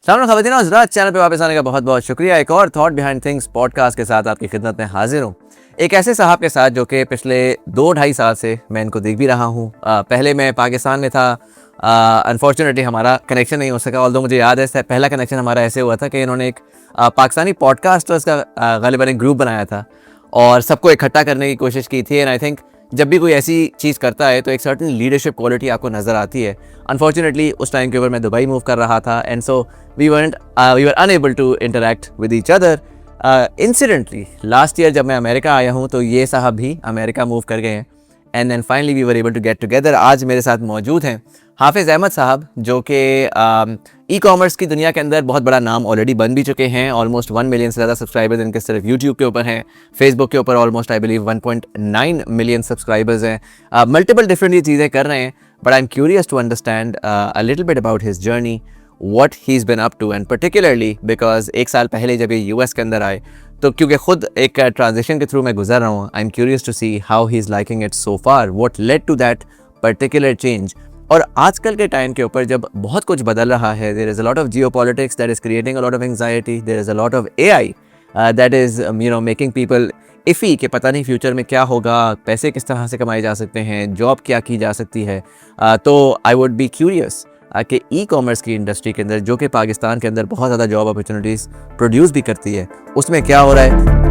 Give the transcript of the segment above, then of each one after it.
खवातीन और हज़रात, चैनल पे वापस आने का बहुत बहुत शुक्रिया। एक और थॉट बिहाइंड थिंग्स पॉडकास्ट के साथ आपकी खिदमत में हाजिर हूँ। एक ऐसे साहब के साथ जो कि पिछले 2-2.5 साल से मैं इनको देख भी रहा हूँ। पहले मैं पाकिस्तान में था, अनफॉर्चुनेटली हमारा कनेक्शन नहीं हो सका। ऑल्दो मुझे याद है पहला कनेक्शन हमारा ऐसे हुआ था कि इन्होंने एक पाकिस्तानी पॉडकास्टर्स का गालिबन एक ग्रुप बनाया था और सबको इकट्ठा करने की कोशिश की थी। एंड आई थिंक जब भी कोई ऐसी चीज़ करता है तो एक सर्टन लीडरशिप क्वालिटी आपको नज़र आती है। अनफॉर्चुनेटली उस टाइम के ऊपर मैं दुबई मूव कर रहा था and so we were unable to interact with each other. Incidentally last year जब मैं अमेरिका आया हूँ तो ये साहब भी अमेरिका मूव कर गए हैं and then finally we were able to get together. आज मेरे साथ मौजूद हैं हाफिज़ अहमद साहब, जो कि ई कॉमर्स की दुनिया के अंदर बहुत बड़ा नाम ऑलरेडी बन भी चुके हैं। ऑलमोस्ट 1 मिलियन से ज़्यादा सब्सक्राइबर्स इनके सिर्फ यूट्यूब के ऊपर हैं। फेसबुक के ऊपर almost I believe 1.9 million subscribers हैं। मल्टीपल डिफरेंट ये चीज़ें कर रहे हैं, but I am curious to understand a little bit about his journey, what he is been up to, and particularly because 1 साल पहले जब ये यूएस के अंदर आए तो क्योंकि खुद एक ट्रांजिशन के थ्रू मैं गुजर रहा हूँ, I am curious to see how he is liking it so far, what led to that particular change. और आजकल के टाइम के ऊपर जब बहुत कुछ बदल रहा है, there is a lot of geopolitics that is creating a lot of anxiety, there is a lot of AI that is making people iffy कि पता नहीं फ्यूचर में क्या होगा, पैसे किस तरह से कमाए जा सकते हैं, जॉब क्या की जा सकती है। तो आई वुड बी क्यूरियस कि ई कॉमर्स की इंडस्ट्री के अंदर, जो कि पाकिस्तान के अंदर बहुत ज़्यादा जॉब अपॉर्चुनिटीज़ प्रोड्यूस भी करती है, उसमें क्या हो रहा है।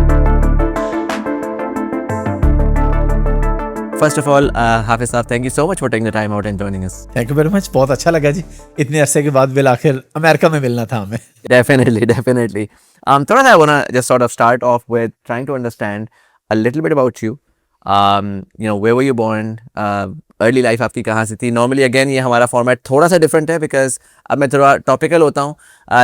फर्स्ट ऑफ ऑल हाफिज साहब, thank you so much for taking the time out and joining us. Thank you very much, बहुत अच्छा लगा जी। इतने अरसे के बाद बिल आखिर अमेरिका में मिलना था हमें। Definitely. थोड़ा सा I wanna just sort of start off with trying to understand a little bit about you. Where were you born? Early life आपकी कहाँ से थी? Normally again ये हमारा format थोड़ा सा different है because अब मैं थोड़ा topical होता हूँ,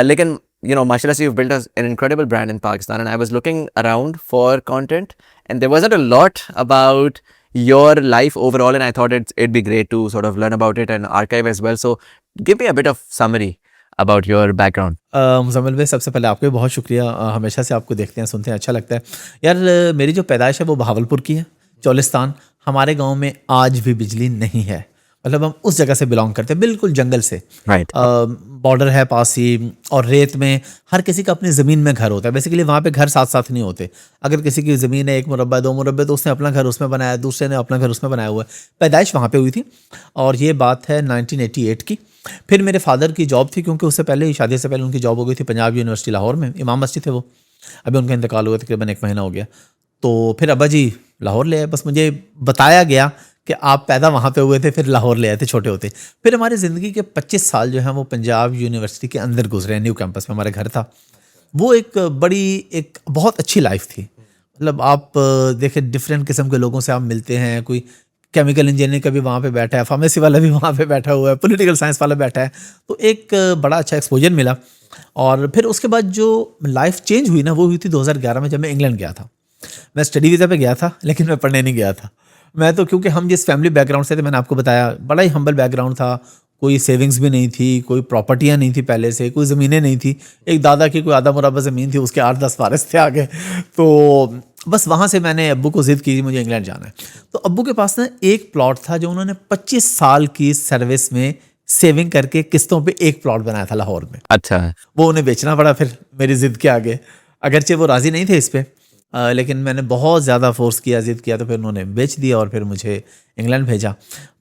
लेकिन माशाल्लाह से you've built an incredible brand in Pakistan, and I was looking around for content and there wasn't a lot about your life overall, and I thought it'd be great to sort of learn about it and archive as well. So give me a bit of summary about your background. Muzammil भाई, सबसे पहले आपको भी बहुत शुक्रिया। हमेशा से आपको देखते हैं, सुनते हैं, अच्छा लगता है यार। मेरी जो पैदाइश है वो बहावलपुर की है, चौलिस्तान। हमारे गांव में आज भी बिजली नहीं है, मतलब हम उस जगह से बिलोंग करते हैं, बिल्कुल जंगल से। Right. बॉर्डर है पास ही, और रेत में हर किसी का अपनी ज़मीन में घर होता है। बेसिकली वहाँ पे घर साथ साथ नहीं होते। अगर किसी की ज़मीन है 1 मुरब्बा 2 मुरब्बे, तो उसने अपना घर उसमें बनाया, दूसरे ने अपना घर उसमें बनाया हुआ है। पैदाइश वहाँ पे हुई थी और ये बात है 1988 की। फिर मेरे फादर की जॉब थी, क्योंकि उससे पहले ही, शादी से पहले उनकी जॉब हो गई थी पंजाब यूनिवर्सिटी लाहौर में, इमाम मस्जिद थे वो। अभी उनका इंतकाल हुआ तकरीबन 1 महीना हो गया। तो फिर अब्बा जी लाहौर ले आए। बस मुझे बताया गया कि आप पैदा वहाँ पे हुए थे, फिर लाहौर ले आए थे छोटे होते। फिर हमारी ज़िंदगी के 25 साल जो हैं वो पंजाब यूनिवर्सिटी के अंदर गुजरे। न्यू कैंपस में हमारा घर था। वो एक बहुत अच्छी लाइफ थी। मतलब आप देखें, डिफरेंट किस्म के लोगों से आप मिलते हैं। कोई केमिकल इंजीनियरिंग का भी वहाँ पे बैठा है, फार्मेसी वाला भी वहाँ पे बैठा हुआ है, पॉलिटिकल साइंस वाला बैठा है। तो एक बड़ा अच्छा एक्सपोजर मिला। और फिर उसके बाद जो लाइफ चेंज हुई ना, वो हुई थी 2011 में, जब मैं इंग्लैंड गया था। मैं स्टडी वीज़ा पे गया था, लेकिन मैं पढ़ने नहीं गया था। मैं तो, क्योंकि हम जिस फैमिली बैकग्राउंड से थे, मैंने आपको बताया, बड़ा ही हम्बल बैकग्राउंड था। कोई सेविंग्स भी नहीं थी, कोई प्रॉपर्टियाँ नहीं थी पहले से, कोई ज़मीनें नहीं थी। एक दादा की कोई आधा मुरब्बा ज़मीन थी, उसके 8-10 वारिस थे आगे। तो बस वहाँ से मैंने अब्बू को ज़िद की, मुझे इंग्लैंड जाना है। तो अब्बू के पास ना एक प्लॉट था जो उन्होंने 25 साल की सर्विस में सेविंग करके किस्तों पे एक प्लॉट बनाया था लाहौर में। अच्छा। वो उन्हें बेचना पड़ा फिर मेरी ज़िद के आगे। अगरचे वो राज़ी नहीं थे इस पर, लेकिन मैंने बहुत ज़्यादा फोर्स किया, ज़िद किया, तो फिर उन्होंने बेच दिया और फिर मुझे इंग्लैंड भेजा।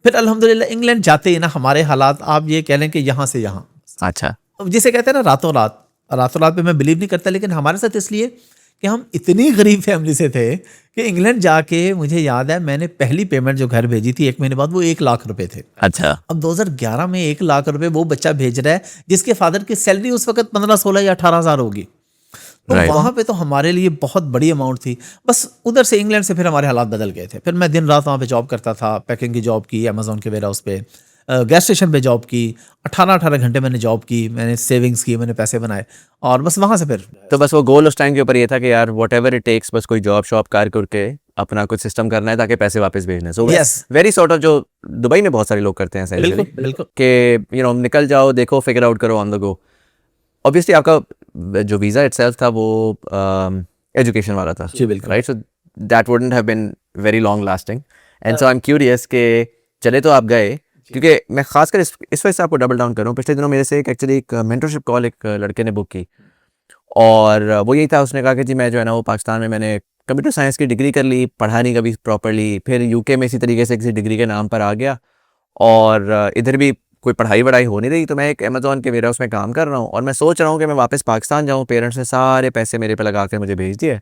फिर अल्हम्दुलिल्लाह इंग्लैंड जाते ही ना हमारे हालात, आप ये कह लें कि यहाँ से यहाँ। अच्छा। जिसे कहते हैं ना रातों रात पे मैं बिलीव नहीं करता, लेकिन हमारे साथ इसलिए कि हम इतनी गरीब फैमिली से थे कि इंग्लैंड जाके मुझे याद है मैंने पहली पेमेंट जो घर भेजी थी 1 महीने बाद, वो 1 लाख रुपए थे। अच्छा। अब 2011 में 1 लाख रुपए वो बच्चा भेज रहा है जिसके फादर की सैलरी उस वक्त 15, 16 या 18 हज़ार होगी। तो वहाँ पे तो हमारे लिए बहुत बड़ी अमाउंट थी। बस उधर से इंग्लैंड से फिर हमारे हालात बदल गए थे। फिर मैं दिन रात वहाँ पे जॉब करता था, पैकिंग की जॉब की, अमेज़ॉन के वेयरहाउस पे, गैस स्टेशन पे जॉब की। 18-18 घंटे मैंने जॉब की, मैंने सेविंग्स की, मैंने पैसे बनाए, और बस वहाँ से फिर तो बस वो गोल उस टाइम के ऊपर ये था कि यार व्हाट एवर इट टेक्स, बस कोई जॉब शॉप कर करके अपना कुछ सिस्टम करना है ताकि पैसे वापस भेजने। सो वेरी सॉर्ट ऑफ जो दुबई में बहुत सारे लोग करते हैं बिल्कुल कि निकल जाओ, देखो, फिगर आउट करो ऑन द गो। ऑब्वियसली आपका जो वीज़ा इटसेल्फ था वो एजुकेशन वाला था, right? So that wouldn't have been very long lasting, and so I am curious कि चले तो आप गए, क्योंकि मैं खासकर इस वजह से आपको डबल डाउन कर रहा हूँ। पिछले दिनों मेरे से एक्चुअली एक मेंटरशिप कॉल एक लड़के ने बुक की, और वो यही था, उसने कहा कि जी मैं जो है ना वो पाकिस्तान में मैंने कंप्यूटर साइंस की डिग्री कर ली, पढ़ा नहीं कभी प्रॉपरली, फिर यूके में इसी तरीके से किसी डिग्री के नाम पर आ गया, और इधर भी कोई पढ़ाई वढ़ाई हो नहीं रही, तो मैं एक अमेज़ॉन के वेयरहाउस में काम कर रहा हूँ, और मैं सोच रहा हूँ कि मैं वापस पाकिस्तान जाऊँ, पेरेंट्स ने सारे पैसे मेरे पे लगा कर मुझे भेज दिए,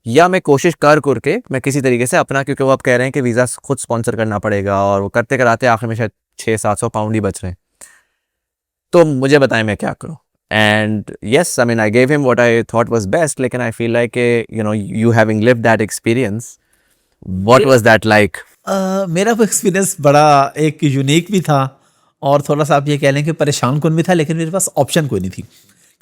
या मैं कोशिश कर करके मैं किसी तरीके से अपना, क्योंकि वो अब कह रहे हैं कि वीज़ा खुद स्पॉन्सर करना पड़ेगा, और वो करते कराते आखिर में शायद 600-700 पाउंड ही बच रहे हैं। तो मुझे बताएं मैं क्या करूं। And yes, I mean I gave him what I thought was best, लेकिन I feel like you know you having lived that experience, what was that like? मेरा वो एक्सपीरियंस बड़ा एक यूनिक भी था, और थोड़ा सा आप ये कह लें कि परेशान कुन भी था, लेकिन मेरे पास ऑप्शन कोई नहीं थी,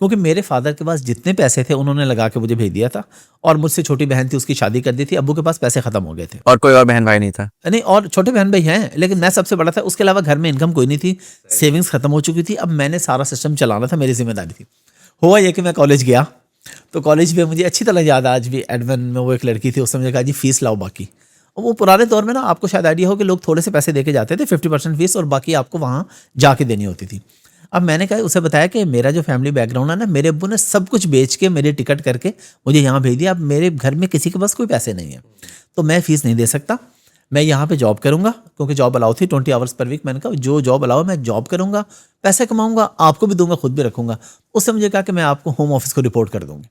क्योंकि मेरे फादर के पास जितने पैसे थे उन्होंने लगा के मुझे भेज दिया था, और मुझसे छोटी बहन थी, उसकी शादी कर दी थी, अब्बू के पास पैसे खत्म हो गए थे। और कोई और बहन भाई नहीं था? नहीं, और छोटे बहन भाई हैं, लेकिन मैं सबसे बड़ा था, उसके अलावा घर में इनकम कोई नहीं थी, सेविंग्स खत्म हो चुकी थी, अब मैंने सारा सिस्टम चलाना था, मेरी जिम्मेदारी थी। हुआ ये कि मैं कॉलेज गया, तो कॉलेज में मुझे अच्छी तरह याद है आज भी, एडमिन में वो एक लड़की थी, उसने मुझे कहा जी फीस लाओ बाकी। और वो पुराने दौर में ना, आपको शायद आइडिया हो कि लोग थोड़े से पैसे दे के जाते थे, 50% फीस, और बाकी आपको वहाँ जाके देनी होती थी। अब मैंने कहा, उसे बताया कि मेरा जो फैमिली बैकग्राउंड है ना, मेरे अब्बू ने सब कुछ बेच के मेरे टिकट करके मुझे यहाँ भेज दिया, अब मेरे घर में किसी के पास कोई पैसे नहीं है, तो मैं फ़ीस नहीं दे सकता, मैं यहाँ पे जॉब करूँगा, क्योंकि जॉब अलाउ थी 20 आवर्स पर वीक। मैंने कहा जो जॉब अलाउ, मैं जॉब करूँगा, पैसे कमाऊँगा, आपको भी दूंगा, खुद भी रखूँगा। उसने मुझे कहा कि मैं आपको होम ऑफिस को रिपोर्ट कर दूँगी।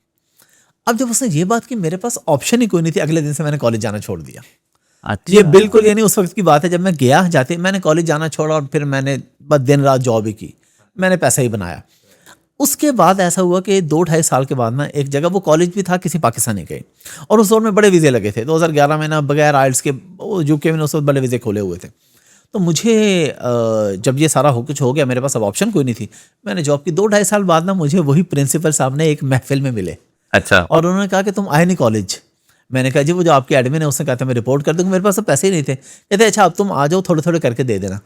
अब जब उसने ये बात की, मेरे पास ऑप्शन ही कोई नहीं थी, अगले दिन से मैंने कॉलेज जाना छोड़ दिया। अच्छा, ये बिल्कुल यानी उस वक्त की बात है, जब मैं गया जाते मैंने कॉलेज जाना छोड़ा, और फिर मैंने बस दिन रात जॉब ही की, मैंने पैसा ही बनाया। उसके बाद ऐसा हुआ कि 2-2.5 साल के बाद ना, एक जगह वो कॉलेज भी था किसी पाकिस्तानी के, और उस दौर में बड़े वीज़े लगे थे, 2011 में ना, बगैर आइल्स के यूके में उस वक्त बड़े वीज़े खोले हुए थे। तो मुझे जब ये सारा कुछ हो गया, मेरे पास अब ऑप्शन कोई नहीं थी, मैंने जॉब की। 2-2.5 साल बाद ना, मुझे वही प्रिंसिपल साहब ने एक महफिल में मिले, अच्छा, और उन्होंने कहा कि तुम आए नहीं कॉलेज। मैंने कहा जी वो जो आपके एडमिन है उसने कहा था मैं रिपोर्ट कर दूँगा, मेरे पास तो पैसे ही नहीं थे। कहते अच्छा अब तुम आ जाओ, थोड़े थोड़े करके दे देना।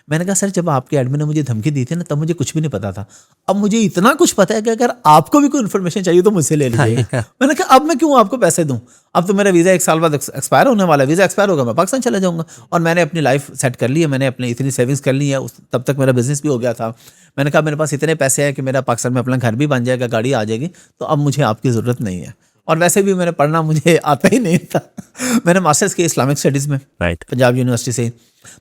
मैंने कहा सर जब आपके एडमिन ने मुझे धमकी दी थी ना, तब मुझे कुछ भी नहीं पता था, अब मुझे इतना कुछ पता है कि अगर आपको भी कोई इन्फॉर्मेशन चाहिए तो मुझसे ले लीजिएगा। मैंने कहा अब मैं क्यों आपको पैसे दूं, अब तो मेरा वीज़ा 1 साल बाद एक्सपायर होने वाला है, वीज़ा एक्सपायर होगा मैं पाकिस्तान चला जाऊँगा, और मैंने अपनी लाइफ सेट कर ली है, मैंने अपनी इतनी सेविंग्स कर ली है, तब तक मेरा बिजनेस भी हो गया था। मैंने कहा मेरे पास इतने पैसे हैं कि मेरा पाकिस्तान में अपना घर भी बन जाएगा, गाड़ी आ जाएगी, तो अब मुझे आपकी ज़रूरत नहीं है। और वैसे भी मैंने पढ़ना मुझे आता ही नहीं था। मैंने मास्टर्स किया इस्लामिक स्टडीज़ में, राइट। पंजाब यूनिवर्सिटी से।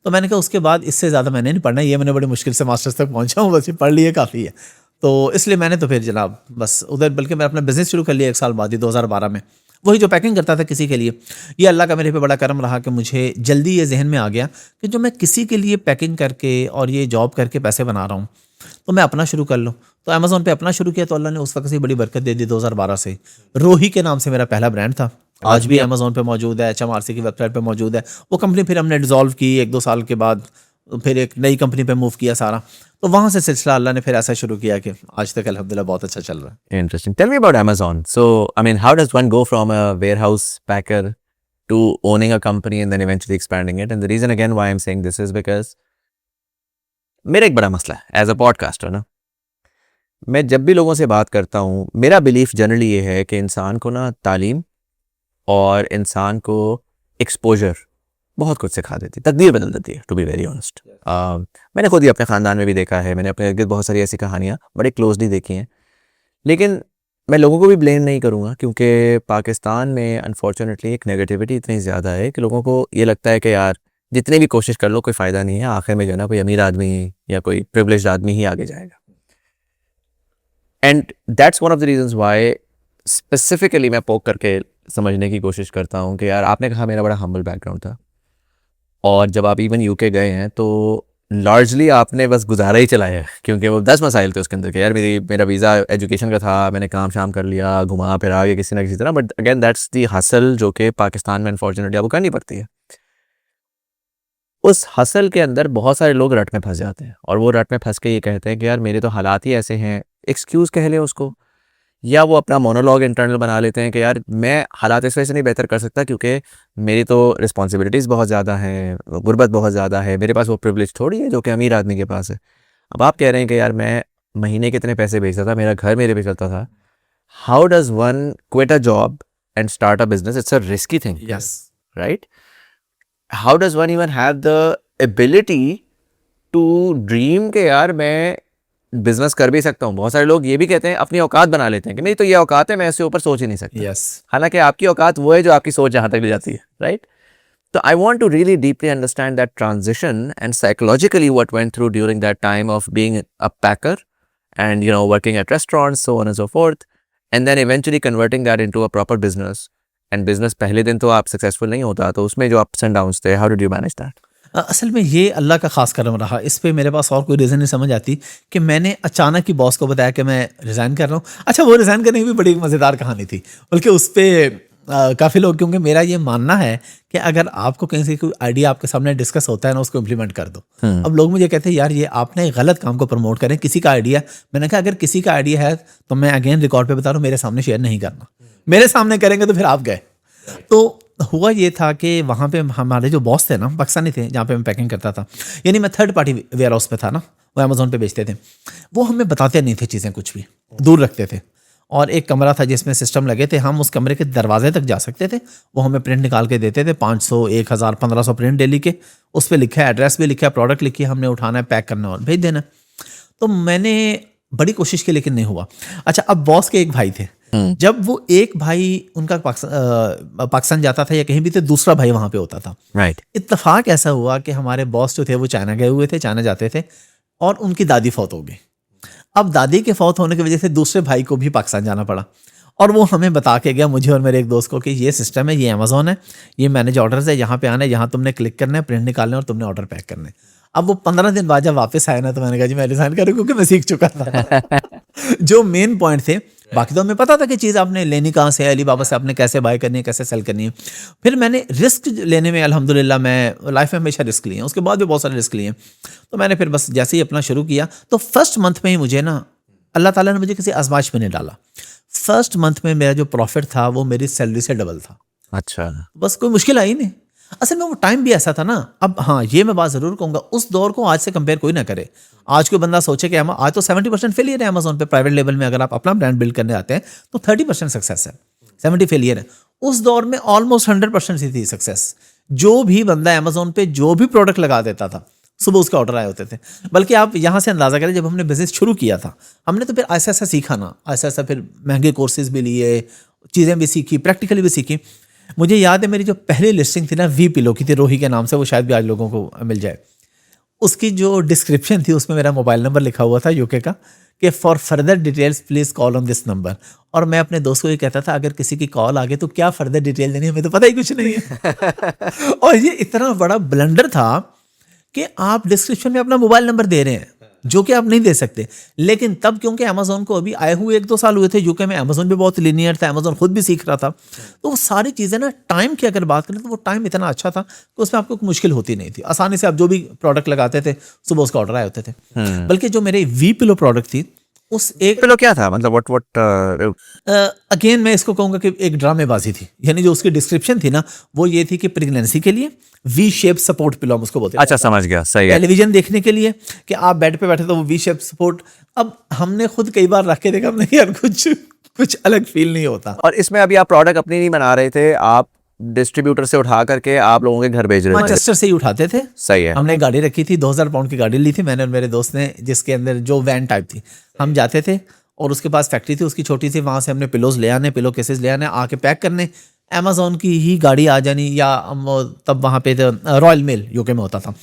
तो मैंने कहा उसके बाद इससे ज़्यादा मैंने नहीं पढ़ना, ये मैंने बड़ी मुश्किल से मास्टर्स तक पहुंचा हूँ, बस ये पढ़ लिए काफ़ी है। तो इसलिए मैंने तो फिर जनाब बस उधर, बल्कि मैं अपना बिज़नेस शुरू कर लिया 1 साल बाद ही, 2012 में, वही जो पैकिंग करता था किसी के लिए। ये अल्लाह का मेरे पे बड़ा करम रहा कि मुझे जल्दी ये जहन में आ गया कि जो मैं किसी के लिए पैकिंग करके और ये जॉब करके पैसे बना रहा हूँ, तो मैं अपना शुरू कर लूँ। तो अमेज़ॉन पे अपना शुरू किया, तो अल्लाह ने उस वक्त से बड़ी बरकत दे दी। 2012 से रोही के नाम से मेरा पहला ब्रांड था, आज भी अमेज़ॉन पे मौजूद है, HMRC की वेबसाइट पे मौजूद है। वो कंपनी फिर हमने डिसॉल्व की 1-2 साल के बाद, फिर एक नई कंपनी पे मूव किया सारा। तो वहाँ से सिलसिला अल्लाह ने फिर ऐसा शुरू किया कि आज तक अल्हम्दुलिल्लाह बहुत अच्छा चल रहा है। Interesting. Tell me about Amazon. So, I mean, how does one go from a warehouse packer to owning a company and then eventually expanding it? And the reason again why I'm saying this is because मेरा एक बड़ा मसला है as a podcaster ना, मैं जब भी लोगों से बात करता हूँ, मेरा बिलीफ जनरली ये है कि इंसान को ना तालीम और इंसान को एक्सपोजर बहुत कुछ सिखा देती है, तकदीर बदल देती है, टू बी वेरी ऑनेस्ट। मैंने खुद ही अपने ख़ानदान में भी देखा है, मैंने अपने इर्द बहुत सारी ऐसी कहानियाँ बड़े क्लोजली देखी हैं। लेकिन मैं लोगों को भी ब्लेम नहीं करूँगा, क्योंकि पाकिस्तान में अनफॉर्चुनेटली एक नेगेटिविटी इतनी ज़्यादा है कि लोगों को ये लगता है कि यार जितनी भी कोशिश कर लो कोई फ़ायदा नहीं है, आखिर में जो है ना कोई अमीर आदमी या कोई प्रिविलेज्ड आदमी ही आगे जाएगा। And that's one of the reasons why specifically मैं पोक करके समझने की कोशिश करता हूँ कि यार आपने कहा मेरा बड़ा हम्बल बैकग्राउंड था, और जब आप इवन यूके गए हैं तो लार्जली आपने बस गुजारा ही चलाया है, क्योंकि वो 10 मसाइल थे उसके अंदर कि यार मेरा वीज़ा एजुकेशन का था, मैंने काम शाम कर लिया, घुमा फिर आ गया किसी ना किसी तरह। But again that's the hustle जो कि पाकिस्तान में अनफॉर्चुनेटली आपको करनी पड़ती है। उस हसल के अंदर बहुत सारे लोग रट में फंस जाते हैं, और वो रट में फंस के ये कहते हैं कि यार मेरे तो हालात ही ऐसे हैं, एक्सक्यूज़ कह लें उसको, या वो अपना मोनोलॉग इंटरनल बना लेते हैं कि यार मैं हालात इस वजह से नहीं बेहतर कर सकता क्योंकि मेरी तो रिस्पॉन्सिबिलिटीज़ बहुत ज़्यादा हैं, गुर्बत बहुत ज़्यादा है, मेरे पास वो प्रिविलेज थोड़ी है जो कि अमीर आदमी के पास है। अब आप कह रहे हैं कि यार मैं महीने कितने पैसे भेजता था, मेरा घर मेरे पे चलता था। How does one quit a job and start a business? It's a risky thing, yes. Right? How does one even have the ability to dream के यार मैं बिजनेस कर भी सकता हूँ। बहुत सारे लोग ये भी कहते हैं, अपनी औकात बना लेते हैं कि नहीं तो ये औकात है, मैं इससे ऊपर सोच ही नहीं सकता। यस, हालांकि आपकी औकात वो है जो आपकी सोच जहाँ तक ले जाती है, right? So I want to really deeply understand that transition and psychologically what went through during that time of being a packer and working at restaurants, so on and so forth, and then eventually converting that into a proper business. And business पहले दिन तो आप successful नहीं होता, तो उसमें जो ups and downs थे, how did you manage that? असल में ये अल्लाह का खास करम रहा। इस पे मेरे पास और कोई रीज़न नहीं समझ आती कि मैंने अचानक ही बॉस को बताया कि मैं रिज़ाइन कर रहा हूँ। अच्छा, वो रिज़ाइन करने की भी बड़ी मज़ेदार कहानी थी, बल्कि उस पर काफ़ी लोग, क्योंकि मेरा ये मानना है कि अगर आपको कहीं से कोई आइडिया आपके सामने डिस्कस होता है ना, उसको इम्प्लीमेंट कर दो। अब लोग मुझे कहते हैं यार ये आपने गलत काम को प्रमोट करें, किसी का आइडिया। मैंने कहा अगर किसी का आइडिया है तो मैं अगेन रिकॉर्ड पे बता रहा हूँ, मेरे सामने शेयर नहीं करना। मेरे सामने करेंगे तो फिर आप गए। तो हुआ ये था कि वहाँ पे हमारे जो बॉस थे ना, पाकिस्तानी थे, जहाँ पे मैं पैकिंग करता था, यानी मैं थर्ड पार्टी वेयर हाउस पे था ना, वो अमेजोन पे बेचते थे। वो हमें बताते नहीं थे चीज़ें, कुछ भी दूर रखते थे। और एक कमरा था जिसमें सिस्टम लगे थे, हम उस कमरे के दरवाजे तक जा सकते थे। वो हमें प्रिंट निकाल के देते थे, 500, 1000, 1500 प्रिंट डेली के। उस पर लिखा है, एड्रेस भी लिखा है, प्रोडक्ट लिखी है, हमने उठाना है, पैक करना है और भेज देना। तो मैंने बड़ी कोशिश की लेकिन नहीं हुआ। अच्छा, अब बॉस के एक भाई थे, जब वो एक भाई उनका पाकिस्तान जाता था या कहीं भी, तो दूसरा भाई वहाँ पे होता था। राइट। इत्तेफाक ऐसा हुआ कि हमारे बॉस जो थे वो चाइना गए हुए थे, चाइना जाते थे, और उनकी दादी फौत हो गई। अब दादी के फौत होने की वजह से दूसरे भाई को भी पाकिस्तान जाना पड़ा, और वो हमें बता के गया, मुझे और मेरे एक दोस्त को, कि ये सिस्टम है, ये अमेजोन है, ये मैनेज ऑर्डर्स है, यहाँ पे आना है, यहाँ तुमने क्लिक करना है, प्रिंट निकालना है और तुमने ऑर्डर पैक करना है। अब वो 15 दिन बाद जब वापस आया ना, तो मैंने कहा जी मैं रिजाइन करूँ, क्योंकि मैं सीख चुका था जो मेन पॉइंट थे। बाकी तो हमें पता था कि चीज़ आपने लेनी कहाँ से है, अली बाबा से आपने कैसे बाय करनी है, कैसे सेल करनी है। फिर मैंने रिस्क लेने में, अल्हम्दुलिल्लाह मैं लाइफ में हमेशा रिस्क लिए हैं, उसके बाद भी बहुत सारे रिस्क लिए हैं। तो मैंने फिर बस जैसे ही अपना शुरू किया, तो फर्स्ट मंथ में ही मुझे ना अल्लाह ताला ने मुझे किसी आजमाइश में नहीं डाला। फर्स्ट मंथ में मेरा जो प्रॉफिट था वो मेरी सैलरी से डबल था। अच्छा। बस कोई मुश्किल आई नहीं। असल में वो टाइम भी ऐसा था ना। अब हाँ, ये मैं बात ज़रूर कहूँगा, उस दौर को आज से कंपेयर कोई ना करे। आज कोई बंदा सोचे कि आज तो 70% फेलियर है अमेजोन पे, प्राइवेट लेवल में अगर आप अपना ब्रांड बिल्ड करने आते हैं तो 30% सक्सेस है, 70 फेलियर है। उस दौर में ऑलमोस्ट 100% ही थी सक्सेस। जो भी बंदा अमेजोन पे जो भी प्रोडक्ट लगा देता था, सुबह उसके ऑर्डर आए होते थे। बल्कि आप यहाँ से अंदाज़ा करें, जब हमने बिजनेस शुरू किया था, हमने तो फिर ऐसा ऐसा सीखा ना, ऐसा ऐसा फिर महंगे कोर्सेज भी लिए, चीज़ें भी सीखी, प्रैक्टिकली भी सीखी। मुझे याद है मेरी जो पहली लिस्टिंग थी ना, वी पिलो की थी, रोही के नाम से, वो शायद भी आज लोगों को मिल जाए। उसकी जो डिस्क्रिप्शन थी उसमें मेरा मोबाइल नंबर लिखा हुआ था यूके का, कि for further details please call on this number. और मैं अपने दोस्त को ये कहता था, अगर किसी की कॉल आ गई तो क्या फर्दर डिटेल देनी है, हमें तो पता ही कुछ नहीं है और ये इतना बड़ा ब्लंडर था कि आप डिस्क्रिप्शन में अपना मोबाइल नंबर दे रहे हैं, जो कि आप नहीं दे सकते। लेकिन तब क्योंकि अमेजोन को अभी आए हुए 1-2 साल हुए थे यूके में, अमेजोन भी बहुत लीनियर था, अमेजोन खुद भी सीख रहा था, तो वो सारी चीज़ें ना, टाइम की अगर बात करें तो वो टाइम इतना अच्छा था कि उसमें आपको कोई मुश्किल होती नहीं थी। आसानी से आप जो भी प्रोडक्ट लगाते थे, सुबह उसका ऑर्डर आए होते थे। बल्कि जो मेरे वी पिलो प्रोडक्ट थी, उस एक पिलो क्या था, मतलब व्हाट अगेन मैं इसको कहूँगा कि एक ड्रामेबाजी थी। यानी जो उसकी डिस्क्रिप्शन थी ना, वो ये थी कि प्रेगनेंसी के लिए वी शेप सपोर्ट पिलो, हम उसको बोलते हैं। अच्छा, समझ गया, सही है। टेलीविजन देखने के लिए कि आप बेड पे बैठे तो वो वी शेप सपोर्ट। अब हमने खुद कई बार रख के देखा, हमने यार कुछ अलग फील नहीं होता। और इसमें अभी आप प्रोडक्ट अपनी नहीं बना रहे थे, आप डिस्ट्रीब्यूटर से उठा करके आप लोगों के घर भेज रहे थे। मैनचेस्टर से ही उठाते थे। सही है। हमने गाड़ी रखी थी, 2000 पाउंड की गाड़ी ली थी मैंने और मेरे दोस्त ने, जिसके अंदर जो वैन टाइप थी। हम जाते थे और उसके पास फैक्ट्री थी उसकी छोटी सी, वहाँ से हमने पिलोज ले आने, पिलो केसेस ले आने, आके पैक करने, अमेजोन की ही गाड़ी आ जानी, या तब वहाँ पे रॉयल मेल यूके में होता था,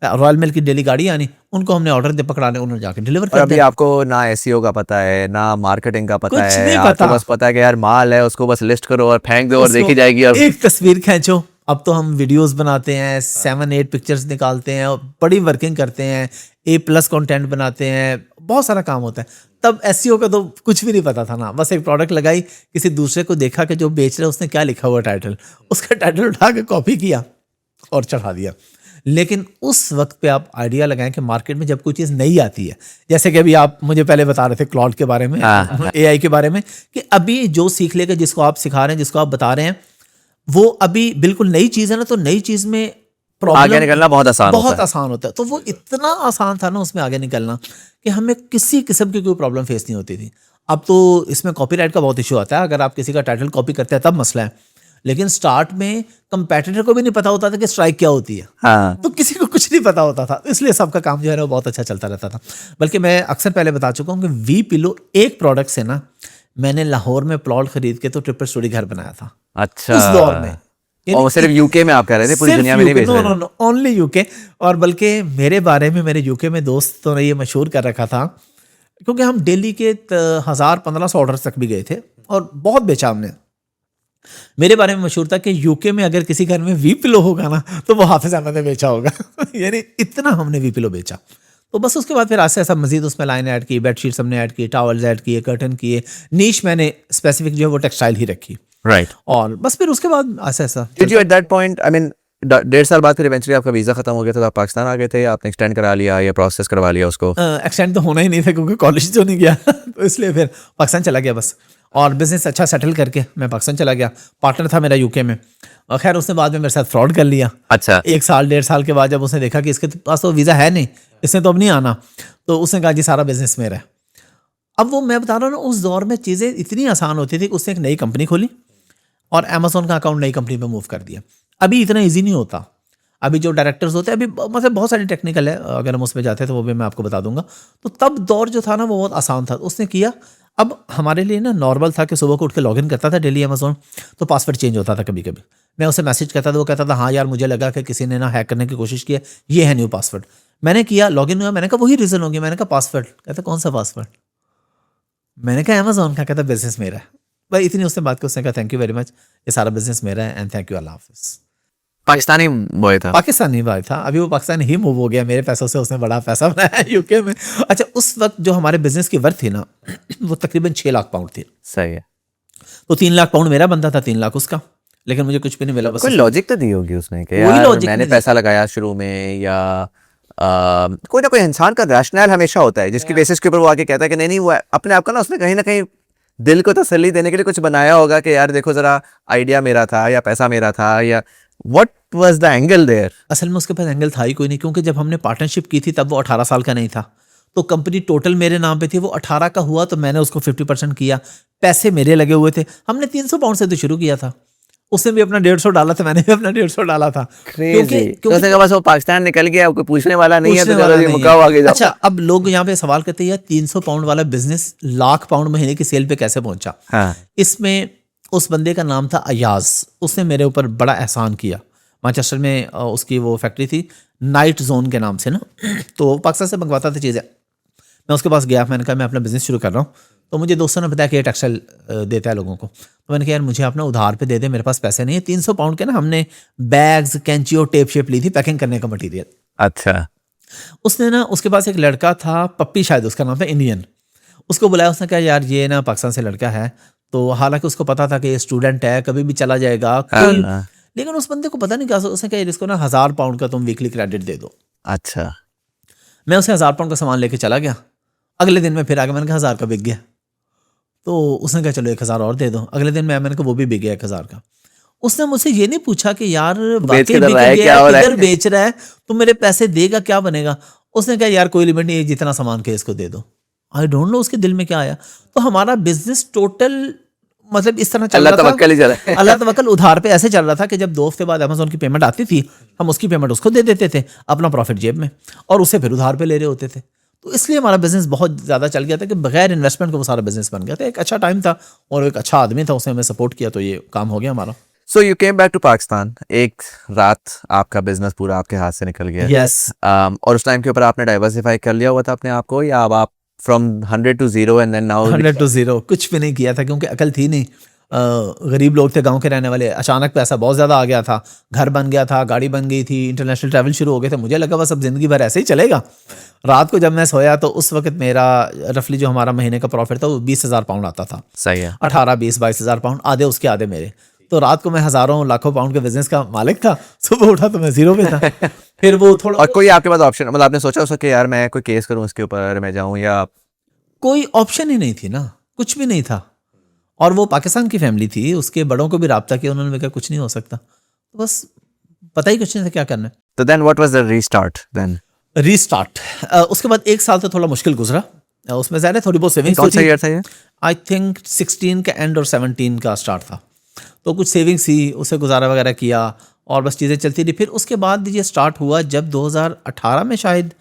रॉयल मेल की डेली गाड़ी आनी, उनको हमने ऑर्डर दे पकड़ाने, उन्होंने जाके डिलीवर कर अभी आपको ना एसईओ का पता है, ना मार्केटिंग का पता कुछ है, नहीं आपको पता। बस पता है कि यार माल है, उसको बस लिस्ट करो और फेंक दो और देखी जाएगी। और एक तस्वीर खींचो। अब तो हम वीडियोस बनाते हैं, 7-8 पिक्चर्स निकालते हैं, बड़ी वर्किंग करते हैं, A+ कंटेंट बनाते हैं, बहुत सारा काम होता है। तब एसईओ का तो कुछ भी नहीं पता था ना, बस एक प्रोडक्ट लगाई, किसी दूसरे को देखा कि जो बेच रहा है उसने क्या लिखा हुआ टाइटल, उसका टाइटल उठा के कॉपी किया और चढ़ा दिया। लेकिन उस वक्त पे आप आइडिया लगाएं कि मार्केट में जब कोई चीज़ नई आती है, जैसे कि अभी आप मुझे पहले बता रहे थे क्लाउड के बारे में, AI के बारे में, कि अभी जो सीख लेगा, जिसको आप सिखा रहे हैं, जिसको आप बता रहे हैं, वो अभी बिल्कुल नई चीज़ है ना, तो नई चीज़ में आगे निकलना बहुत आसान होता है। तो वो इतना आसान था ना उसमें आगे निकलना, कि हमें किसी किस्म की कोई प्रॉब्लम फेस नहीं होती थी। अब तो इसमें कॉपीराइट का बहुत इशू आता है, अगर आप किसी का टाइटल कॉपी करते हैं तब मसला है। लेकिन स्टार्ट में कंपेटिटर को भी नहीं पता होता था कि स्ट्राइक क्या होती है। हाँ। तो किसी को कुछ नहीं पता होता था, इसलिए सबका काम जो है ना वो बहुत अच्छा चलता रहता था। बल्कि मैं अक्सर पहले बता चुका हूँ कि वी पिलो एक प्रोडक्ट से ना मैंने लाहौर में प्लॉट खरीद के तो ट्रिपल स्टोरी घर बनाया था अच्छा, उस दौर में। और सिर्फ यूके में आप कह रहे थे, पूरी दुनिया में नहीं बेच रहे थे? Only UK. और बल्कि मेरे बारे में मेरे यूके में दोस्तों ने ये मशहूर कर रखा था, क्योंकि हम दिल्ली के 1000-1500 ऑर्डर तक भी गए थे और बहुत बेचा हमने। मेरे बारे में मशहूर था कि यूके में अगर किसी घर में वी पिलो होगा ना तो वो हाफिज अहमद ने बेचा होगा यानी इतना हमने वी पिलो बेचा। तो बस उसके बाद फिर ऐसे ऐसा मजीद उसमें लाइन ऐड की, बेडशीट्स हमने ऐड की, टॉवल्स ऐड किए, कर्टन किए, नीश मैंने स्पेसिफिक जो है वो टेक्सटाइल ही रखी। राइट। और बस फिर उसके बाद ऐसा ऐसा did you at that point, I mean 1.5 साल बाद फिर इवेंचुअली आपका वीज़ा खत्म हो गया था तो आप पाकिस्तान आ गए थे, आपने एक्सटेंड करा लिया या प्रोसेस करवा लिया उसको? एक्सटेंड तो होना ही नहीं था क्योंकि कॉलेज तो नहीं गया तो इसलिए फिर पाकिस्तान चला गया बस। और बिजनेस अच्छा सेटल करके मैं पाकिस्तान चला गया। पार्टनर था मेरा यूके में, और खैर उसने बाद में मेरे साथ फ्रॉड कर लिया। अच्छा। 1 साल 1.5 साल के बाद जब उसने देखा कि इसके पास तो वीज़ा है नहीं, इसने तो अब नहीं आना, तो उसने कहा जी सारा बिजनेस मेरा है। अब वो मैं बता रहा हूँ ना, उस दौर में चीज़ें इतनी आसान होती थी कि उसने एक नई कंपनी खोली और अमेज़ॉन का अकाउंट नई कंपनी में मूव कर दिया। अभी इतना ईजी नहीं होता। अभी जो डायरेक्टर्स होते हैं, अभी मतलब बहुत सारी टेक्निकल है, अगर हम उसमें जाते हैं तो वो भी मैं आपको बता दूंगा। तो तब दौर जो था ना वो बहुत आसान था, उसने किया। अब हमारे लिए ना नॉर्मल था कि सुबह को उठ के लॉगिन करता था डेली अमेज़ॉन, तो पासवर्ड चेंज होता था कभी कभी। मैं उसे मैसेज करता था, वो कहता था हाँ यार मुझे लगा कि किसी ने ना हैक करने की कोशिश की है, ये है न्यू पासवर्ड। मैंने किया, लॉगिन हुआ, मैंने कहा वही रीज़न हो गया। मैंने कहा पासवर्ड, कहता कौन सा पासवर्ड? मैंने कहा अमेज़ॉन का। कहता बिजनेस मेरा है। भाई इतनी उसने बात की, उसने कहा थैंक यू वेरी मच, ये सारा बिजनेस मेरा है एंड थैंक यू, अल्लाह हाफिज़। पाकिस्तानी बॉय था? पाकिस्तानी भाई था, अभी वो पाकिस्तान ही मूव हो गया मेरे पैसों से, उसने बड़ा पैसा बनाया यूके में। अच्छा, उस वक्त जो हमारे बिजनेस की वर्थ थी ना वो तकरीबन 6 लाख पाउंड थी। सही है। तो 3 लाख पाउंड मेरा बनता था, 3 लाख उसका, लेकिन मुझे कुछ भी नहीं मिला। बस कोई लॉजिक तो दी होगी उसने कि कोई यार logic मैंने नहीं पैसा लगाया शुरू में, या कोई ना कोई इंसान का रैशनल हमेशा होता है जिसकी बेसिस के ऊपर वो आके कहता है कि नहीं नहीं, वो अपने आप का ना उसने कहीं ना कहीं दिल को तसल्ली देने के लिए कुछ बनाया होगा कि यार देखो जरा आइडिया मेरा था या पैसा मेरा था, या what was the angle there? असल में उसके पास एंगल था ही कोई नहीं, क्योंकि जब हमने पार्टनरशिप की थी तब वो 18 साल का नहीं था। तो कंपनी टोटल मेरे नाम पे थी, वो 18 का हुआ तो मैंने उसको 50% किया, पैसे मेरे लगे हुए थे। हमने 300 पाउंड से तो शुरू किया था, उसने भी अपना 150 डाला था, मैंने भी अपना 150 डाला था। तो उसने कहा बस वो पाकिस्तान निकल गया, कोई पूछने वाला नहीं है, तो पूछने वाला चलो जी नहीं मुकाओ है। आगे जाओ। अच्छा, अब लोग यहाँ पे सवाल करते हैं यार 300 पाउंड वाला बिजनेस लाख पाउंड महीने की सेल पे कैसे पहुंचा? हाँ। इसमें उस बंदे का नाम था अयाज, उसने मेरे ऊपर बड़ा एहसान किया। मैनचेस्टर में उसकी वो फैक्ट्री थी नाइट जोन के नाम से ना, तो पाकिस्तान से मंगवाता था चीज़ें। मैं उसके पास गया, मैंने कहा मैं अपना बिजनेस शुरू कर रहा हूँ। तो मुझे दोस्तों ने बताया कि ये टेक्सटाइल देता है लोगों को। तो मैंने कहा यार मुझे अपना उधार पे दे दे, मेरे पास पैसे नहीं है। 300 पाउंड के ना हमने बैग्स, कैंची और टेप शेप ली थी पैकिंग करने का मटीरियल। अच्छा। उसने ना, उसके पास एक लड़का था पप्पी, शायद उसका नाम था, इंडियन। उसको बुलाया, उसने कहा यार ये ना पाकिस्तान से लड़का है, तो हालांकि उसको पता था कि ये स्टूडेंट है, कभी भी चला जाएगा कोई, लेकिन उस बंदे को पता नहीं क्या, उसने कहा इसको ना 1000 पाउंड का तुम वीकली क्रेडिट दे दो। अच्छा। मैं उसे 1000 पाउंड का सामान लेके चला गया। अगले दिन मैं फिर आगे, मैंने कहा 1000 का बिक गया। तो उसने कहा चलो 1000 और दे दो। अगले दिन मैंने कहा वो भी बिक गया 1000 का। उसने मुझसे ये नहीं पूछा कि यार वाकई बिक गया, किधर बेच रहा है, तो मेरे पैसे देगा, क्या बनेगा? उसने कहा यार कोई लिमिट नहीं है, जितना सामान के इसको दे दो। आई डोंट नो उसके दिल में क्या आया। तो हमारा बिजनेस टोटल मतलब इस तरह चल रहा था, अल्लाह तवक्कल उधार पे ऐसे चल रहा था कि जब 2 हफ्ते बाद अमेज़न की पेमेंट आती थी, हम उसकी पेमेंट उसको दे देते थे, अपना प्रॉफिट जेब में, और उससे फिर उधार पे ले रहे होते थे। तो इसलिए हमारा बिजनेस बहुत ज़्यादा चल गया था कि बगैर इन्वेस्टमेंट के वो सारा बिजनेस बन गया था। एक अच्छा टाइम था और एक अच्छा आदमी था, उसने हमें सपोर्ट किया, तो ये काम हो गया हमारा। So you came back to Pakistan, एक रात आपका बिजनेस पूरा आपके हाथ से निकल गया। यस। और उस टाइम के ऊपर आपने डाइवर्सिफाई कर लिया हुआ था अपने आप को, या अब आप from 100 to 0 and then now? 100 to 0 कुछ भी नहीं किया था, क्योंकि अकल थी नहीं। गरीब लोग थे, गांव के रहने वाले। अचानक पैसा बहुत ज़्यादा आ गया था, घर बन गया था, गाड़ी बन गई थी, इंटरनेशनल ट्रैवल शुरू हो गए थे। मुझे लगा बस अब ज़िंदगी भर ऐसे ही चलेगा। रात को जब मैं सोया तो उस वक्त मेरा रफली जो हमारा महीने का प्रॉफिट था वो 20,000 पाउंड आता था। सही है। 18, 20, 22,000 पाउंड, आधे उसके आधे मेरे। तो रात को मैं हज़ारों लाखों पाउंड के बिजनेस का मालिक था, सुबह उठा तो मैं 0 पे था। फिर वो थोड़ा, और कोई आपके पास ऑप्शन, मतलब आपने सोचा उसको कि यार मैं कोई केस करूँ उसके ऊपर, मैं जाऊँ, या? कोई ऑप्शन ही नहीं थी ना, कुछ भी नहीं था। और वो पाकिस्तान की फैमिली थी, उसके बड़ों को भी राब्ता किया, उन्होंने कहा कुछ नहीं हो सकता। तो बस पता ही कुछ नहीं था क्या करना है। तो then what was the restart then? Restart उसके बाद 1 साल तो थोड़ा मुश्किल गुजरा। उसमें ज़्यादा थोड़ी बहुत सेविंग्स। कौन सा ईयर था ये? आई थिंक 16 का एंड और 17 का स्टार्ट था। तो कुछ सेविंग्स थी, उसे गुजारा वगैरह किया। और बस चीज़ें चलती रही। फिर उसके बाद ये स्टार्ट हुआ जब 2018 में शायद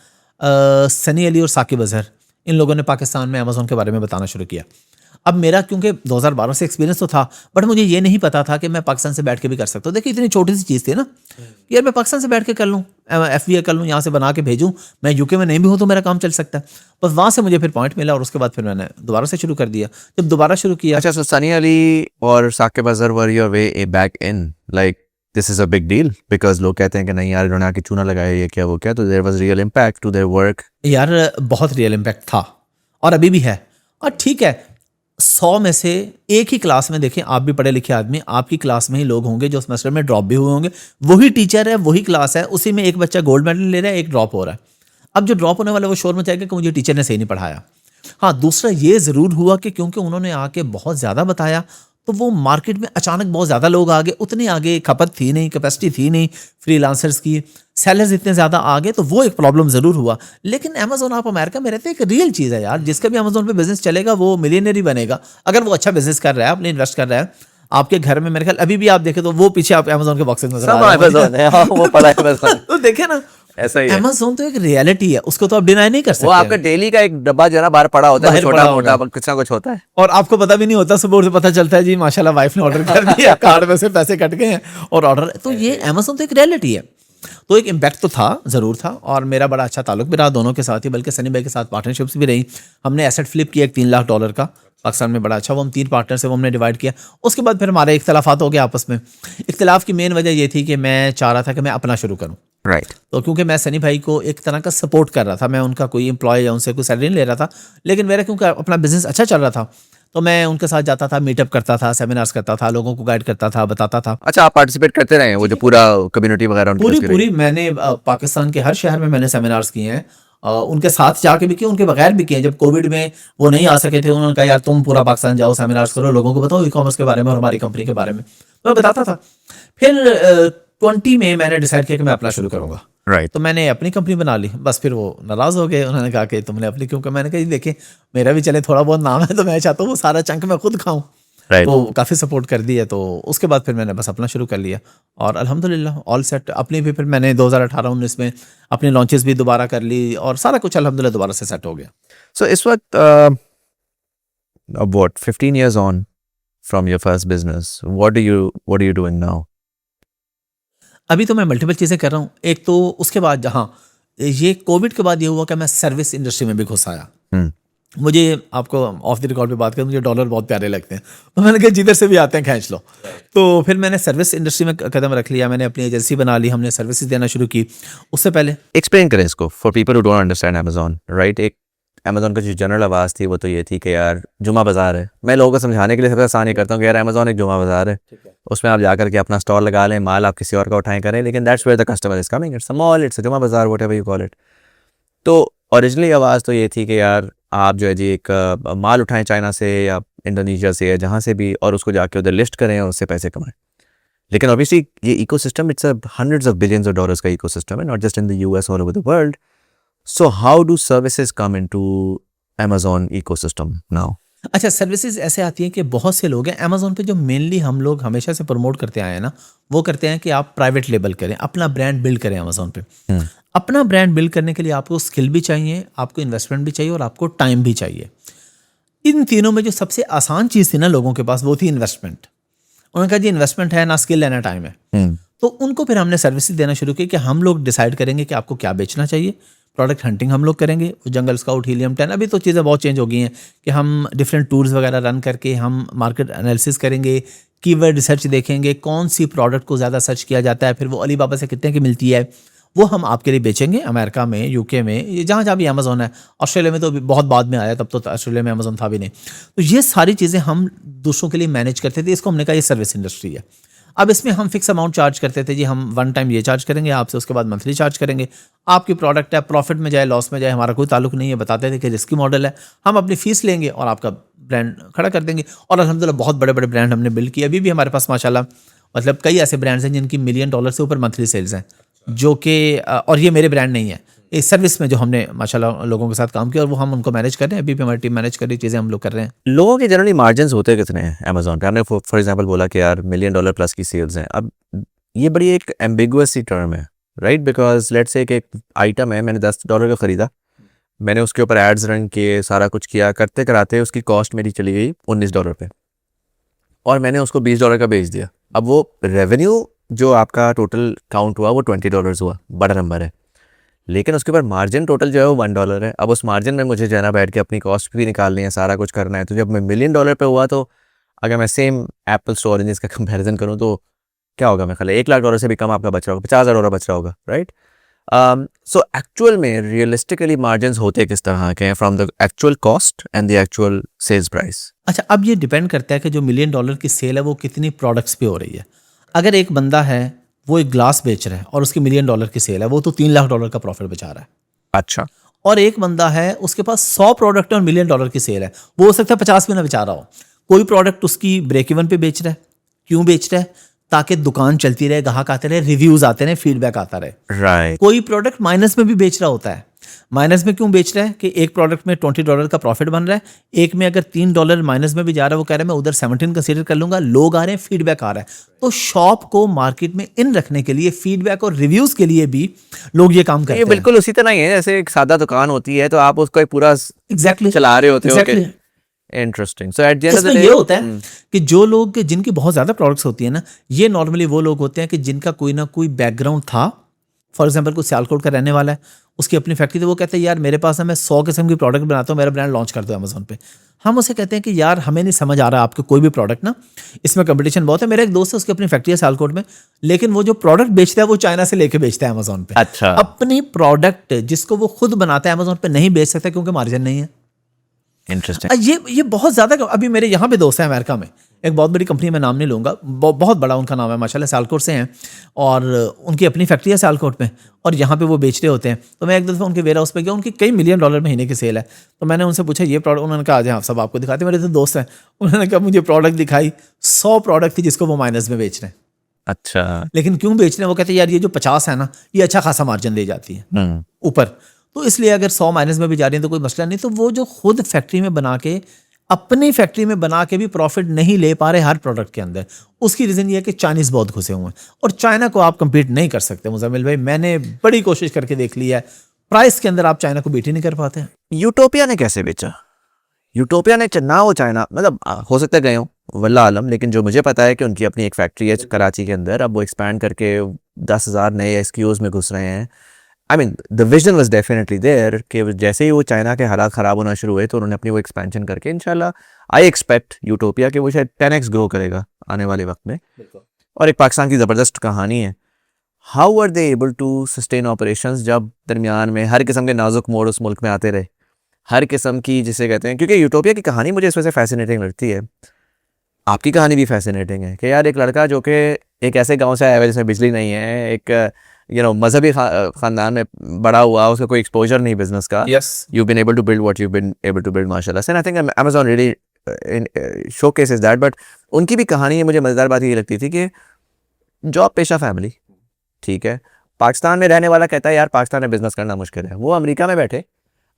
सनी अली और साकिब अजहर इन लोगों ने पाकिस्तान में अमेज़ॉन के बारे में बताना शुरू किया। अब मेरा क्योंकि 2012 से एक्सपीरियंस तो था, बट मुझे ये नहीं पता था कि मैं पाकिस्तान से बैठ के भी कर सकता हूँ। देखिए इतनी छोटी सी चीज़ थी ना, यार मैं पाकिस्तान से बैठ के कर लूँ, FBA कर लूँ, यहाँ से बना के भेजूँ, मैं UK में नहीं भी हूँ तो मेरा काम चल सकता है। बस वहाँ से मुझे फिर पॉइंट मिला और उसके बाद फिर मैंने दोबारा से शुरू कर दिया। जब दोबारा शुरू किया, अच्छा, सो सनी अली और Saqib Azhar were your way a back in, like this is a big deal, because लोग कहते हैं कि नहीं यार इन्होंने आके चूना लगाया, ये क्या वो क्या, तो there was real impact to their work. यार बहुत रियल इम्पैक्ट था और अभी भी है। और ठीक है, 100 में से एक ही क्लास में, देखें आप भी पढ़े लिखे आदमी, आपकी क्लास में ही लोग होंगे जो सेमेस्टर में ड्रॉप भी हुए होंगे। वही टीचर है, वही क्लास है, उसी में एक बच्चा गोल्ड मेडल ले रहा है, एक ड्रॉप हो रहा है। अब जो ड्रॉप होने वाला वो शोर मचाएगा कि मुझे टीचर ने सही नहीं पढ़ाया। हाँ, दूसरा ये ज़रूर हुआ कि क्योंकि उन्होंने आके बहुत ज़्यादा बताया तो वो मार्केट में अचानक बहुत ज़्यादा लोग आ गए, उतनी आगे खपत थी नहीं, कैपेसिटी थी नहीं फ्रीलांसर्स की, सेलर्स इतने ज़्यादा आ गए, तो वो एक प्रॉब्लम ज़रूर हुआ। लेकिन अमेज़ॉन, आप अमेरिका में रहते हैं, एक रियल चीज़ है यार, जिसका भी अमेज़ॉन पे बिजनेस चलेगा वो मिलियनर ही बनेगा अगर वो अच्छा बिजनेस कर रहा है, अपने इन्वेस्ट कर रहा है। आपके घर में मेरे ख्याल अभी भी आप देखें तो वो पीछे आप अमेज़ॉन के बॉक्सेस नजर आ रहे हैं। Amazon है, हाँ, वो पड़ा है Amazon। तो देखे ना, ऐसा ही है। अमेज़ॉन तो एक रियलिटी है, उसको तो आप डिनाई नहीं कर सकते। वो आपका डेली का एक डब्बा जो है ना बाहर पड़ा होता है, बाहर छोटा पड़ा मोटा होगा। कुछ ना कुछ होता है। और आपको पता भी नहीं होता, सुबह उठ के पता चलता है जी माशाल्लाह वाइफ ने ऑर्डर कर दिया, कार्ड में से पैसे कट गए हैं और ऑर्डर। तो ये अमेज़ॉन तो एक रियलिटी है। तो एक इम्पैक्ट तो था, ज़रूर था, और मेरा बड़ा अच्छा ताल्लुक भी रहा दोनों के साथ ही, बल्कि सनी भाई के साथ पार्टनरशिप्स भी रही। हमने एसेट फ्लिप किया एक $3 लाख का पाकिस्तान में, बड़ा अच्छा, वो हम 3 पार्टनर से वो हमने डिवाइड किया। उसके बाद फिर हमारे इख्तलाफात हो गए आपस में। इख्तलाफ की मेन वजह ये थी कि मैं चाह रहा था कि मैं अपना शुरू करूँ, राइट। तो क्योंकि मैं सनी भाई को एक तरह का सपोर्ट कर रहा था, मैं उनका कोई एम्प्लॉय या उनसे कोई सैलरी नहीं ले रहा था, लेकिन मेरा क्योंकि अपना बिजनेस अच्छा चल रहा था तो मैं उनके साथ जाता था, मीटअप करता था, सेमिनार्स करता था, लोगों को गाइड करता था, बताता था। अच्छा, आप पार्टिसिपेट करते रहे हैं, वो जो पूरा कम्युनिटी वगैरह उनकी पूरी उसकी पूरी मैंने पाकिस्तान के हर शहर में मैंने सेमिनार्स किए हैं, उनके साथ जाके भी किए, उनके बगैर भी किए। जब कोविड में वो नहीं आ सके थे, उन्होंने कहा यार तुम पूरा पाकिस्तान जाओ, सेमिनार्स करो, लोगों को बताओ ई कॉमर्स के बारे में और हमारी कंपनी के बारे में, तो मैं बताता था। फिर 20 में मैंने डिसाइड किया कि मैं अपना शुरू करूंगा। राइट। तो मैंने अपनी कंपनी बना ली। बस फिर वो नाराज़ हो गए, उन्होंने कहा कि तुमने अपनी क्यों, मैंने कहा देखें मेरा भी चले, थोड़ा बहुत नाम है तो मैं चाहता हूँ वो सारा चंक मैं खुद खाऊं। राइट। तो काफ़ी सपोर्ट कर दिया। तो उसके बाद फिर मैंने बस अपना शुरू कर लिया और अल्हम्दुलिल्लाह ऑल सेट। अपनी भी फिर मैंने 2018-19 में अपनी लॉन्चेस भी दोबारा कर ली और सारा कुछ अल्हम्दुलिल्लाह दोबारा से सेट हो गया। सो इस वक्त what 15 years on from your first business, what are you doing now? अभी तो मैं मल्टीपल चीज़ें कर रहा हूँ। एक तो उसके बाद जहाँ ये कोविड के बाद ये हुआ कि मैं सर्विस इंडस्ट्री में भी घुस आया। मुझे, आपको ऑफ द रिकॉर्ड पे बात करूं, मुझे डॉलर बहुत प्यारे लगते हैं, तो मैंने कहा जिधर से भी आते हैं खींच लो। तो फिर मैंने सर्विस इंडस्ट्री में कदम रख लिया, मैंने अपनी एजेंसी बना ली, हमने सर्विसेज देना शुरू की। उससे पहले एक्सप्लेन करें इसको for people who don't understand Amazon, right. एक अमेज़न का जो जनरल आवाज़ थी वो तो ये थी कि यार जुमा बाज़ार है। मैं लोगों को समझाने के लिए सबसे आसान ही करता हूँ कि यार अमेज़न एक जुमा बाज़ार है, उसमें आप जाकर के अपना स्टॉल लगा लें, माल आप किसी और का उठाएं करें, लेकिन that's where the customer is coming, it's a mall, it's a जुमा बाज़ार, व्हाटएवर यू कॉल इट। तो ओरिजिनली आवाज़ तो ये थी कि यार आप जो है जी एक माल उठाएं चाइना से या इंडोनेशिया से या जहाँ से भी, और उसको जाके उधर लिस्ट करें और उससे पैसे कमाएं। लेकिन ऑब्वियसली ये ecosystem it's a hundreds of billions of dollars का इकोसिस्टम है, not just in the US, all over the world. So how do services come into Amazon ecosystem now? अच्छा, सर्विसेज ऐसे आती हैं कि बहुत से लोग हैं अमेज़ॉन पे, जो मेनली हम लोग हमेशा से प्रमोट करते आए हैं ना, वो करते हैं कि आप प्राइवेट लेबल करें, अपना ब्रांड बिल्ड करें अमेज़ॉन पे। अपना ब्रांड बिल्ड करने के लिए आपको स्किल भी चाहिए, आपको इन्वेस्टमेंट भी चाहिए और आपको टाइम भी चाहिए। इन तीनों में जो सबसे आसान चीज़ थी ना लोगों के पास, वो थी इन्वेस्टमेंट। उन्होंने कहा जी इन्वेस्टमेंट है ना, स्किल है ना, टाइम है। तो उनको फिर हमने सर्विसेज देना शुरू की कि हम लोग डिसाइड करेंगे कि आपको क्या बेचना चाहिए, प्रोडक्ट हंटिंग हम लोग करेंगे, जंगल स्काउट, हीलियम 10, अभी तो चीज़ें बहुत चेंज हो गई हैं कि हम डिफरेंट टूर्स वगैरह रन करके हम मार्केट एनालिसिस करेंगे, कीवर्ड रिसर्च देखेंगे, कौन सी प्रोडक्ट को ज़्यादा सर्च किया जाता है, फिर वो अली बाबा से कितने की मिलती है, वो हम आपके लिए बेचेंगे। अमेरिका में, यूके में, ये जहाँ जहाँ भी अमेज़ॉन है, ऑस्ट्रेलिया में तो बहुत बाद में आया, तब तो ऑस्ट्रेलिया में अमेज़ॉन था भी नहीं। तो ये सारी चीज़ें हम दूसरों के लिए मैनेज करते थे। इसको हमने कहा ये सर्विस इंडस्ट्री है। अब इसमें हम फिक्स अमाउंट चार्ज करते थे जी, हम वन टाइम ये चार्ज करेंगे आपसे, उसके बाद मंथली चार्ज करेंगे। आपकी प्रोडक्ट है, प्रॉफिट में जाए लॉस में जाए हमारा कोई ताल्लुक नहीं है। बताते थे कि रिस्की मॉडल है, हम अपनी फीस लेंगे और आपका ब्रांड खड़ा कर देंगे। और अल्हम्दुलिल्लाह बहुत बड़े बड़े ब्रांड हमने बिल्ड किए। अभी भी हमारे पास माशाल्लाह मतलब कई ऐसे ब्रांड्स हैं जिनकी $1 मिलियन से ऊपर मंथली सेल्स हैं, जो कि और ये मेरे ब्रांड नहीं है, इस सर्विस में जो हमने माशाल्लाह लोगों के साथ काम किया और वो हम उनको मैनेज कर रहे हैं। अभी भी हमारी टीम मैनेज कर रही चीज़ें हम लोग कर रहे हैं। लोगों के जनरली मार्जिन होते कितने हैं अमेज़ॉन पे? हमने फॉर एग्जांपल बोला कि यार $1 मिलियन प्लस की सेल्स हैं। अब ये बड़ी एक एम्बिगुअस सी टर्म है, राइट? बिकॉज लेट्स से एक आइटम है, मैंने $10 का ख़रीदा, मैंने उसके ऊपर एड्स रन किए, सारा कुछ किया, करते कराते उसकी कॉस्ट मेरी चली गई $19 पे, और मैंने उसको $20 का बेच दिया। अब वो रेवेन्यू जो आपका टोटल काउंट हुआ वो $20 हुआ, बड़ा नंबर है, लेकिन उसके ऊपर मार्जिन टोटल जो है वो $1 है। अब उस मार्जिन में मुझे जो है ना बैठ के अपनी कॉस्ट भी निकालनी है, सारा कुछ करना है। तो जब मैं $1 मिलियन पे हुआ, तो अगर मैं सेम एप्पल्स टू ऑरेंजेस का कंपैरिजन करूँ तो क्या होगा, मैं ख्याल $1 लाख से भी कम आपका बच रहा होगा, $50,000 बच रहा होगा, राइट? सो एक्चुअल में रियलिस्टिकली मार्जिन होते किस तरह के हैं from the actual cost and the actual sales price? अच्छा, अब ये डिपेंड करता है कि जो $1 मिलियन की सेल है वो कितनी प्रोडक्ट्स पे हो रही है। अगर एक बंदा है वो एक ग्लास बेच रहा है और उसकी $1 मिलियन की सेल है, वो तो $3 लाख का प्रॉफिट बचा रहा है। अच्छा, और एक बंदा है उसके पास 100 प्रोडक्ट है और $1 मिलियन की सेल है, वो हो सकता है 50 में ना बेचा रहा हो। कोई प्रोडक्ट उसकी ब्रेक इवन पे बेच रहा है, क्यों बेच रहा है? ताकि दुकान चलती रहे, ग्राहक आते रहे, रिव्यूज आते रहे, फीडबैक आता रहे। राइट। कोई प्रोडक्ट माइनस में भी बेच रहा होता है। माइनस में क्यों बेच रहा है? कि एक प्रोडक्ट में $20 का प्रॉफिट बन रहा है, एक में अगर $3 माइनस में भी जा रहा है, वो कह रहा है मैं उधर 17 कंसीडर कर लूंगा, लोग आ रहे हैं, फीडबैक आ रहा है। तो शॉप को मार्केट में इन रखने के लिए, फीडबैक और रिव्यूज के लिए भी लोग ये काम करते ये हैं। बिल्कुल उसी तरह ही है जैसे एक सादा दुकान होती है, तो आप उसको एक पूरा एग्जैक्टली चला रहे होते हो। Exactly. Interesting. So at the end of the इसमें डे ये होता है कि जो लोग, जिनकी बहुत ज्यादा प्रोडक्ट्स होती है ना, ये नॉर्मली वो लोग होते हैं कि जिनका कोई ना कोई बैकग्राउंड था। फॉर एग्जांपल कोई सियालकोट का रहने वाला है, उसकी अपनी फैक्ट्री थी, वो कहते हैं यार मेरे पास है, मैं 100 किस्म की प्रोडक्ट बनाता हूँ, मेरा ब्रांड लॉन्च कर दो अमेजोन पे। हम उसे कहते हैं कि यार हमें नहीं समझ आ रहा आपके कोई भी प्रोडक्ट ना, इसमें कंपटीशन बहुत है। मेरा एक दोस्त है, उसकी अपनी फैक्ट्री है सियालकोट में, लेकिन वो जो प्रोडक्ट बेचता है वो चाइना से लेके बेचता है अमेजोन पे। अच्छा। अपनी प्रोडक्ट जिसको वो खुद बनाता है अमेजोन पे नहीं बेच सकता क्योंकि मार्जिन नहीं है। इंटरेस्टिंग। ये बहुत ज्यादा, अभी मेरे यहाँ पे दोस्त है अमेरिका में, एक बहुत बड़ी कंपनी, मैं नाम नहीं लूंगा, बहुत बड़ा उनका नाम है माशाल्लाह, सियालकोट से हैं, और उनकी अपनी फैक्ट्री है सियालकोट में, और यहाँ पे वो बेच रहे होते हैं। तो मैं एक दफ़ा उनके वेयर हाउस पे गया, उनकी कई $1 मिलियन महीने की सेल है। तो मैंने उनसे पूछा ये प्रोडक्ट, उन्होंने कहा आज आप सब आपको दिखाते, मेरे तो दोस्त हैं, उन्होंने कहा मुझे प्रोडक्ट दिखाई, 100 प्रोडक्ट थी जिसको वो माइनस में बेच रहे हैं। अच्छा। लेकिन क्यों बेच रहे हैं? वो कहते हैं यार ये जो 50 है ना, ये अच्छा खासा मार्जिन दे जाती है ऊपर, तो इसलिए अगर 100 माइनस में भी जा रही है तो कोई मसला नहीं। तो वो जो खुद फैक्ट्री में बना के, अपनी फैक्ट्री में बना के भी प्रॉफिट नहीं ले पा रहे हर प्रोडक्ट के अंदर, उसकी रीज़न ये है कि चाइनीज बहुत घुसे हुए हैं, और चाइना को आप compete नहीं कर सकते मुज़म्मिल भाई। मैंने बड़ी कोशिश करके देख ली है, प्राइस के अंदर आप चाइना को बीट ही नहीं कर पाते। यूटोपिया ने कैसे बेचा? यूटोपिया ने ना हो चाइना, मतलब हो सकता है गए हो वल्लाह आलम, लेकिन जो मुझे पता है कि उनकी अपनी एक फैक्ट्री है कराची के अंदर, अब वो एक्सपैंड करके 10,000 नए एसक्यूज में घुस रहे हैं। I mean the vision was definitely there कि जैसे ही वो चाइना के हालात ख़राब होना शुरू हुए तो उन्होंने अपनी वो एक्सपेंशन करके इंशाल्लाह आई एक्सपेक्ट यूटोपिया कि वो शायद 10x ग्रो करेगा आने वाले वक्त में। और एक पाकिस्तान की ज़बरदस्त कहानी है, how are they able to sustain operations जब दरमियान में हर किस्म के नाजुक मोड़ उस मुल्क में आते रहे, हर किस्म की जिसे कहते हैं, क्योंकि यूटोपिया की कहानी मुझे इस वजह से फैसिनेटिंग लगती है, आपकी कहानी भी फैसिनेटिंग है कि यार एक लड़का जो कि एक ऐसे गांव से आया हुआ जिसमें बिजली नहीं है, एक मजहबी ख़ानदान में बड़ा हुआ, उसका कोई एक्सपोजर नहीं बिजनेस का, you've been able to build what you've been able to build माशाल्लाह से, and I think Amazon really showcases that। But उनकी भी कहानी है, मुझे मज़ेदार बात ये लगती थी कि जॉब पेशा फैमिली, ठीक है, पाकिस्तान में रहने वाला कहता है यार पाकिस्तान में बिजनेस करना मुश्किल है, वो अमेरिका में बैठे,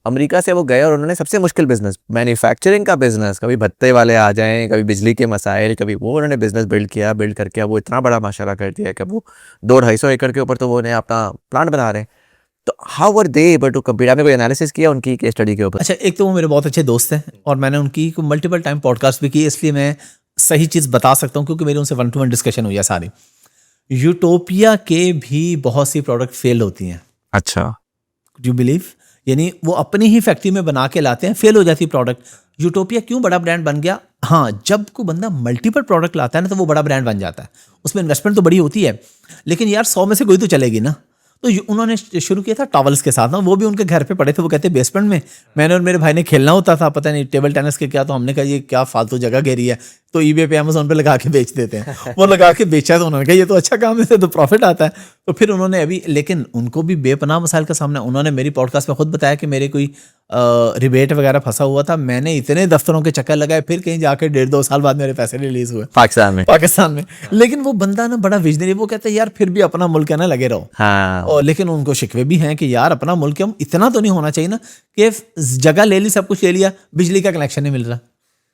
अमेरिका से वो गए और उन्होंने सबसे मुश्किल बिजनेस, मैन्युफैक्चरिंग का बिजनेस, कभी भत्ते वाले आ जाएं, कभी बिजली के मसाइल, कभी वो, उन्होंने बिजनेस बिल्ड किया, बिल्ड करके अब वो इतना बड़ा माशाल्लाह कर दिया है कि वो 200-250 एकड़ के ऊपर तो वो उन्हें अपना प्लांट बना रहे हैं। तो how are they able to compete? आपने कोई एनालिसिस किया उनकी केस स्टडी के ऊपर? अच्छा, एक तो वो मेरे बहुत अच्छे दोस्त हैं और मैंने उनकी मल्टीपल टाइम पॉडकास्ट भी की, इसलिए मैं सही चीज़ बता सकता हूँ क्योंकि मेरी उनसे 1-to-1 डिस्कशन हुई है सारी। यूटोपिया के भी बहुत सी प्रोडक्ट फेल होती हैं। अच्छा, यू बिलीव? यानी वो अपनी ही फैक्ट्री में बना के लाते हैं, फेल हो जाती प्रोडक्ट। यूटोपिया क्यों बड़ा ब्रांड बन गया? हाँ, जब कोई बंदा मल्टीपल प्रोडक्ट लाता है ना तो वो बड़ा ब्रांड बन जाता है, उसमें इन्वेस्टमेंट तो बड़ी होती है, लेकिन यार 100 में से कोई तो चलेगी ना। तो उन्होंने शुरू किया था टॉवल्स के साथ ना, वो भी उनके घर पे पड़े थे, वो कहते बेसमेंट में, मैंने और मेरे भाई ने खेलना होता था, पता नहीं टेबल टेनिस के क्या, तो हमने कहा ये क्या फालतू जगह घेरी है, तो ईबे पे अमेज़न पे लगा के बेच देते हैं। वो लगा के बेचा तो उन्होंने कहा ये तो अच्छा काम है, तो प्रॉफिट आता है। तो फिर उन्होंने अभी, लेकिन उनको भी बेपनाह मसाइल का सामना, उन्होंने मेरी पॉडकास्ट में खुद बताया कि मेरे कोई रिबेट वगैरह फंसा हुआ था, मैंने इतने दफ्तरों के चक्कर लगाए, फिर कहीं जाकर 1.5-2 साल बाद मेरे पैसे रिलीज हुए पाकिस्तान में। लेकिन वो बंदा ना बड़ा विजनरी, वो कहता है यार फिर भी अपना मुल्क है ना, लगे रहो। हाँ। और लेकिन उनको शिकवे भी हैं कि यार अपना मुल्क है, इतना तो नहीं होना चाहिए ना कि जगह ले ली, सब कुछ ले लिया, बिजली का कनेक्शन नहीं मिल रहा।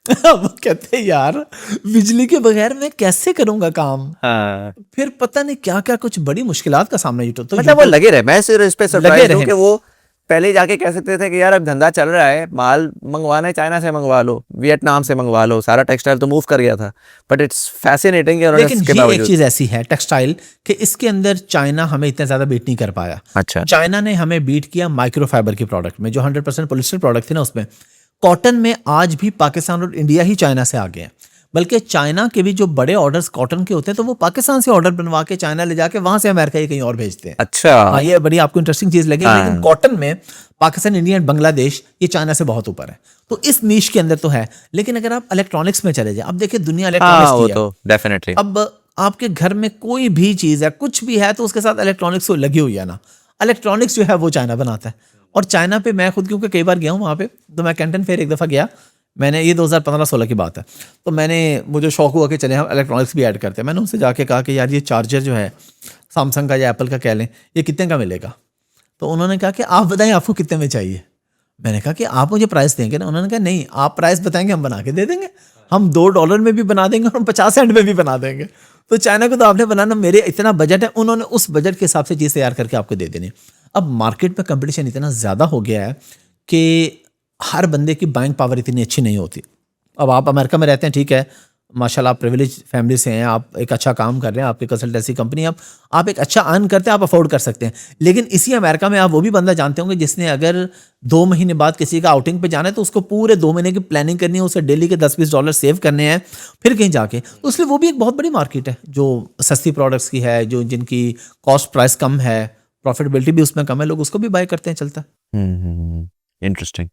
अब कहते हैं यार बिजली के बगैर मैं कैसे करूंगा काम। हाँ, फिर पता नहीं क्या क्या कुछ बड़ी मुश्किलात का सामना जुटा। तो मतलब वो लगे रहे। मैं सिर्फ इस पे लगे सरप्राइज हूँ रहे। कि वो पहले जाके कह सकते थे कि यार अब धंधा चल रहा है, माल मंगवाना है चाइना से मंगवा लो, वियतनाम से मंगवा लो, सारा टेक्सटाइल तो मूव कर गया था। बट इट्स फैसिनेटिंग कि उन्होंने लेकिन इसके ये एक बावजूद। चीज ऐसी है टेक्सटाइल कि इसके अंदर चाइना हमें इतना ज्यादा बीट नहीं कर पाया। अच्छा, चाइना ने हमें बीट किया माइक्रोफाइबर की प्रोडक्ट में, जो 100% पॉलिस्टर प्रोडक्ट थी ना उसमें। कॉटन में आज भी पाकिस्तान और इंडिया ही चाइना से आगे हैं। बल्कि चाइना के भी जो बड़े ऑर्डर्स कॉटन के होते हैं तो वो पाकिस्तान से ऑर्डर बनवा के चाइना ले जाके वहां से अमेरिका या कहीं और भेजते हैं। अच्छा, हाँ, ये बड़ी आपको इंटरेस्टिंग चीज लगेगी। हाँ। लेकिन कॉटन में पाकिस्तान, इंडिया एंड बांग्लादेश ये चाइना से बहुत ऊपर है। तो इस नीश के अंदर तो है। लेकिन अगर आप इलेक्ट्रॉनिक्स में चले जाए, अब देखिए दुनिया हाँ, इलेक्ट्रॉनिक्स वो की है। तो डेफिनेटली। अब आपके घर में कोई भी चीज़ है, कुछ भी है, तो उसके साथ इलेक्ट्रॉनिक्स तो लगी हुई है ना। इलेक्ट्रॉनिक्स जो है वो चाइना बनाता है। और चाइना पे मैं खुद क्योंकि कई बार गया हूँ वहाँ पे, तो मैं कैंटन फेयर एक दफ़ा गया मैंने, ये 2015-16 की बात है। तो मुझे शौक हुआ कि चले हम इलेक्ट्रॉनिक्स भी ऐड करते हैं। मैंने उनसे जाके कहा कि यार ये चार्जर जो है सैमसंग का या एप्पल का कह लें, ये कितने का मिलेगा। तो उन्होंने कहा कि आप बताएं आपको कितने में चाहिए। मैंने कहा कि आप मुझे प्राइस देंगे ना। उन्होंने कहा नहीं, आप प्राइस बताएंगे हम बना के दे देंगे। हम $2 में भी बना देंगे और हम 50 सेंट में भी बना देंगे। तो चाइना को तो आपने बनाना, मेरे इतना बजट है, उन्होंने उस बजट के हिसाब से चीज़ तैयार करके आपको दे देनी। अब मार्केट में कंपटीशन इतना ज़्यादा हो गया है कि हर बंदे की बाइंग पावर इतनी अच्छी नहीं होती। अब आप अमेरिका में रहते हैं, ठीक है, माशाल्लाह आप प्रिविलेज फैमिली से हैं, आप एक अच्छा काम कर रहे हैं, आपकी कंसल्टेंसी कंपनी, आप एक अच्छा अर्न करते हैं, आप अफोर्ड कर सकते हैं। लेकिन इसी अमेरिका में आप वो भी बंदा जानते होंगे जिसने अगर 2 महीने बाद किसी का आउटिंग पे जाना है तो उसको पूरे 2 महीने की प्लानिंग करनी है, उसे डेली के $10-20 सेव करने हैं फिर कहीं जाके। तो इसलिए वो भी एक बहुत बड़ी मार्केट है जो सस्ती प्रोडक्ट्स की है, जो जिनकी कॉस्ट प्राइस कम है, प्रॉफिटेबिलिटी भी उसमें कम है, लोग उसको भी बाय करते हैं, चलता है। Interesting.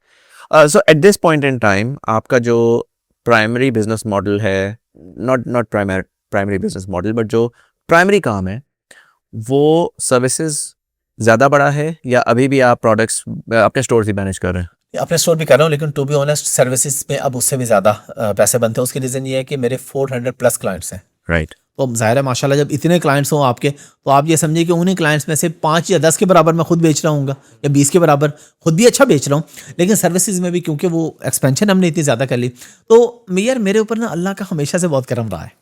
So at this point in time आपका जो प्राइमरी बिजनेस मॉडल है, not primary business model but जो प्राइमरी काम है, वो सर्विसेज ज़्यादा बड़ा है या अभी भी आप प्रोडक्ट्स अपने स्टोर से मैनेज कर रहे हैं? अपने स्टोर भी कर रहा हूँ, लेकिन टू बी ऑनेस्ट सर्विसेज में अब उससे भी ज़्यादा पैसे बनते हैं। उसकी रीज़न ये है कि मेरे 400+ क्लाइंट्स हैं। राइट। तो ज़ाहिर है माशाल्लाह जब इतने क्लाइंट्स हों आपके, तो आप ये समझिए कि उन्हीं क्लाइंट्स में से 5 या 10 के बराबर मैं खुद बेच रहा हूँ या 20 के बराबर खुद भी अच्छा बेच रहा हूँ। लेकिन सर्विसेज में भी क्योंकि वो एक्सपेंशन हमने इतनी ज़्यादा कर ली, तो यार मेरे ऊपर ना अल्लाह का हमेशा से बहुत करम रहा है।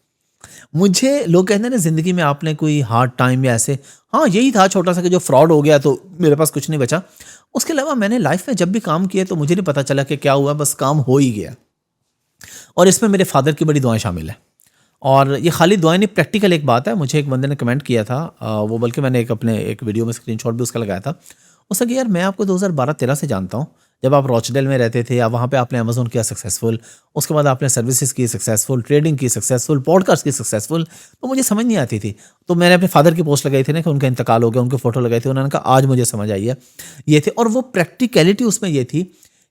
मुझे लोग कहते हैं ना ज़िंदगी में आपने कोई हार्ड टाइम या ऐसे, हाँ यही था छोटा सा कि जो फ्रॉड हो गया तो मेरे पास कुछ नहीं बचा। उसके अलावा मैंने लाइफ में जब भी काम किया तो मुझे नहीं पता चला कि क्या हुआ, बस काम हो ही गया। और इसमें मेरे फादर की बड़ी दुआएं शामिल हैं। और ये खाली दुआएं नहीं, प्रैक्टिकल एक बात है। मुझे एक बंदे ने कमेंट किया था, वो बल्कि मैंने अपने एक वीडियो में स्क्रीनशॉट भी उसका लगाया था। उसने कहा यार मैं आपको 2012-13 से जानता हूँ, जब आप रॉचडेल में रहते थे या वहाँ पे आपने अमेजोन किया सक्सेसफुल, उसके बाद आपने सर्विसेज की सक्सेसफुल, ट्रेडिंग की सक्सेसफुल, पॉडकास्ट की सक्सेसफुल। तो मुझे समझ नहीं आती थी। तो मैंने अपने फादर की पोस्ट लगाई थी ना कि उनका इंतकाल हो गया, उनकी फ़ोटो लगाई थी। उन्होंने कहा आज मुझे समझ आई है ये थे। और वो प्रैक्टिकलिटी उसमें ये थी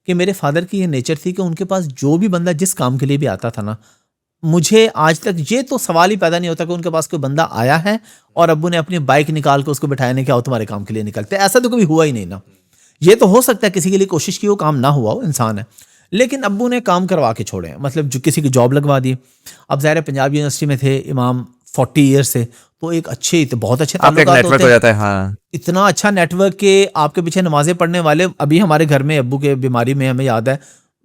कि मेरे फादर की ये नेचर थी कि उनके पास जो भी बंदा जिस काम के लिए भी आता था ना, मुझे आज तक ये तो सवाल ही पैदा नहीं होता कि उनके पास कोई बंदा आया है और अब्बू ने अपनी बाइक निकाल के उसको बिठाया नहीं कि आओ तुम्हारे काम के लिए निकलते। ऐसा तो कभी हुआ ही नहीं ना। ये तो हो सकता है किसी के लिए कोशिश की, वो काम ना हुआ हो, इंसान है। लेकिन अब्बू ने काम करवा के छोड़े हैं, मतलब जो किसी की जॉब लगवा दी। अब ज़ाहिर है पंजाब यूनिवर्सिटी में थे इमाम 40 ईयर से, तो एक अच्छे बहुत अच्छे आपका एक ताल्लुकात नेटवर्क होते हो हैं। जाता है। हाँ, इतना अच्छा नेटवर्क के आपके पीछे नमाजें पढ़ने वाले, अभी हमारे घर में अब्बू के बीमारी में हमें याद है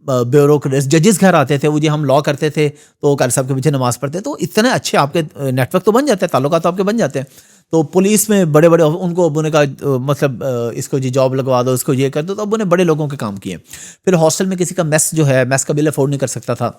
ब्यूरोक्रेट्स जजेस घर आते थे, वो जी हम लॉ करते थे तो कार साहब के पीछे नमाज पढ़ते। तो इतने अच्छे आपके नेटवर्क तो बन जाते हैं, ताल्लुकात तो आपके बन जाते हैं। तो पुलिस में बड़े बड़े उनको अब्बू ने कहा मतलब इसको जी जॉब लगवा दो, इसको ये कर दो। तो अब्बू ने बड़े लोगों के काम किए। फिर हॉस्टल में किसी का मेस जो है, मेस का बिल अफोर्ड नहीं कर सकता था,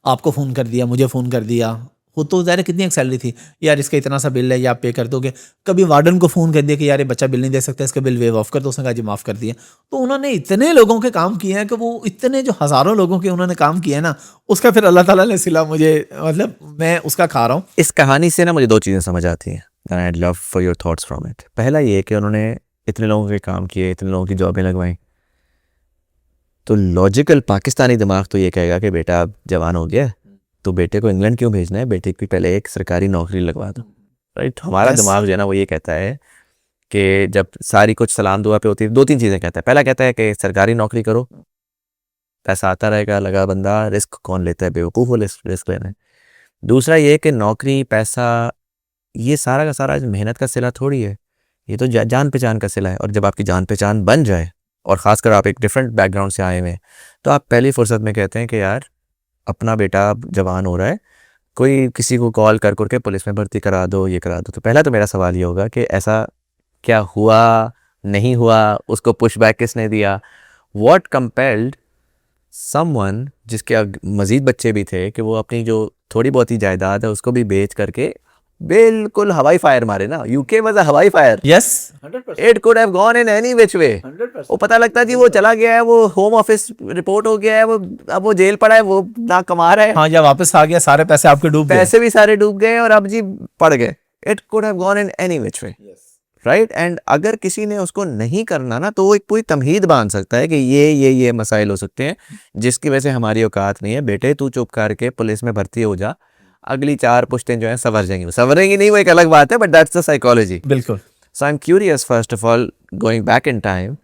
आपको फ़ोन कर दिया, मुझे फ़ोन कर दिया। वो तो ज़ाहिर कितनी एक सैलरी थी, यार इसका इतना सा बिल है, या आप पे कर दोगे। कभी वार्डन को फ़ोन कर दिया कि यार ये बच्चा बिल नहीं दे सकता, इसका बिल वेव ऑफ कर दो। उसने कहा जी माफ़ कर दिया। तो उन्होंने इतने लोगों के काम किए हैं कि वो इतने जो हज़ारों लोगों के उन्होंने काम किया है ना, उसका फिर अल्लाह ताला ने सिला मुझे, मतलब मैं उसका खा रहा हूँ। इस कहानी से ना मुझे 2 चीज़ें समझ आती हैं and I love for your thoughts from it. पहला ये कि उन्होंने इतने लोगों के काम किए, इतने लोगों की जॉबें लगवाई, तो लॉजिकल पाकिस्तानी दिमाग तो ये कहेगा कि बेटा अब जवान हो गया तो बेटे को इंग्लैंड क्यों भेजना है, बेटे की पहले एक सरकारी नौकरी लगवा दो। राइट। हमारा दिमाग जो है ना वो ये कहता है कि जब सारी कुछ सलाम दुआ पे होती है, 2-3 चीज़ें कहता है। पहला कहता है कि सरकारी नौकरी करो, पैसा आता रहेगा, लगा बंदा, रिस्क कौन लेता है, बेवकूफ़ हो रिस्क लेना है। दूसरा ये कि नौकरी, पैसा, ये सारा का सारा मेहनत का सिला थोड़ी है, ये तो जान पहचान का सिला है। और जब आपकी जान पहचान बन जाए और ख़ासकर आप एक डिफरेंट बैकग्राउंड से आए हुए हैं, तो आप पहली फुर्सत में कहते हैं कि यार अपना बेटा जवान हो रहा है, कोई किसी को कॉल कर करके पुलिस में भर्ती करा दो, ये करा दो, तो पहला तो मेरा सवाल ये होगा कि ऐसा क्या हुआ, नहीं हुआ, उसको पुश बैक किसने दिया? व्हाट कंपेल्ड समवन जिसके मजीद बच्चे भी थे कि वो अपनी जो थोड़ी बहुत ही जायदाद है उसको भी बेच करके बिल्कुल हवाई फायर मारे ना? यूके वाज अ हवाई fire, yes, it could have gone in any which way. वो पता लगता जी वो चला गया है, वो होम ऑफिस रिपोर्ट हो गया है, वो अब वो जेल पड़ा है, वो ना कमा रहा है, हाँ, या वापस आ गया, सारे पैसे आपके डूब गए। पैसे भी सारे डूब गए और अब जी पड़ गए। It could have gone in any which way, right? And अगर किसी ने उसको नहीं करना ना, तो वो एक पूरी तमहीद बांध सकता है कि ये मसाइल हो सकते हैं जिसकी वजह से हमारी औकात नहीं है, बेटे तू चुप करके पुलिस में भर्ती हो जा, अगली 4 पुश्तें जो है संवर जाएंगी। संवरेंगी नहीं वो एक अलग बात है, बट दैट्स द साइकोलॉजी। बिल्कुल। So I am curious, first of all, going back in time,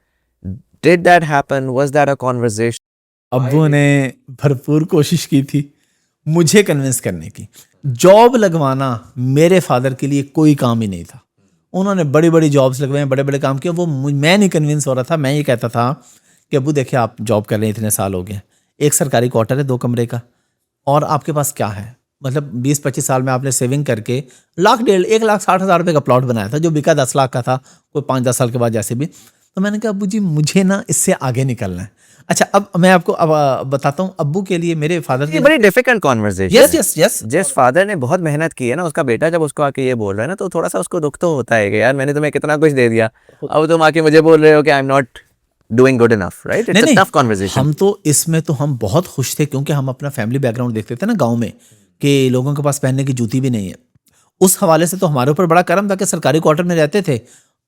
did that happen? Was that a conversation? अब्बू ने भरपूर कोशिश की थी मुझे कन्विंस करने की। जॉब लगवाना मेरे फादर के लिए कोई काम ही नहीं था। उन्होंने बड़ी बड़ी जॉब्स लगवाए, बड़े बड़े काम किए, वो मैं नहीं कन्विंस हो रहा था। मैं ये कहता था कि अब्बू देखिए, आप जॉब कर रहे हैं, इतने साल हो गए, एक सरकारी क्वार्टर है 2 कमरे का, और आपके पास क्या है? मतलब 20-25 साल में आपने सेविंग करके 1,60,000 रुपये का प्लॉट बनाया था जो बिका 10 लाख का था, कोई 5-10 साल के बाद जैसे भी। तो मैंने कहा अब्बू जी मुझे ना इससे आगे निकलना है। अच्छा, अब मैं आपको अब बताता हूँ अब्बू के लिए मेरे फादर ये की। बड़ी difficult conversation. Yes yes yes. जिस फादर ने बहुत मेहनत की है ना, उसका बेटा जब उसको आके ये बोल रहा है ना, तो थोड़ा सा उसको दुख तो होता है कि यार मैंने तुम्हें कितना कुछ दे दिया, अब तुम आके मुझे बोल रहे हो कि I am not doing good enough, right? It's a tough conversation. हम तो इसमें तो हम बहुत खुश थे क्योंकि हम अपना फैमिली बैकग्राउंड देखते थे ना गांव में, कि लोगों के पास पहनने की जूती भी नहीं है। उस हवाले से तो हमारे ऊपर बड़ा करम था कि सरकारी क्वार्टर में रहते थे।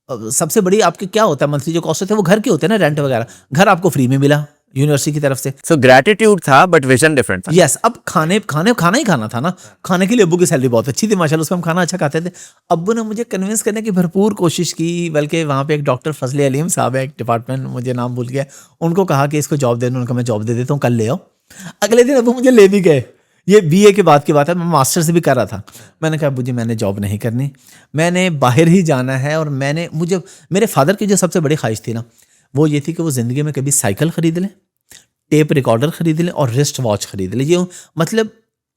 सबसे बड़ी आपके क्या होता है, मंथली जो कॉस्ट होते हैं वो घर के होते हैं ना, रेंट वगैरह। घर आपको फ्री में मिला यूनिवर्सिटी की तरफ से। सो ग्रैटिट्यूड था बट विजन डिफरेंट था। यस, अब खाना ही खाना था ना। खाने के लिए अब्बू की सैलरी बहुत अच्छी थी माशाल्लाह, उसमें हम खाना अच्छा खाते थे। अब्बू ने मुझे कन्विंस करने की भरपूर कोशिश की, बल्कि वहाँ पे एक डॉक्टर फजले अलीम साहब है, एक डिपार्टमेंट, मुझे नाम भूल गया, उनको कहा कि इसको जॉब दे दो। उनका मैं जॉब दे देता हूँ, कल ले आओ। अगले दिन अब्बू मुझे ले भी गए। ये बीए के बाद की बात है, मैं मास्टर से भी कर रहा था। मैंने कहा अब्बू जी मैंने जॉब नहीं करनी, मैंने बाहर ही जाना है। और मुझे मेरे फादर की जो सबसे बड़ी ख्वाहिश थी ना, वो ये थी कि वो ज़िंदगी में कभी साइकिल ख़रीद लें, टेप रिकॉर्डर खरीद लें और रिस्ट वॉच खरीद लें। ये मतलब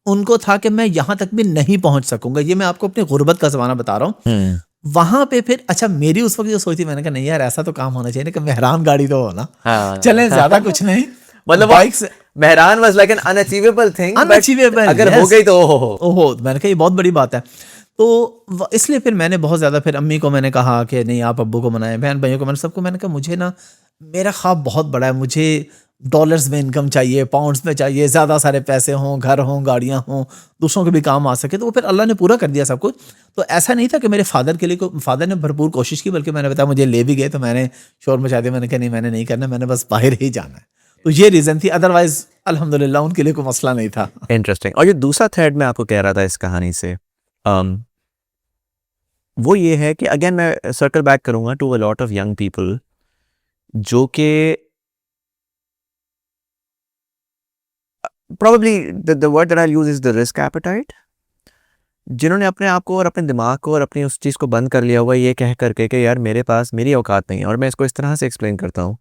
उनको था कि मैं यहाँ तक भी नहीं पहुँच सकूंगा। ये मैं आपको अपनी गुर्बत का ज़माना बता रहा हूँ। वहाँ पे फिर अच्छा, मेरी उस वक्त जो सोच थी, मैंने कहा नहीं यार ऐसा तो काम होना चाहिए ना कि मेहरान गाड़ी तो हो ना। हाँ। चलें, ज़्यादा कुछ नहीं, मतलब बाइक से। Mehran was like an unachievable thing, Unachievable, अगर yes. हो गई तो ओहो। मैंने कहा ये बहुत बड़ी बात है। तो इसलिए फिर मैंने बहुत ज़्यादा, फिर अम्मी को मैंने कहा कि नहीं आप अब्बू को मनाएं, बहन भाइयों को, मैंने सबको, मैंने कहा मुझे ना मेरा ख्वाब बहुत बड़ा है, मुझे डॉलर्स में इनकम चाहिए, पाउंड्स में चाहिए, ज़्यादा सारे पैसे हों, घर हों, गाड़ियाँ हों, दूसरों के भी काम आ सके। तो वो फिर अल्लाह ने पूरा कर दिया सब कुछ। तो ऐसा नहीं था कि मेरे फादर के लिए फादर ने भरपूर कोशिश की, बल्कि मैंने बताया मुझे ले भी गए तो मैंने शोर मचा दिया। मैंने कहा नहीं मैंने नहीं करना, मैंने बस बाहर ही जाना है। तो ये रीज़न थी, अदरवाइज अल्हम्दुलिल्लाह उनके लिए कोई मसला नहीं था। इंटरेस्टिंग। और ये दूसरा थ्रेड मैं आपको कह रहा था इस कहानी से, वो ये है कि अगेन मैं सर्कल बैक करूंगा to a lot of young people जो कि probably the word that I'll use is the risk appetite, जिन्होंने अपने आप को और अपने दिमाग को और अपनी उस चीज़ को बंद कर लिया हुआ ये कह करके कि यार मेरे पास मेरी औकात नहीं है। और मैं इसको इस तरह से एक्सप्लेन करता हूँ,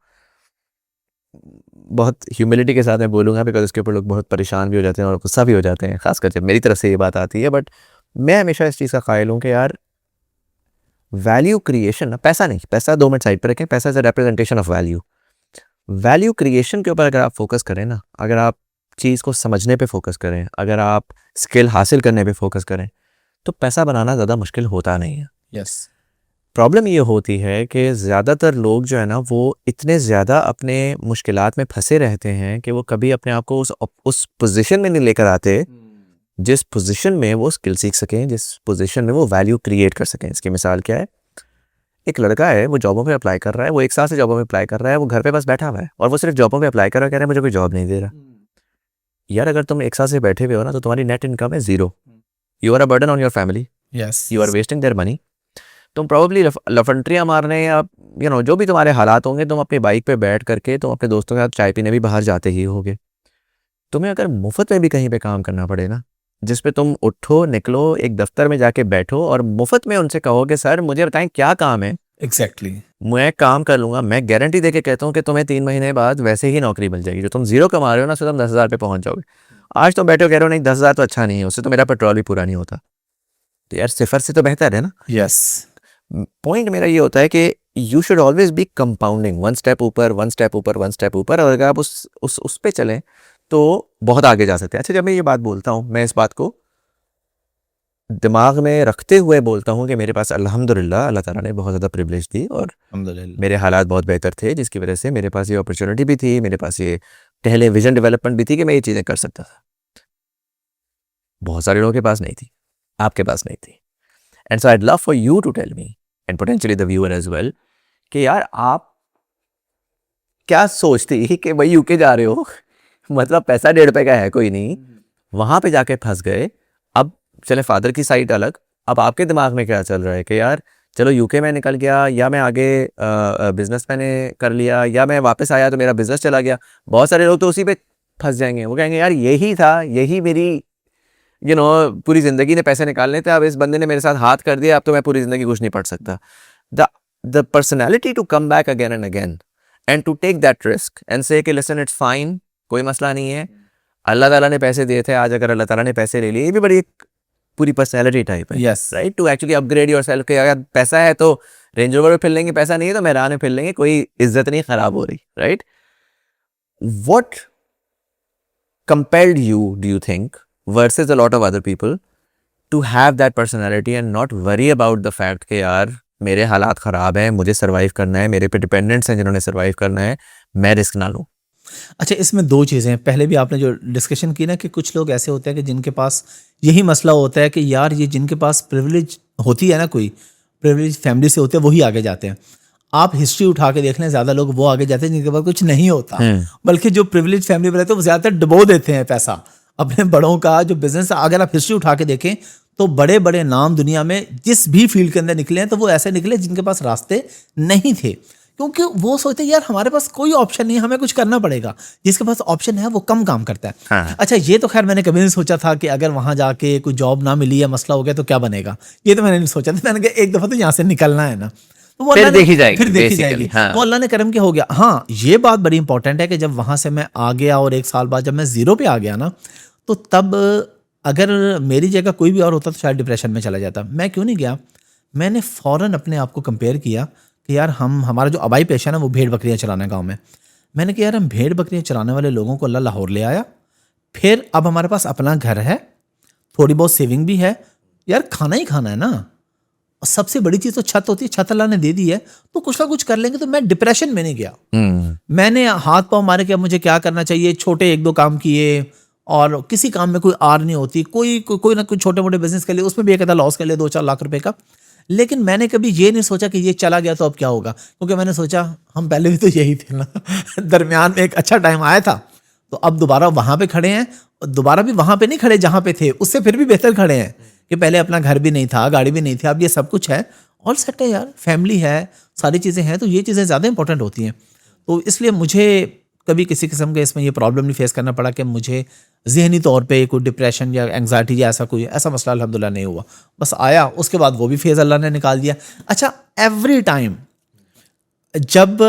बहुत ह्यूमिलिटी के साथ मैं बोलूँगा, बिकॉज इसके ऊपर लोग बहुत परेशान भी हो जाते हैं और गुस्सा भी हो जाते हैं, खासकर जब मेरी तरफ से ये बात आती है। बट मैं हमेशा इस चीज़ का कायल हूँ कि यार वैल्यू क्रिएशन ना, पैसा नहीं, पैसा 2 मिनट साइड पर रखें, पैसा is a representation of value. Value creation के ऊपर अगर आप फोकस करें ना, अगर आप चीज़ को समझने पे फोकस करें, अगर आप स्किल हासिल करने पे फोकस करें, तो पैसा बनाना ज़्यादा मुश्किल होता नहीं है। यस। प्रॉब्लम ये होती है कि ज़्यादातर लोग जो है ना, वो इतने ज़्यादा अपने मुश्किलात में फंसे रहते हैं कि वो कभी अपने आप को उस पोजीशन में नहीं लेकर आते जिस पोजीशन में वो स्किल सीख सकें, जिस पोजीशन में वो वैल्यू क्रिएट कर सकें। इसकी मिसाल क्या है, एक लड़का है, वो जॉबों पे अप्लाई कर रहा है, वो 1 साल से जॉबों में अप्लाई कर रहा है, वो घर पे बस बैठा हुआ है और वो सिर्फ जॉबों पे अप्लाई कर रहा है, कह रहा है मुझे कोई जॉब नहीं दे रहा। यार अगर तुम 1 साल से बैठे हुए हो ना, तो तुम्हारी नेट इनकम है 0, you are a burden on your family, yes, you are wasting their money. तुम प्रॉब्ली लफंट्रियाँ मारने या जो भी तुम्हारे हालात होंगे, तुम अपनी बाइक पे बैठ करके तुम अपने दोस्तों के साथ चाय पीने भी बाहर जाते ही होगे। तुम्हें अगर मुफ्त में भी कहीं पे काम करना पड़े ना, जिस पे तुम उठो, निकलो, एक दफ्तर में जाके बैठो और मुफ्त में उनसे कहो कि सर मुझे बताएं क्या काम है, एग्जैक्टली, मैं काम कर लूंगा, मैं गारंटी दे के कहता हूँ कि तुम्हें 3 महीने बाद वैसे ही नौकरी मिल जाएगी। जो तुम जीरो कमा रहे हो ना, उससे तुम 10,000 पे पहुंच जाओगे। आज तुम बैठे हो कह रहे हो नहीं 10,000 तो अच्छा नहीं है, उससे तो मेरा पेट्रोल भी पूरा नहीं होता। तो यार सिफर से तो बेहतर है ना। यस, पॉइंट मेरा ये होता है कि you should always be compounding, one step ऊपर, वन स्टेप ऊपर, वन स्टेप ऊपर, और अगर आप उस पे चलें तो बहुत आगे जा सकते हैं। अच्छा, जब मैं ये बात बोलता हूँ, मैं इस बात को दिमाग में रखते हुए बोलता हूँ कि मेरे पास अल्हम्दुलिल्लाह अल्लाह ताला ने बहुत ज़्यादा प्रिविलेज दी और अल्हम्दुलिल्लाह। मेरे हालात बहुत बेहतर थे, जिसकी वजह से मेरे पास ये अपॉर्चुनिटी भी थी, मेरे पास ये पहले विजन डेवलपमेंट भी थी कि मैं ये चीज़ें कर सकता था। बहुत सारे लोगों के पास नहीं थी, आपके पास नहीं थी। And so I'd love for you to tell me and potentially the viewer as well कि यार आप क्या सोचती कि भाई यूके जा रहे हो मतलब पैसा 1.5 रुपए का है कोई नहीं, वहां पे जाके फंस गए। अब चले फादर की साइड अलग, अब आपके दिमाग में क्या चल रहा है कि यार चलो यूके में निकल गया, या मैं आगे बिजनेस मैंने कर लिया, या मैं वापस आया तो मेरा बिजनेस चला गया। बहुत सारे लोग तो उसी पे फंस जाएंगे, वो कहेंगे यार यही था, यही मेरी पूरी जिंदगी ने पैसे निकालने थे, अब इस बंदे ने मेरे साथ हाथ कर दिया, अब तो मैं पूरी जिंदगी कुछ नहीं पढ़ सकता। The personality to come back again and again and to take that risk and say कि लिसन इट्स फाइन, कोई मसला नहीं है, अल्लाह ताला ने पैसे दिए थे, आज अगर अल्लाह ताला ने पैसे ले लिए, ये भी बड़ी एक पूरी पर्सनैलिटी टाइप है। Yes, right, to actually upgrade yourself के अगर पैसा है तो रेंज रोवर में फिर लेंगे, पैसा नहीं है तो मेहरान में फिर लेंगे, कोई इज्जत नहीं खराब हो रही। Right, what compelled you, do you think, versus a lot of other people, to have that personality and not worry about the fact कि यार मेरे हालात ख़राब हैं, मुझे सर्वाइव करना है, मेरे पे डिपेंडेंट्स हैं जिन्होंने सर्वाइव करना है, मैं रिस्क ना लूँ। अच्छा, इसमें दो चीज़ें हैं। पहले भी आपने जो डिस्कशन की ना कि कुछ लोग ऐसे होते हैं कि जिनके पास यही मसला होता है कि यार ये जिनके पास प्रिविलेज होती है ना, कोई प्रिविलेज फैमिली से होते हैं, वही आगे जाते हैं। आप हिस्ट्री उठा के देख लें, ज़्यादा लोग वो आगे जाते हैं जिनके पास कुछ नहीं होता, बल्कि जो प्रिविलेज फैमिली में रहते हैं वो ज़्यादातर डुबो देते हैं पैसा अपने बड़ों का जो बिजनेस। अगर आप हिस्ट्री उठा के देखें तो बड़े बड़े नाम दुनिया में जिस भी फील्ड के अंदर निकले हैं तो वो ऐसे निकले जिनके पास रास्ते नहीं थे, क्योंकि वो सोचते हैं यार हमारे पास कोई ऑप्शन नहीं, हमें कुछ करना पड़ेगा। जिसके पास ऑप्शन है वो कम काम करता है। हाँ। अच्छा, ये तो खैर मैंने कभी नहीं सोचा था कि अगर वहां जाके कोई जॉब ना मिली या मसला हो गया तो क्या बनेगा, ये तो मैंने नहीं सोचा था। मैंने कहा एक दफा तो यहाँ से निकलना है ना, तो वो फिर देखी जाएगी, फिर देखी जाएगी। हाँ। वो अल्लाह ने करम के हो गया। हाँ, ये बात बड़ी इंपॉर्टेंट है कि जब वहां से मैं आ गया और 1 साल बाद जब मैं जीरो पे आ गया ना, तो तब अगर मेरी जगह कोई भी और होता तो शायद डिप्रेशन में चला जाता। मैं क्यों नहीं गया, मैंने फ़ौरन अपने आप को कंपेयर किया कि यार हमारा जो आबाई पेशा है ना वो भेड़ बकरियां चलाना गाँव में। मैंने कहा यार हम भेड़ बकरियां चलाने वाले लोगों को अल्लाह लाहौर ले आया, फिर अब हमारे पास अपना घर है, थोड़ी बहुत सेविंग भी है, यार खाना ही खाना है ना, और सबसे बड़ी चीज़ तो छत होती है, छत अल्लाह ने दे दी है तो कुछ ना कुछ कर लेंगे। तो मैं डिप्रेशन में नहीं गया। मैंने हाथ पांव मारे कि अब मुझे क्या करना चाहिए, छोटे 1-2 काम किए, और किसी काम में कोई आर नहीं होती, कोई ना कोई छोटे मोटे बिजनेस कर लिए, उसमें भी एक आधा लॉस कर लिया 2-4 लाख रुपए का। लेकिन मैंने कभी ये नहीं सोचा कि ये चला गया तो अब क्या होगा, क्योंकि मैंने सोचा हम पहले भी तो यही थे ना दरमियान में एक अच्छा टाइम आया था, तो अब दोबारा वहां पे खड़े हैं, दोबारा भी वहां पे नहीं खड़े जहां पे थे, उससे फिर भी बेहतर खड़े हैं कि पहले अपना घर भी नहीं था, गाड़ी भी नहीं थी, अब ये सब कुछ है, ऑल सेट है यार, फैमिली है, सारी चीज़ें हैं, तो ये चीज़ें ज़्यादा इंपॉर्टेंट होती हैं। तो इसलिए मुझे कभी किसी किस्म के इसमें ये प्रॉब्लम नहीं फेस करना पड़ा कि मुझे ज़हनी तौर पे कोई डिप्रेशन या एंग्जाइटी या ऐसा मसला अल्हम्दुलिल्लाह नहीं हुआ। बस आया, उसके बाद वो भी फेज़ अल्लाह ने निकाल दिया। अच्छा, एवरी टाइम जब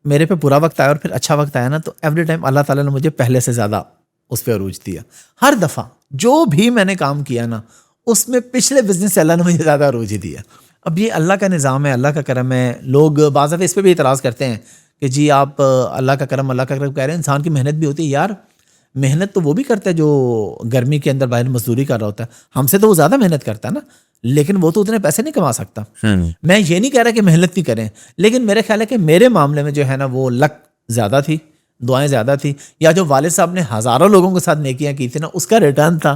मेरे पे बुरा वक्त आया और फिर अच्छा वक्त आया ना, तो एवरी टाइम अल्लाह ताला ने मुझे पहले से ज़्यादा उस पर अरूज दिया। हर दफ़ा जो भी मैंने काम किया ना, उसमें पिछले बिजनेस से अल्लाह ने मुझे ज़्यादा अरूज ही दिया। अब ये अल्लाह का निज़ाम है, अल्लाह का करम है। लोग बाज़ दफ़े इस पर भी इतराज़ करते हैं कि जी आप अल्लाह का करम कह रहे हैं, इंसान की मेहनत भी होती है। यार मेहनत तो वो भी करता है जो गर्मी के अंदर बाहर मजदूरी कर रहा होता है, हमसे तो वो ज़्यादा मेहनत करता है ना, लेकिन वो तो उतने पैसे नहीं कमा सकता। मैं ये नहीं कह रहा कि मेहनत नहीं करें, लेकिन मेरे ख्याल है कि मेरे मामले में जो है ना वो लक ज़्यादा थी, दुआएं ज़्यादा थी, या जो वालिद साहब ने हज़ारों लोगों के साथ नेकियां की थी ना, उसका रिटर्न था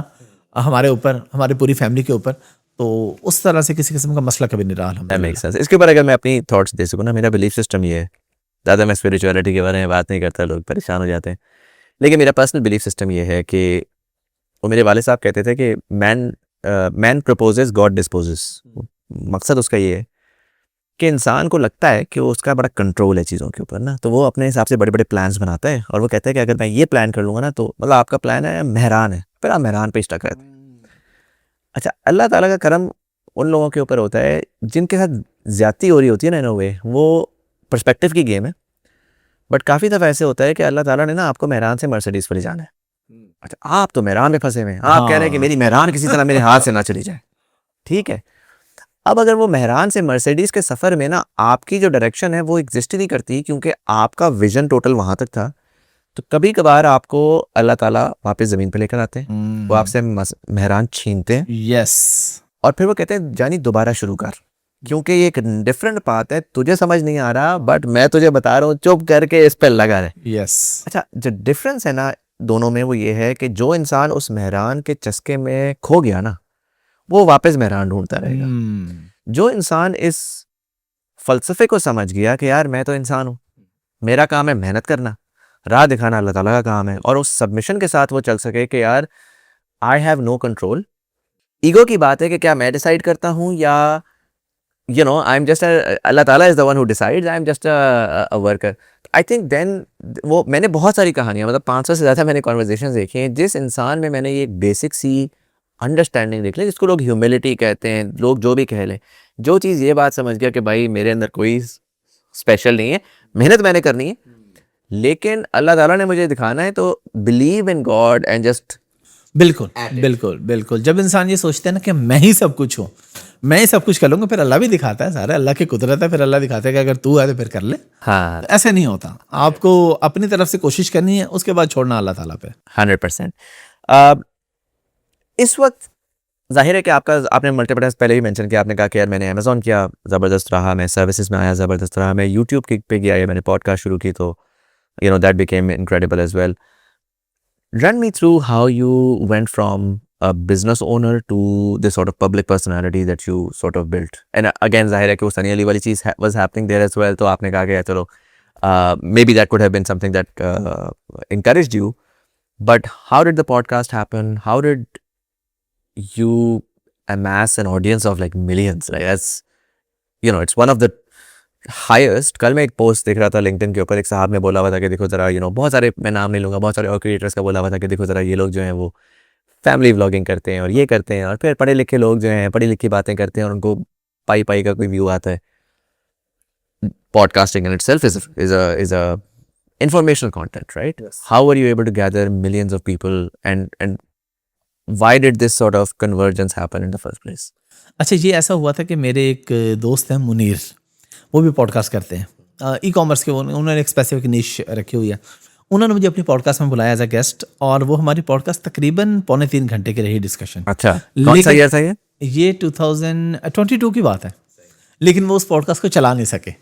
हमारे ऊपर, हमारी पूरी फैमिली के ऊपर। तो उस तरह से किसी किस्म का मसला कभी नहीं रहा। That makes sense। इसके ऊपर अगर मैं अपनी थॉट्स दे सकूँ ना, मेरा बिलीफ सिस्टम ये है, ज़्यादा मैं स्पिरिचुअलिटी के बारे में बात नहीं करता, लोग परेशान हो जाते हैं, लेकिन मेरा पर्सनल बिलीफ सिस्टम ये है कि वो मेरे वाले साहब कहते थे कि मैन प्रपोजेस गॉड डिस्पोजेस। मकसद उसका ये है कि इंसान को लगता है कि वो उसका बड़ा कंट्रोल है चीज़ों के ऊपर ना, तो वो अपने हिसाब से बड़े बड़े प्लान्स बनाता है, और वो कहता है कि अगर मैं ये प्लान कर लूँगा ना, तो मतलब आपका प्लान है मेहरान है, फिर आप मेहरान पे स्टक रहते हैं। अच्छा, अल्लाह ताला का करम उन लोगों के ऊपर होता है जिनके साथ ज्यादती हो रही होती है ना, इन अ वे वो पर्सपेक्टिव की गेम है। बट काफ़ी दफ़ा ऐसे होता है कि अल्लाह ताला ने ना आपको मेहरान से मर्सिडीज़ पर ले जाना है। अच्छा, आप तो मेहरान में फंसे हुए हैं, आप कह रहे हैं कि हाँ मेरी मेहरान किसी तरह मेरे हाथ से ना चली जाए, ठीक है। अब अगर वो मेहरान से मर्सिडीज़ के सफ़र में ना आपकी जो डायरेक्शन है वो एग्जिस्ट ही नहीं करती, क्योंकि आपका विजन टोटल वहाँ तक था, तो कभी कभार आपको अल्लाह ताला वापस ज़मीन पे लेकर आते हैं, वो आपसे मेहरान छीनते हैं यस और फिर वो कहते हैं जानी दोबारा शुरू कर, क्योंकि ये एक डिफरेंट बात है, तुझे समझ नहीं आ रहा बट मैं तुझे बता रहा हूँ, चुप करके इस पर लगा रहे। यस अच्छा, जो डिफरेंस है ना दोनों में वो ये है कि जो इंसान उस मेहरान के चस्के में खो गया ना, वो वापस मेहरान ढूंढता रहेगा। जो इंसान इस फलसफे को समझ गया कि यार मैं तो इंसान हूँ, मेरा काम है मेहनत करना, राह दिखाना अल्लाह ताला का काम है, और उस सबमिशन के साथ वो चल सके कि यार I have no control. Ego की बात है कि क्या मैं डिसाइड करता हूँ या you know I am just Allah ताला is the one who decides, I am just a worker. I think then वो मैंने बहुत सारी कहानियाँ, मतलब 500 से ज़्यादा मैंने कॉन्वर्जेशन देखी हैं जिस इंसान में मैंने ये एक बेसिक सी अंडरस्टैंडिंग देख ली, जिसको लोग ह्यूमिलिटी कहते हैं, लोग जो भी कह लें, जो चीज़ ये बात समझ गया कि भाई मेरे अंदर कोई स्पेशल नहीं है, मेहनत मैंने करनी है, लेकिन अल्लाह ताला ने मुझे दिखाना है, तो believe in God and just बिल्कुल बिल्कुल बिल्कुल। जब इंसान ये सोचता है ना कि मैं ही सब कुछ हूँ, मैं ही सब कुछ कर लूंगा, फिर अल्लाह भी दिखाता है, सारे अल्लाह की कुदरत है, फिर अल्लाह दिखाता है कि अगर तू है तो फिर कर ले। हाँ ऐसे नहीं होता, आपको अपनी तरफ से कोशिश करनी है, उसके बाद छोड़ना अल्लाह ताला पे। 100%। इस वक्त जाहिर है कि आपने मल्टीपल टाइम्स पहले ही मेंशन किया, आपने कहा कि यार मैंने अमेजोन किया, ज़बरदस्त रहा, मैं सर्विसेज में आया, ज़बरदस्त रहा, मैं यूट्यूब पे गया, मैंने पॉडकास्ट शुरू की, तो you know that became incredible as well. Run me through how you went from a business owner to this sort of public personality that you sort of built. And again, ज़ाहिर है कि वो सनी अली वाली चीज़ was happening there as well, तो आपने कहा कि चलो maybe that could have been something that encouraged you. But how did the podcast happen? How did you amass an audience of like millions? Like that's, you know, it's one of the highest. कल मैं एक post देख रहा था LinkedIn के ऊपर, एक साहब ने बोला हुआ था कि देखो ज़रा यू नो, बहुत सारे, मैं नाम नहीं लूँगा, बहुत सारे और क्रिएटर्स का बोला हुआ था कि देखो ज़रा ये लोग जो हैं वो फैमिली व्लॉगिंग करते हैं और ये करते हैं, और फिर पढ़े लिखे लोग जो हैं पढ़ी लिखी बातें करते हैं और उनको पाई पाई का कोई व्यू आता है। Podcasting in itself is a informational content, right? Yes. How were you able to gather millions of people, and why did this sort of convergence happen in the first place? अच्छा, ये ऐसा हुआ था कि मेरे एक दोस्त हैं मुनीर, वो भी पॉडकास्ट करते हैं ई कॉमर्स के, उन्होंने एक स्पेसिफिक निश रखी हुई है। उन्होंने मुझे अपनी पॉडकास्ट में बुलाया एज अ गेस्ट, और वो हमारी पॉडकास्ट तकरीबन 3.25 घंटे की रही डिस्कशन। अच्छा, कौन सा ईयर था ये? ये 2022 की बात है, लेकिन वो उस पॉडकास्ट को चला नहीं सके।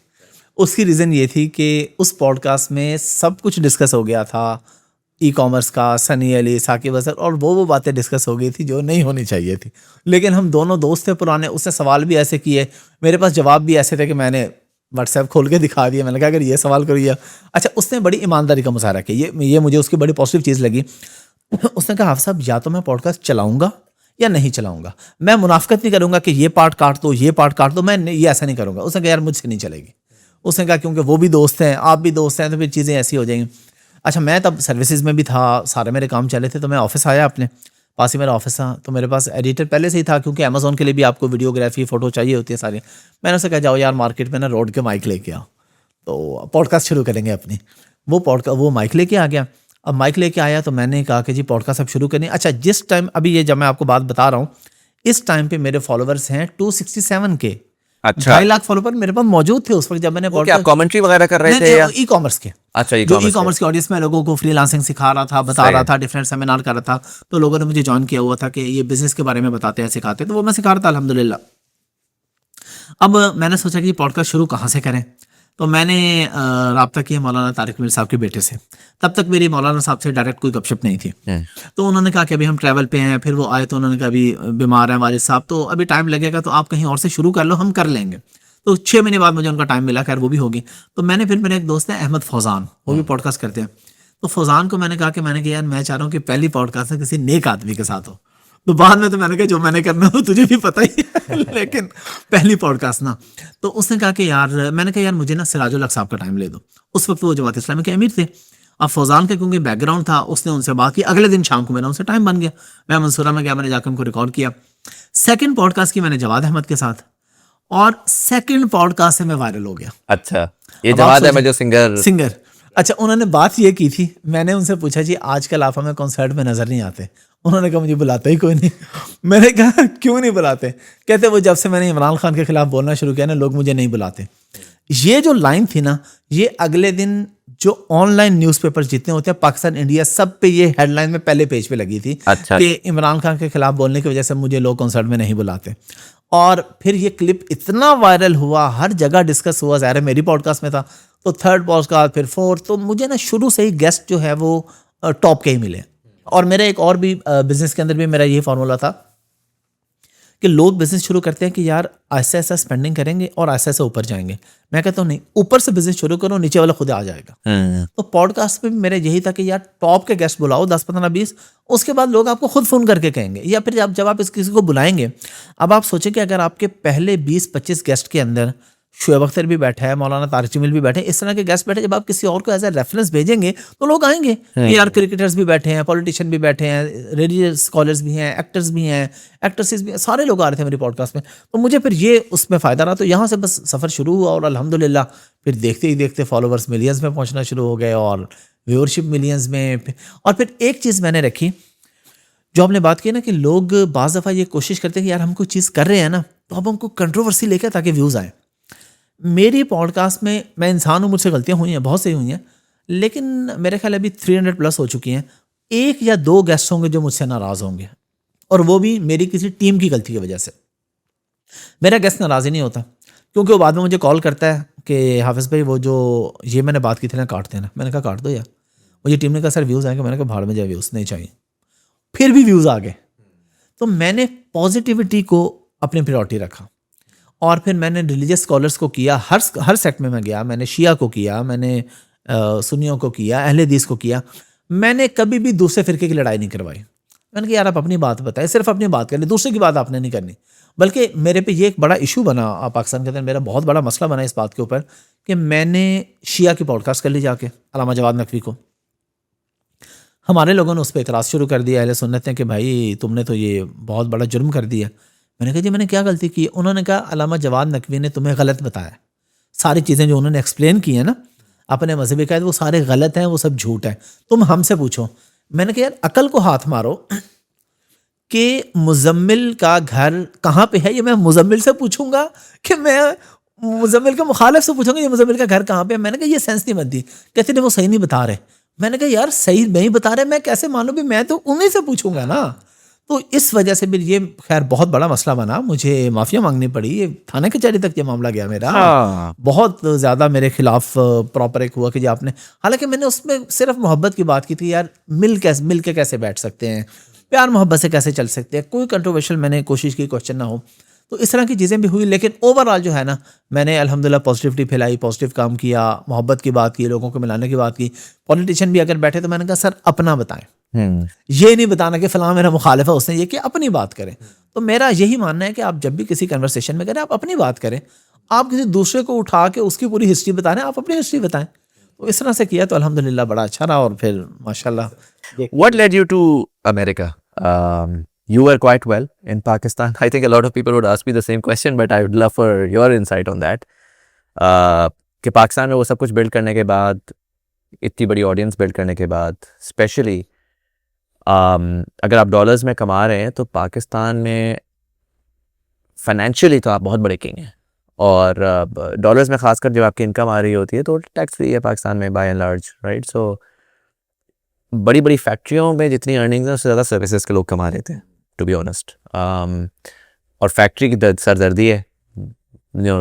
उसकी रीज़न ये थी कि उस पॉडकास्ट में सब कुछ डिस्कस हो गया था, ई कॉमर्स का, सनी अली, साकिब अजहर, और वो बातें डिस्कस हो गई थी जो नहीं होनी चाहिए थी। लेकिन हम दोनों दोस्त थे पुराने, उसने सवाल भी ऐसे किए, मेरे पास जवाब भी ऐसे थे कि मैंने व्हाट्सएप खोल के दिखा दिया, मैंने कहा अगर ये सवाल करो। अच्छा, उसने बड़ी ईमानदारी का मुजाहरा किया, ये मुझे उसकी बड़ी पॉजिटिव चीज़ लगी। उसने कहा हाफ़िज़ साहब, या तो मैं पॉडकास्ट चलाऊँगा या नहीं चलाऊँगा, मैं मुनाफिकत नहीं करूँगा कि ये पार्ट काट दो, ये पार्ट काट दो, मैं ये ऐसा नहीं करूँगा। उसने कहा यार मुझसे नहीं चलेगी। उसने कहा क्योंकि वो भी दोस्त हैं, आप भी दोस्त हैं, तो फिर चीज़ें ऐसी हो जाएंगी। अच्छा, मैं तब सर्विसेज में भी था, सारे मेरे काम चले थे, तो मैं ऑफिस आया, अपने पास ही मेरा ऑफिस था, तो मेरे पास एडिटर पहले से ही था, क्योंकि अमेजोन के लिए भी आपको वीडियोग्राफी फ़ोटो चाहिए होती है सारी। मैंने उससे कहा जाओ यार मार्केट में ना रोड के माइक लेके आओ, तो पॉडकास्ट शुरू करेंगे अपनी। वो माइक लेके आ गया। अब माइक लेके आया तो मैंने कहा कि जी पॉडकास्ट अब शुरू करें। अच्छा, जिस टाइम अभी ये जब मैं आपको बात बता रहा हूँ, इस टाइम पे मेरे फॉलोअर्स हैं 267 के। अच्छा, 2.5 लाख फॉलोवर मेरे पास मौजूद थे उस वक्त जब मैंने क्या कमेंट्री वगैरह कर रहे थे या ई कॉमर्स के? अच्छा, जो ई कॉमर्स के ऑडियंस में लोगों को फ्रीलांसिंग सिखा रहा था, बता रहा था, डिफरेंट सेमिनार कर रहा था, तो लोगों ने मुझे ज्वाइन किया हुआ था कि ये बिजनेस के बारे में बताते हैं, सिखाते हैं, तो वो मैं सिखा रहा था अल्हम्दुलिल्लाह। अब मैंने सोचा कि पॉडकास्ट शुरू कहाँ से करें, तो मैंने रब्ता किया मौलाना तारिक मीर साहब के बेटे से। तब तक मेरी मौलाना साहब से डायरेक्ट कोई गपशप नहीं थी। तो उन्होंने कहा कि अभी हम ट्रैवल पे हैं, फिर वो आए तो उन्होंने कहा अभी बीमार हैं वालिद साहब, तो अभी टाइम लगेगा, तो आप कहीं और से शुरू कर लो, हम कर लेंगे। तो 6 महीने बाद मुझे उनका टाइम मिला, खैर वो भी होगी। तो मैंने फिर, मेरे एक दोस्त है अहमद फौजान, वो भी पॉडकास्ट करते हैं, तो फौजान को मैंने कहा कि यार मैं चाह रहा हूँ कि पहली पॉडकास्ट है किसी नेक आदमी के साथ हो। तो बाद में तो मैंने कहा जो मैंने करना हो तुझे भी पता ही है लेकिन पहली पॉडकास्ट ना। तो उसने कहा कि यार, मैंने कहा यार मुझे ना सिराजुल हक साहब का टाइम ले दो। उस वक्त वो जमात इस्लामी के अमीर थे। अब फौजान का क्योंकि बैकग्राउंड था, उसने उनसे बात की, अगले दिन शाम को मेरा उनसे टाइम बन गया, मैं मंसूरा में गया, मैंने जाकर उनको रिकॉर्ड किया। सेकंड पॉडकास्ट की मैंने जवाद अहमद के साथ, और सेकंड पॉडकास्ट से मैं वायरल हो गया। अच्छा, ये अब आप जवाब है सोचें- मैं जो सिंगर। अच्छा, उन्होंने बात ये की थी, मैंने उनसे पूछा जी आजकल आप हमें कॉन्सर्ट में नजर नहीं आते। उन्होंने कहा मुझे बुलाता ही कोई नहीं। मैंने कहा क्यों नहीं बुलाते? कहते वो जब से मैंने इमरान खान के खिलाफ बोलना शुरू किया ना, लोग मुझे नहीं बुलाते। ये जो लाइन थी ना, ये अगले दिन जो ऑनलाइन न्यूज़पेपर जितने होते हैं पाकिस्तान इंडिया सब पे ये हेडलाइन में पहले पेज पे लगी थी अच्छा। कि इमरान खान के खिलाफ बोलने की वजह से मुझे लोग कॉन्सर्ट में नहीं बुलाते। और फिर ये क्लिप इतना वायरल हुआ, हर जगह डिस्कस हुआ। ज़ाहिर है मेरी पॉडकास्ट में था, तो थर्ड पॉडकास्ट, फिर फोर्थ, तो मुझे ना शुरू से ही गेस्ट जो है वो टॉप के ही मिले। और मेरा एक और भी बिजनेस के अंदर भी मेरा यही फार्मूला था कि लोग बिजनेस शुरू करते हैं कि यार ऐसा ऐसा स्पेंडिंग करेंगे और ऐसा ऐसा ऊपर जाएंगे। मैं कहता हूँ नहीं, ऊपर से बिजनेस शुरू करो, नीचे वाला खुद आ जाएगा। तो पॉडकास्ट पे भी मेरा यही था कि यार टॉप के गेस्ट बुलाओ 10 15 20, उसके बाद लोग आपको खुद फ़ोन करके कहेंगे। या फिर जब आप किसी को बुलाएंगे, अब आप सोचें कि अगर आपके पहले 20-25 गेस्ट के अंदर शुएब अख्तर भी बैठा है, मौलाना तारिक जमील भी बैठे हैं, इस तरह के गेस्ट बैठे, जब आप किसी और को एज ए रेफरेंस भेजेंगे तो लोग आएंगे कि यार क्रिकेटर्स भी बैठे हैं, पॉलिटिशियन भी बैठे हैं, रिलीजियस स्कॉलर्स भी हैं, एक्टर्स भी हैं, एक्ट्रेसेस भी हैं, सारे लोग आ रहे थे मेरी पॉडकास्ट में। तो मुझे फिर ये उसमें फ़ायदा रहा। तो यहाँ से बस सफ़र शुरू हुआ और अल्हम्दुलिल्लाह फिर देखते ही देखते फॉलोवर्स मिलियंस में पहुँचना शुरू हो गए और व्यूअरशिप मिलियंस में। और फिर एक चीज़ मैंने रखी, जो आपने बात की ना कि लोग बाज़ दफ़ा ये कोशिश करते हैं कि यार हम कोई चीज़ कर रहे हैं ना, तो अब हमको कंट्रोवर्सी लेकर ताकि व्यूज़ आए। मेरी पॉडकास्ट में, मैं इंसान हूँ, मुझसे गलतियाँ हुई हैं, बहुत सी हुई हैं, लेकिन मेरे ख्याल अभी 300+ हो चुकी हैं। 1 या 2 गेस्ट होंगे जो मुझसे नाराज़ होंगे, और वो भी मेरी किसी टीम की गलती की वजह से। मेरा गेस्ट नाराज़ ही नहीं होता, क्योंकि वो बाद में मुझे कॉल करता है कि हाफिज़ भाई वो जो ये मैंने बात की थी ना, काट देना। मैंने कहा काट दो यार। मुझे टीम ने कहा सर व्यूज़ आएंगे। मैंने कहा भाड़ में जाए, व्यूज़ नहीं चाहिए। फिर भी व्यूज़ आ गए। तो मैंने पॉजिटिविटी को अपनी प्रायोरिटी रखा। और फिर मैंने रिलीजियस स्कॉलर्स को किया, हर सेक्ट में मैं गया। मैंने शिया को किया, मैंने सुन्नियों को किया, अहले हदीस को किया। मैंने कभी भी दूसरे फिरके की लड़ाई नहीं करवाई। मैंने कहा यार आप अपनी बात बताएं, सिर्फ अपनी बात करें, दूसरे की बात आपने नहीं करनी। बल्कि मेरे पे ये एक बड़ा इशू बना पाकिस्तान के अंदर, मेरा बहुत बड़ा मसला बना इस बात के ऊपर कि मैंने शिया की पॉडकास्ट कर ली जाके, अल्लामा जवाद नकवी को। हमारे लोगों ने उस पर इतराज़ शुरू कर दिया, अहले सुन्नत ने, कि भाई तुमने तो ये बहुत बड़ा जुर्म कर दिया। मैंने कहा जी मैंने क्या गलती की? उन्होंने कहा अल्लामा जवाद नकवी ने तुम्हें गलत बताया। सारी चीज़ें जो उन्होंने एक्सप्लेन की हैं ना अपने मजहबी कायदे, वो सारे गलत हैं, वो सब झूठ है, तुम हमसे पूछो। मैंने कहा यार अकल को हाथ मारो कि मुजम्मिल का घर कहाँ पे है, ये मैं मुजम्मिल से पूछूंगा कि मैं मुजम्मिल के मुखालिफ से पूछूंगा ये मुजम्मिल का घर कहाँ पे है? मैंने कहा ये सेंस नहीं बनती। कहते नहीं वो सही नहीं बता रहे। मैंने कहा यार सही नहीं बता रहे, मैं कैसे मानूं भी? मैं तो उन्हीं से पूछूंगा ना। तो इस वजह से भी ये खैर बहुत बड़ा मसला बना, मुझे माफिया मांगनी पड़ी। ये थाने कचहरी तक ये मामला गया मेरा। बहुत ज़्यादा मेरे खिलाफ प्रॉपर एक हुआ कि जी आपने, हालांकि मैंने उसमें सिर्फ मोहब्बत की बात की थी। यार मिल के कैसे बैठ सकते हैं, प्यार मोहब्बत से कैसे चल सकते हैं, कोई कंट्रोवर्शियल मैंने कोशिश की क्वेश्चन ना हो। तो इस तरह की चीज़ें भी हुई, लेकिन ओवरऑल जो है ना, मैंने अल्हम्दुलिल्लाह पॉजिटिविटी फैलाई, पॉजिटिव काम किया, मोहब्बत की बात की, लोगों को मिलाने की बात की। पॉलिटिशियन भी अगर बैठे तो मैंने कहा सर अपना बताएं, ये नहीं बताना कि फलां मेरा मुखालिफ है, उसने ये कि अपनी बात करें। तो मेरा यही मानना है कि आप जब भी किसी कन्वर्सेशन में करें, आप अपनी बात करें। आप किसी दूसरे को उठा के उसकी पूरी हिस्ट्री बताएं, आप अपनी हिस्ट्री बताएं। तो इस तरह से किया तो अल्हम्दुलिल्लाह बड़ा अच्छा रहा। और फिर माशाल्लाह। What led you to America? You were quite well in Pakistan. I think a lot of people would ask me the same question, but I would love for your insight on that. कि पाकिस्तान में वो सब कुछ build करने के बाद, इतनी बड़ी ऑडियंस बिल्ड करने के बाद, स्पेशली अगर आप डॉलर्स में कमा रहे हैं तो पाकिस्तान में फाइनेंशियली तो आप बहुत बड़े किंग हैं। और डॉलर्स में खासकर जब आपकी इनकम आ रही होती है तो टैक्स फ्री है पाकिस्तान में बाय एंड लार्ज, राइट? सो बड़ी बड़ी फैक्ट्रियों में जितनी अर्निंग्स हैं उससे ज़्यादा सर्विसेज के लोग कमा रहे थे, टू बी ऑनेस्ट। और फैक्ट्री की सरदर्दी है,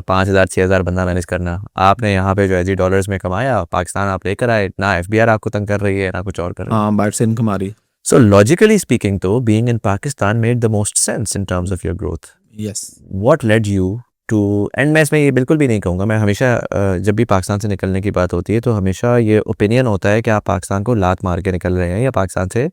5,000-6,000 बंदा मैनेज करना। आपने यहाँ पे जो है जी डॉलर्स में कमाया, पाकिस्तान आप लेकर आए, ना FBR आपको तंग कर रही है ना कुछ और कर रही है। हाँ, बाहर से इनकम आ रही है। So logically speaking though, being in Pakistan made the most sense in terms of your growth. Yes. What led you to, and मैं इसमें ये बिल्कुल भी नहीं कहूँगा, मैं हमेशा जब भी पाकिस्तान से निकलने की बात होती है तो हमेशा ये ओपिनियन होता है कि आप पाकिस्तान को लात मार के निकल रहे हैं या पाकिस्तान से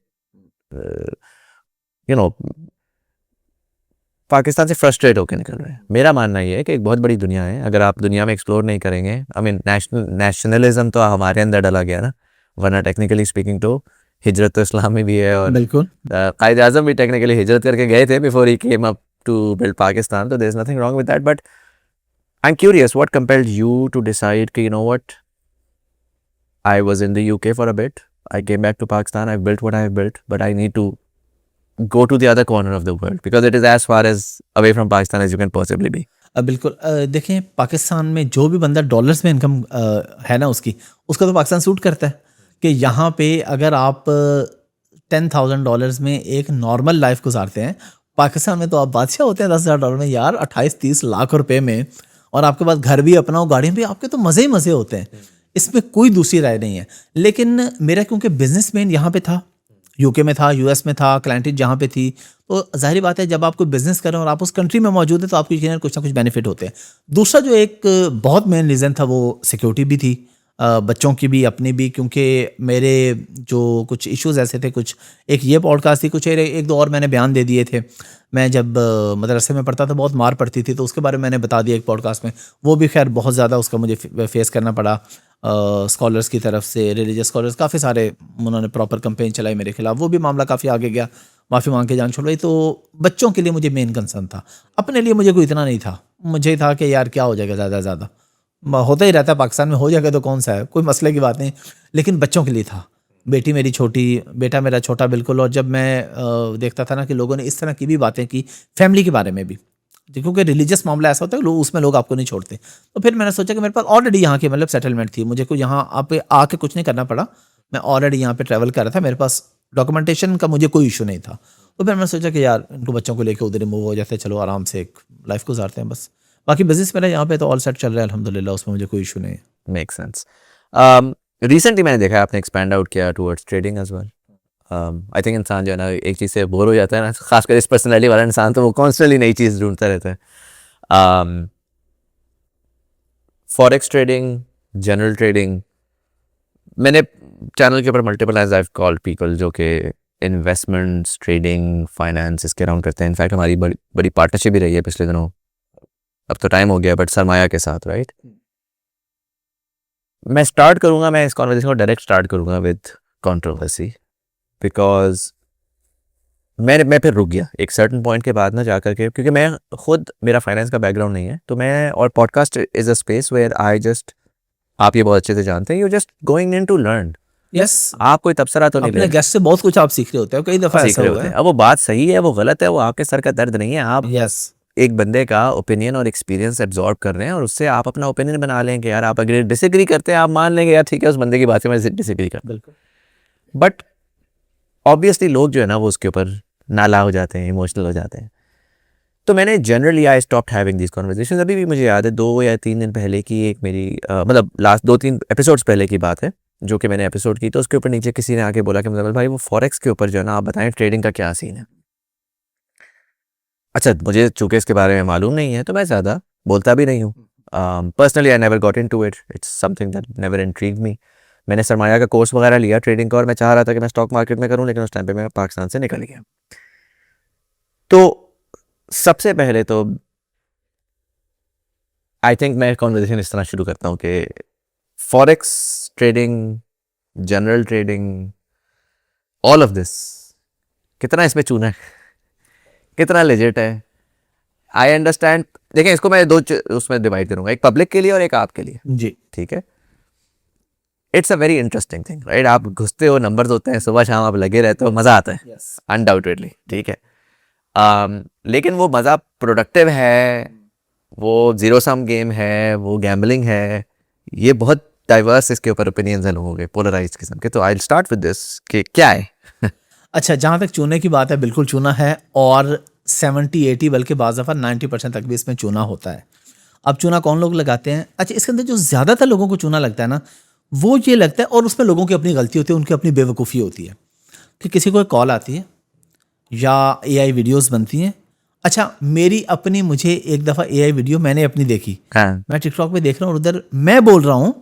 पाकिस्तान से फ्रस्ट्रेट होकर निकल रहे हैं। मेरा मानना ये है कि एक बहुत बड़ी दुनिया है, अगर आप दुनिया में एक्सप्लोर नहीं करेंगे, आई मीन नेशनलिज्म तो हमारे अंदर डाला गया ना, वरना टेक्निकली स्पीकिंग तो हिजरत तो इस्लाम में भी है। और बिल्कुल कायद आज़म भी टेक्निकली हिजरत करके गए थे before he came up to build Pakistan, so there's nothing wrong with that. But I'm curious, what compelled you to decide, you know what, I was in the UK for a bit, I came back to Pakistan, I've built what I've built, but I need to go to the other corner of the world because it is as far as away from Pakistan as you can possibly be. बिल्कुल देखें, पाकिस्तान में जो भी बंदा dollars में income है ना उसकी, उसका तो पाकिस्तान सूट करता है कि यहाँ पे अगर आप $10,000 में एक नॉर्मल लाइफ गुजारते हैं, पाकिस्तान में तो आप बादशाह होते हैं $10,000 में यार, 28-30 लाख रुपए में, और आपके पास घर भी अपना हो, गाड़ी भी, आपके तो मज़े ही मज़े होते हैं, इसमें कोई दूसरी राय नहीं है। लेकिन मेरा क्योंकि बिजनेसमैन यहाँ पे था, यूके में था, यूएस में था, क्लाइंटेज जहाँ पे थी, तो जाहिर बात है जब आप कोई बिजनेस कर रहे हैं और आप उस कंट्री में मौजूद है तो आपको यकीनन कुछ ना कुछ बेनिफिट होते हैं। दूसरा जो एक बहुत मेन रीज़न था वो सिक्योरिटी भी थी, बच्चों की भी, अपनी भी, क्योंकि मेरे जो कुछ इश्यूज ऐसे थे, कुछ एक ये पॉडकास्ट थी, कुछ एक दो और मैंने बयान दे दिए थे। मैं जब मदरसे में पढ़ता था बहुत मार पड़ती थी, तो उसके बारे में मैंने बता दिया एक पॉडकास्ट में, वो भी खैर बहुत ज़्यादा उसका मुझे फेस करना पड़ा स्कॉलर्स की तरफ से, रिलीजियस स्कॉलर्स, काफ़ी सारे उन्होंने प्रॉपर कंपेन चलाई मेरे खिलाफ, वो भी मामला काफ़ी आगे गया, माफ़ी मांग के जान छोड़ गई। तो बच्चों के लिए मुझे मेन कंसर्न था, अपने लिए मुझे कोई इतना नहीं था, मुझे था कि यार क्या हो जाएगा, ज़्यादा होता ही रहता है पाकिस्तान में, हो जाएगा तो कौन सा है, कोई मसले की बात नहीं, लेकिन बच्चों के लिए था। बेटी मेरी छोटी, बेटा मेरा छोटा, बिल्कुल। और जब मैं देखता था ना कि लोगों ने इस तरह की भी बातें की फैमिली के बारे में भी, क्योंकि रिलीजियस मामला ऐसा होता है लोग, उसमें लोग आपको नहीं छोड़ते, तो फिर मैंने सोचा कि मेरे पास ऑलरेडी यहाँ की मतलब सेटलमेंट थी, मुझे कोई यहाँ आप आके कुछ नहीं करना पड़ा, मैं ऑलरेडी यहाँ पे ट्रैवल कर रहा था, मेरे पास डॉक्यूमेंटेशन का मुझे कोई इशू नहीं था। तो फिर मैंने सोचा कि यार इनको बच्चों को लेकर उधर मूव हो जाते, चलो आराम से एक लाइफ गुजारते हैं बस। बाकी बिजनेस मेरा यहाँ पे तो ऑल सेट चल रहा है अल्हम्दुलिल्लाह, उसमें मुझे कोई इशू नहीं है। Make sense. रिसेंटली मैंने देखा है आपने एक्सपैंड आउट किया towards trading as well. I think इंसान जो है ना एक चीज़ से बोर हो जाता है ना, खासकर इस पर्सनैलिटी वाला इंसान, तो वो कॉन्स्टेंटली नई चीज़ ढूंढता रहता है। फॉरेक्स ट्रेडिंग, जनरल ट्रेडिंग, मैंने चैनल के ऊपर multiple times I have called people जो कि इन्वेस्टमेंट्स, ट्रेडिंग, फाइनेंस इसके अराउंड करते हैं। इनफैक्ट हमारी बड़ी पार्टनरशिप भी रही है पिछले दिनों, अब तो टाइम हो गया, बट सरमाया के साथ, राइट। मैं स्टार्ट करूँगा, मैं इस कॉन्वर्सेशन को डायरेक्ट स्टार्ट करूँगा विद कंट्रोवर्सी, बिकॉज मैं फिर रुक गया एक सर्टन पॉइंट के बाद ना जाकर के, क्योंकि मैं खुद, मेरा फाइनेंस का बैकग्राउंड नहीं है, तो मैं, और podcast is a space where I just, आप ये बहुत अच्छे से जानते हैं, you just going in to learn. Yes, आप कोई तबसरा तो नहीं अपने गेस्ट से बहुत कुछ आप सीख रहे होते हो, कई दफ़ा ऐसा हुआ है। अब वो बात सही है, वो गलत है, वो आपके सर का दर्द नहीं है, आप यस, एक बंदे का ओपिनियन और एक्सपीरियंस एब्जॉर्ब कर रहे हैं और उससे आप अपना ओपिनियन बना लेंगे। यार आप अगर डिसएग्री करते हैं, आप मान लेंगे यार ठीक है उस बंदे की बात से मैं डिसएग्री करता हूं, बिल्कुल। बट ऑब्वियसली लोग जो है ना वो उसके ऊपर नाला हो जाते हैं, इमोशनल हो जाते हैं। तो मैंने generally I stopped having these conversations. अभी भी मुझे याद है 2 या 3 दिन पहले की एक मेरी मतलब लास्ट 2-3 एपिसोड्स पहले की बात है, जो कि मैंने एपिसोड की, तो उसके ऊपर नीचे किसी ने आके बोला कि मतलब भाई वो फॉरेक्स के ऊपर जो है ना आप बताएं ट्रेडिंग का क्या सीन है। अच्छा, मुझे चूंकि इसके बारे में मालूम नहीं है तो मैं ज़्यादा बोलता भी नहीं हूँ। Personally I never got into it, it's something that never intrigued me. मैंने सरमाया का कोर्स वगैरह लिया ट्रेडिंग का, और मैं चाह रहा था कि मैं स्टॉक मार्केट में करूँ, लेकिन उस टाइम पे मैं पाकिस्तान से निकल गया। तो सबसे पहले तो आई थिंक मैं कॉन्वर्सेशन इस तरह शुरू करता हूँ कि forex trading, general trading, all of this, कितना इसमें चूना है, कितना लेजिट है। आई अंडरस्टैंड, देखें इसको मैं दो उसमें डिवाइड करूंगा, एक पब्लिक के लिए और एक आपके लिए, जी, ठीक है। It's a very interesting thing, right. आप घुसते हो, नंबर्स होते हैं, सुबह शाम आप लगे रहते हो, मज़ा आता है, अनडाउटेडली, ठीक है। लेकिन वो मज़ा प्रोडक्टिव है, वो जीरो सम गेम है, वो गैम्बलिंग है, ये बहुत डाइवर्स इसके ऊपर ओपिनियंस हैं लोगों के, पोलराइज्ड किस्म के। तो I will start with this कि क्या है। अच्छा, जहाँ तक चूने की बात है, बिल्कुल चूना है, और 70-80 बल्कि बाज़ दफ़ा 90% तक भी इसमें चूना होता है। अब चूना कौन लोग लगाते हैं? अच्छा, इसके अंदर जो ज़्यादातर लोगों को चूना लगता है ना, वो ये लगता है, और उसमें लोगों की अपनी गलती होती है, उनकी अपनी बेवकूफ़ी होती है, कि किसी को एक कॉल आती है या AI वीडियोस बनती हैं। अच्छा, मेरी अपनी, मुझे एक दफ़ा AI वीडियो मैंने अपनी देखी, मैं टिकटॉक पे देख रहा हूँ, और उधर मैं बोल रहा हूँ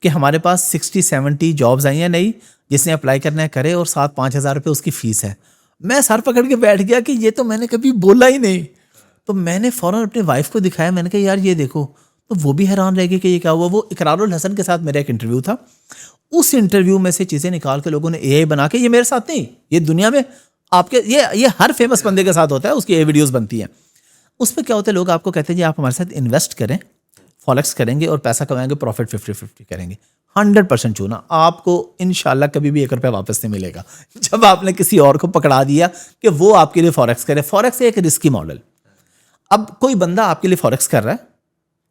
कि हमारे पास 60-70 जॉब्स आई हैं नई, जिसने अप्लाई करना है करे, और 7-5 हज़ार रुपये उसकी फ़ीस है। मैं सर पकड़ के बैठ गया कि ये तो मैंने कभी बोला ही नहीं। तो मैंने फ़ौरन अपनी वाइफ को दिखाया, मैंने कहा यार ये देखो, तो वो भी हैरान रह गई कि ये क्या हुआ। वो इकरारुल हसन के साथ मेरा एक इंटरव्यू था, उस इंटरव्यू में से चीज़ें निकाल के लोगों ने AI बना के, ये मेरे साथ नहीं, ये दुनिया में आपके ये हर फेमस बंदे के साथ होता है, उसकी AI वीडियोज़ बनती हैं, उसमें क्या होता है, लोग आपको कहते हैं जी आप हमारे साथ इन्वेस्ट करें, फॉरेक्स करेंगे और पैसा कमाएंगे, प्रॉफिट 50-50 करेंगे। 100% चूना, आपको इंशाल्लाह कभी भी 1 रुपया वापस नहीं मिलेगा जब आपने किसी और को पकड़ा दिया कि वो आपके लिए फॉरेक्स करे। फॉरेक्स एक रिस्की मॉडल। अब कोई बंदा आपके लिए फॉरेक्स कर रहा है,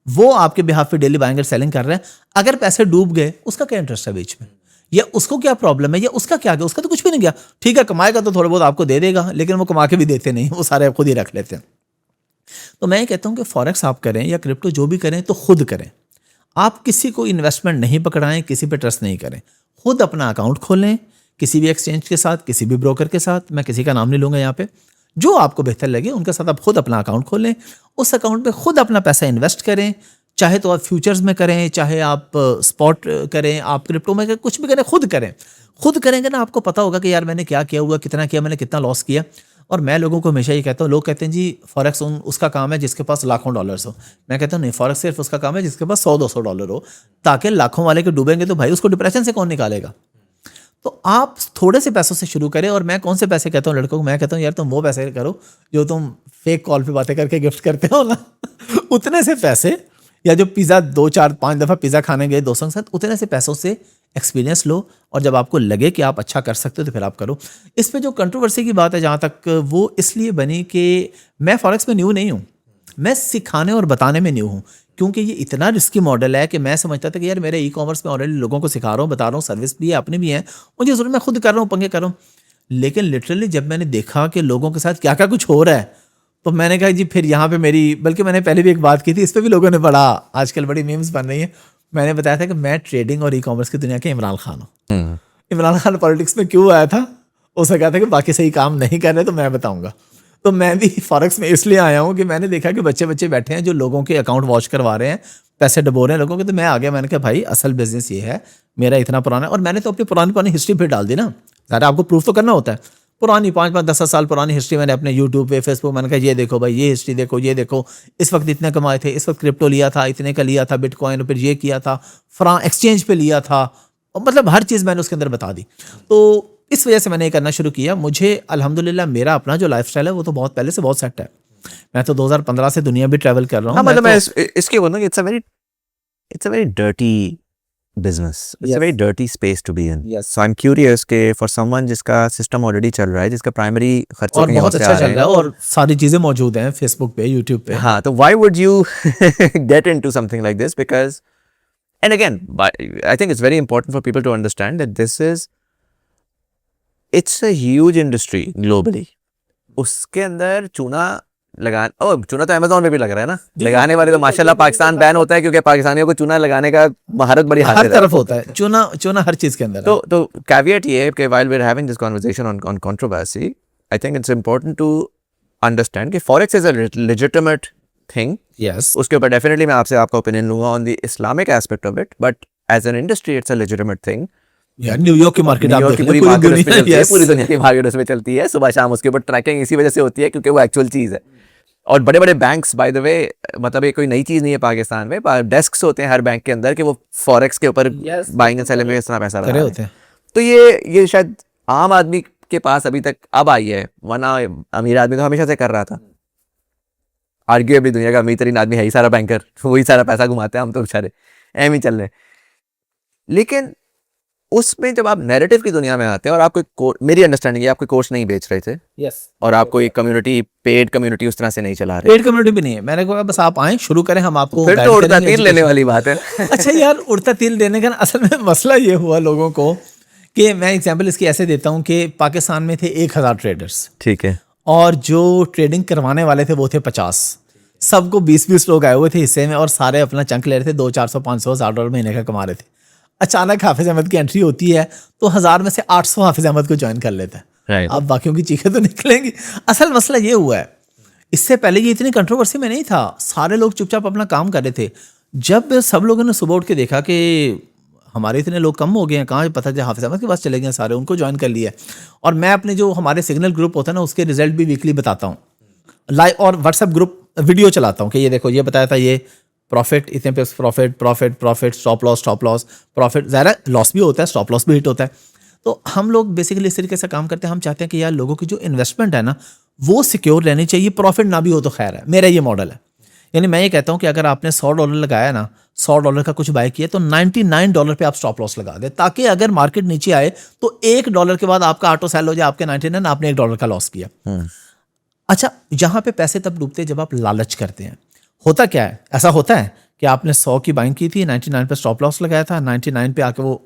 वो आपके बिहाफ पे डेली बाइंग और सेलिंग कर रहे हैं, अगर पैसे डूब गए उसका क्या इंटरेस्ट है बीच में, या उसको क्या प्रॉब्लम है, या उसका क्या गया, उसका तो कुछ भी नहीं गया। ठीक है, कमाएगा तो थोड़े बहुत आपको दे देगा, लेकिन वो कमा के भी देते नहीं, वो सारे खुद ही रख लेते हैं। तो मैं ये कहता हूं कि फॉरेक्स आप करें या क्रिप्टो जो भी करें तो खुद करें। आप किसी को इन्वेस्टमेंट नहीं पकड़ाएं, किसी पे ट्रस्ट नहीं करें। खुद अपना अकाउंट खोलें किसी भी एक्सचेंज के साथ, किसी भी ब्रोकर के साथ, मैं किसी का नाम नहीं लूंगा यहाँ पे, जो आपको बेहतर लगे उनके साथ आप खुद अपना अकाउंट खोलें, उस अकाउंट पे खुद अपना पैसा इन्वेस्ट करें। चाहे तो आप फ्यूचर्स में करें, चाहे आप स्पॉट करें, आप क्रिप्टो में करें, कुछ भी करें, खुद करें। खुद करेंगे ना, आपको पता होगा कि यार मैंने क्या किया हुआ, कितना किया, मैंने कितना लॉस किया। और मैं लोगों को हमेशा ये कहता हूँ, लोग कहते हैं जी फॉरेक्स उसका काम है जिसके पास लाखों डॉलर्स हो। मैं कहता हूँ नहीं, फॉरेक्स सिर्फ उसका काम है जिसके पास 100-200 डॉलर हो, ताकि लाखों वाले के डूबेंगे तो भाई उसको डिप्रेशन से कौन निकालेगा। तो आप थोड़े से पैसों से शुरू करें। और मैं कौन से पैसे कहता हूँ लड़कों को, मैं कहता हूँ यार तुम वो पैसे करो जो तुम फेक कॉल पे बातें करके गिफ्ट करते हो ना उतने से पैसे, या जो पिज़्ज़ा 2-4-5 दफ़ा पिज़्ज़ा खाने गए दोस्तों के साथ, उतने से पैसों से एक्सपीरियंस लो, और जब आपको लगे कि आप अच्छा कर सकते हो तो फिर आप करो। इस पे जो कंट्रोवर्सी की बात है जहाँ तक, वो इसलिए बनी कि मैं फॉरेक्स में न्यू नहीं हूँ, मैं सिखाने और बताने में न्यू हूँ, क्योंकि ये इतना रिस्की मॉडल है कि मैं समझता था कि यार मेरे ई कॉमर्स में ऑलरेडी लोगों को सिखा रहा हूँ, बता रहा हूँ, सर्विस भी है, अपने भी हैं, मुझे ज़रूर मैं खुद कर रहा हूँ, पंगे कर रहा हूँ। लेकिन लिटरली जब मैंने देखा कि लोगों के साथ क्या क्या कुछ हो रहा है, तो मैंने कहा जी फिर यहाँ पे मेरी, बल्कि मैंने पहले भी एक बात की थी, इस पर भी लोगों ने बड़ा आजकल बड़ी मीम्स बन रही है। मैंने बताया था कि मैं ट्रेडिंग और ई कॉमर्स की दुनिया के इमरान खान हूँ। इमरान खान पॉलिटिक्स में क्यों आया था, उसने कहा था कि बाकी सही काम नहीं कर रहे तो मैं बताऊंगा। तो मैं भी फॉरेक्स में इसलिए आया हूँ कि मैंने देखा कि बच्चे बैठे हैं जो लोगों के अकाउंट वॉच करवा रहे हैं, पैसे डबो रहे हैं लोगों के। तो मैं आ गया, मैंने कहा भाई असल बिजनेस ये है, मेरा इतना पुराना है। और मैंने तो अपनी पुरानी हिस्ट्री फिर डाल दी ना, ज़्यादा आपको प्रूफ तो करना होता है। पुरानी 5-10 साल पुरानी हिस्ट्री मैंने अपने यूट्यूब पे, फेसबुक, मैंने कहा ये देखो भाई, ये हिस्ट्री देखो, ये देखो, इस वक्त इतने कमाए थे, इस वक्त क्रिप्टो लिया था, इतने का लिया था बिटकॉइन, फिर ये किया था, एक्सचेंज पे लिया था, और मतलब हर चीज़ मैंने उसके अंदर बता दी। तो इस वजह से मैंने ये करना शुरू किया। मुझे अल्हम्दुलिल्लाह मेरा अपना जो लाइफस्टाइल है वो तो बहुत पहले से बहुत सेट है। मैं तो 2015 से दुनिया भी ट्रैवल कर रहा हूँ। हाँ, मतलब मैं इसके बोलूँ कि it's a very dirty business. It's a very dirty space to be in. Yes. So I'm curious कि for someone जिसका सिस्टम ऑलरेडी चल रहा है, जिसका प्राइमरी खर्चा और कहीं और बहुत से अच्छा आ चल रहे रहा हैं, है, और सारी चीज़ें मौजूद हैं फेसबुक पे, यूट्यूब पे। हाँ, तो why would you get into something like this? Because, and again, I think it's very important for people to understand that it's a huge industry globally. उसके अंदर चूना चूना तो अमेज़न पे भी लग रहा है ना, लगाने वाले तो माशाल्लाह पाकिस्तान बैन होता है क्योंकि पाकिस्तानियों को चूना लगाने का महारत बड़ी हर हासिल है। तरफ होता है चूना हर चीज़ के अंदर है। तो कैविएट ये है कि while we're having this conversation on controversy, I think it's important to understand कि forex is a legitimate thing. Yes. उसके ऊपर डेफिनेटली मैं आपका ओपिनियन लूंगा on the Islamic aspect of it, but as an industry it's a legitimate thing. यार New York की market आप New York देख की लें, पूरी मार्केट उसमें दुनिया, चलती है, yes. पूरी दुनिया की मार्केट उसमें चलती है, सुबह शाम उसके ऊपर ट्रैकिंग इसी वजह से होती है क्योंकि वो एक्चुअल चीज़ है। और बड़े बड़े बैंक्स, बाय द वे, मतलब ये कोई नई चीज़ नहीं है पाकिस्तान में, डेस्क्स होते हैं हर बैंक के अंदर कि वो फॉरेक्स के ऊपर बाइंग एंड सेलिंग में इस तरह पैसा करे होते हैं। तो ये शायद आम आदमी के पास अभी तक अब आई है, वरना अमीर आदमी तो हमेशा से कर रहा था। आर्ग्यूएबली दुनिया का अमीर तरीन आदमी है ही सारा बैंकर, वही सारा पैसा घुमाते हैं, हम तो बेचारे एम ही चल रहे। लेकिन उसमें जब आप नैरेटिव की दुनिया में आते हैं और आप मेरी अंडरस्टैंडिंग है आप कोई कोर्स नहीं बेच रहे थे, और आप कोई कम्युनिटी, पेड कम्युनिटी उस तरह से नहीं चला रहे। पेड कम्युनिटी भी नहीं है, मैंने कहा बस आप आएं, शुरू करें, हम आपको फिर तो उड़ता तीर लेने वाली बात है। अच्छा यार, उड़ता तीर देने का असल में मसला ये हुआ लोगों को कि मैं एग्जांपल इसकी ऐसे देता हूँ कि पाकिस्तान में थे 1000 ट्रेडर्स, ठीक है, और जो ट्रेडिंग करवाने वाले थे वो थे 50। सबको 20-20 लोग आए हुए थे हिस्से में, और सारे अपना चंक ले रहे थे, 200-400-500 हज़ार डॉलर महीने का कमा रहे थे। अचानक हाफिज अहमद की एंट्री होती है तो 1000 में से 800 हाफिज अहमद को ज्वाइन कर लेता है। अब बाकियों की चीखें तो निकलेंगी। असल मसला ये हुआ है, इससे पहले ये इतनी कंट्रोवर्सी में नहीं था, सारे लोग चुपचाप अपना काम कर रहे थे। जब सब लोगों ने सुबह उठ के देखा कि हमारे इतने लोग कम हो गए हैं, कहाँ पता चला हाफिज अहमद के पास चले गए सारे, उनको ज्वाइन कर लिया। और मैं अपने जो हमारे सिग्नल ग्रुप होता है ना, उसके रिजल्ट भी वीकली बताता हूँ लाइव, और व्हाट्सएप ग्रुप वीडियो चलाता हूँ कि ये देखो, ये बताया था, ये प्रॉफिट इतने पे, प्रॉफिट, स्टॉप लॉस, प्रॉफिट, ज़्यादा लॉस भी होता है, स्टॉप लॉस भी हिट होता है। तो हम लोग बेसिकली इस तरीके से काम करते हैं। हम चाहते हैं कि यार लोगों की जो इन्वेस्टमेंट है ना, वो सिक्योर रहनी चाहिए, प्रॉफिट ना भी हो तो खैर है, मेरा ये मॉडल है। यानी मैं ये कहता हूँ कि अगर आपने $100 लगाया ना, $100 का कुछ बाय किया तो $99 पे आप स्टॉप लॉस लगा दें, ताकि अगर मार्केट नीचे आए तो $1 के बाद आपका ऑटो सेल हो जाए, आपके 99, आपने $1 का लॉस किया। अच्छा, जहां पे पैसे तब डूबते हैं जब आप लालच करते हैं। होता क्या है, ऐसा होता है कि आपने 100 की बाइंग की थी, 99 पे स्टॉप लॉस लगाया था, 99 पे आके वो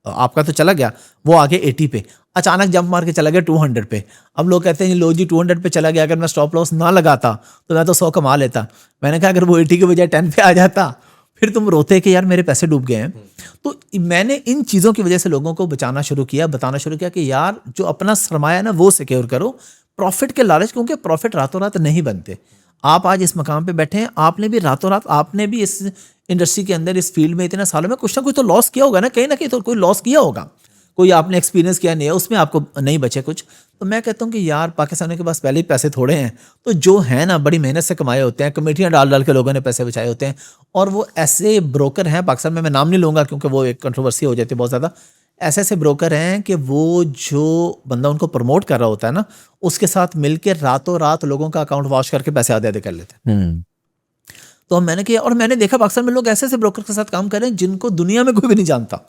आपका तो चला गया, वो आगे 80 पे अचानक जंप मार के चला गया 200 पे। अब लोग कहते हैं लो जी 200 पे चला गया, अगर मैं स्टॉप लॉस ना लगाता तो मैं तो 100 कमा लेता। मैंने कहा अगर वो 80 के बजाय 10 पे आ जाता फिर तुम रोते कि यार मेरे पैसे डूब गए हैं। तो मैंने इन चीज़ों की वजह से लोगों को बचाना शुरू किया, बताना शुरू किया कि यार जो अपना सरमाया है ना वो सिक्योर करो, प्रॉफिट के लालच, क्योंकि प्रॉफिट रातों रात नहीं बनते। आप आज इस मकाम पे बैठे हैं, आपने भी रातों रात, आपने भी इस इंडस्ट्री के अंदर, इस फील्ड में इतने सालों में कुछ ना कुछ तो लॉस किया होगा ना कहीं तो कोई लॉस किया होगा, कोई आपने एक्सपीरियंस किया नहीं है, उसमें आपको नहीं बचे कुछ। तो मैं कहता हूँ कि यार पाकिस्तानियों के पास पहले ही पैसे थोड़े हैं, तो जो है ना बड़ी मेहनत से कमाए होते हैं, कमेटियाँ डाल डाल के लोगों ने पैसे बचाए होते हैं, और वो ऐसे ब्रोकर हैं पाकिस्तान में, मैं नाम नहीं लूँगा क्योंकि वो एक कंट्रोवर्सी हो जाती है बहुत ज़्यादा, ऐसे ऐसे ब्रोकर हैं कि वो जो बंदा उनको प्रमोट कर रहा होता है ना, उसके साथ मिलकर रातों रात लोगों का अकाउंट वॉश करके पैसे आधे आधे कर लेते हैं। तो मैंने किया, और मैंने देखा पाकिस्तान में लोग ऐसे ऐसे ब्रोकर के साथ काम कर रहे हैं जिनको दुनिया में कोई भी नहीं जानता।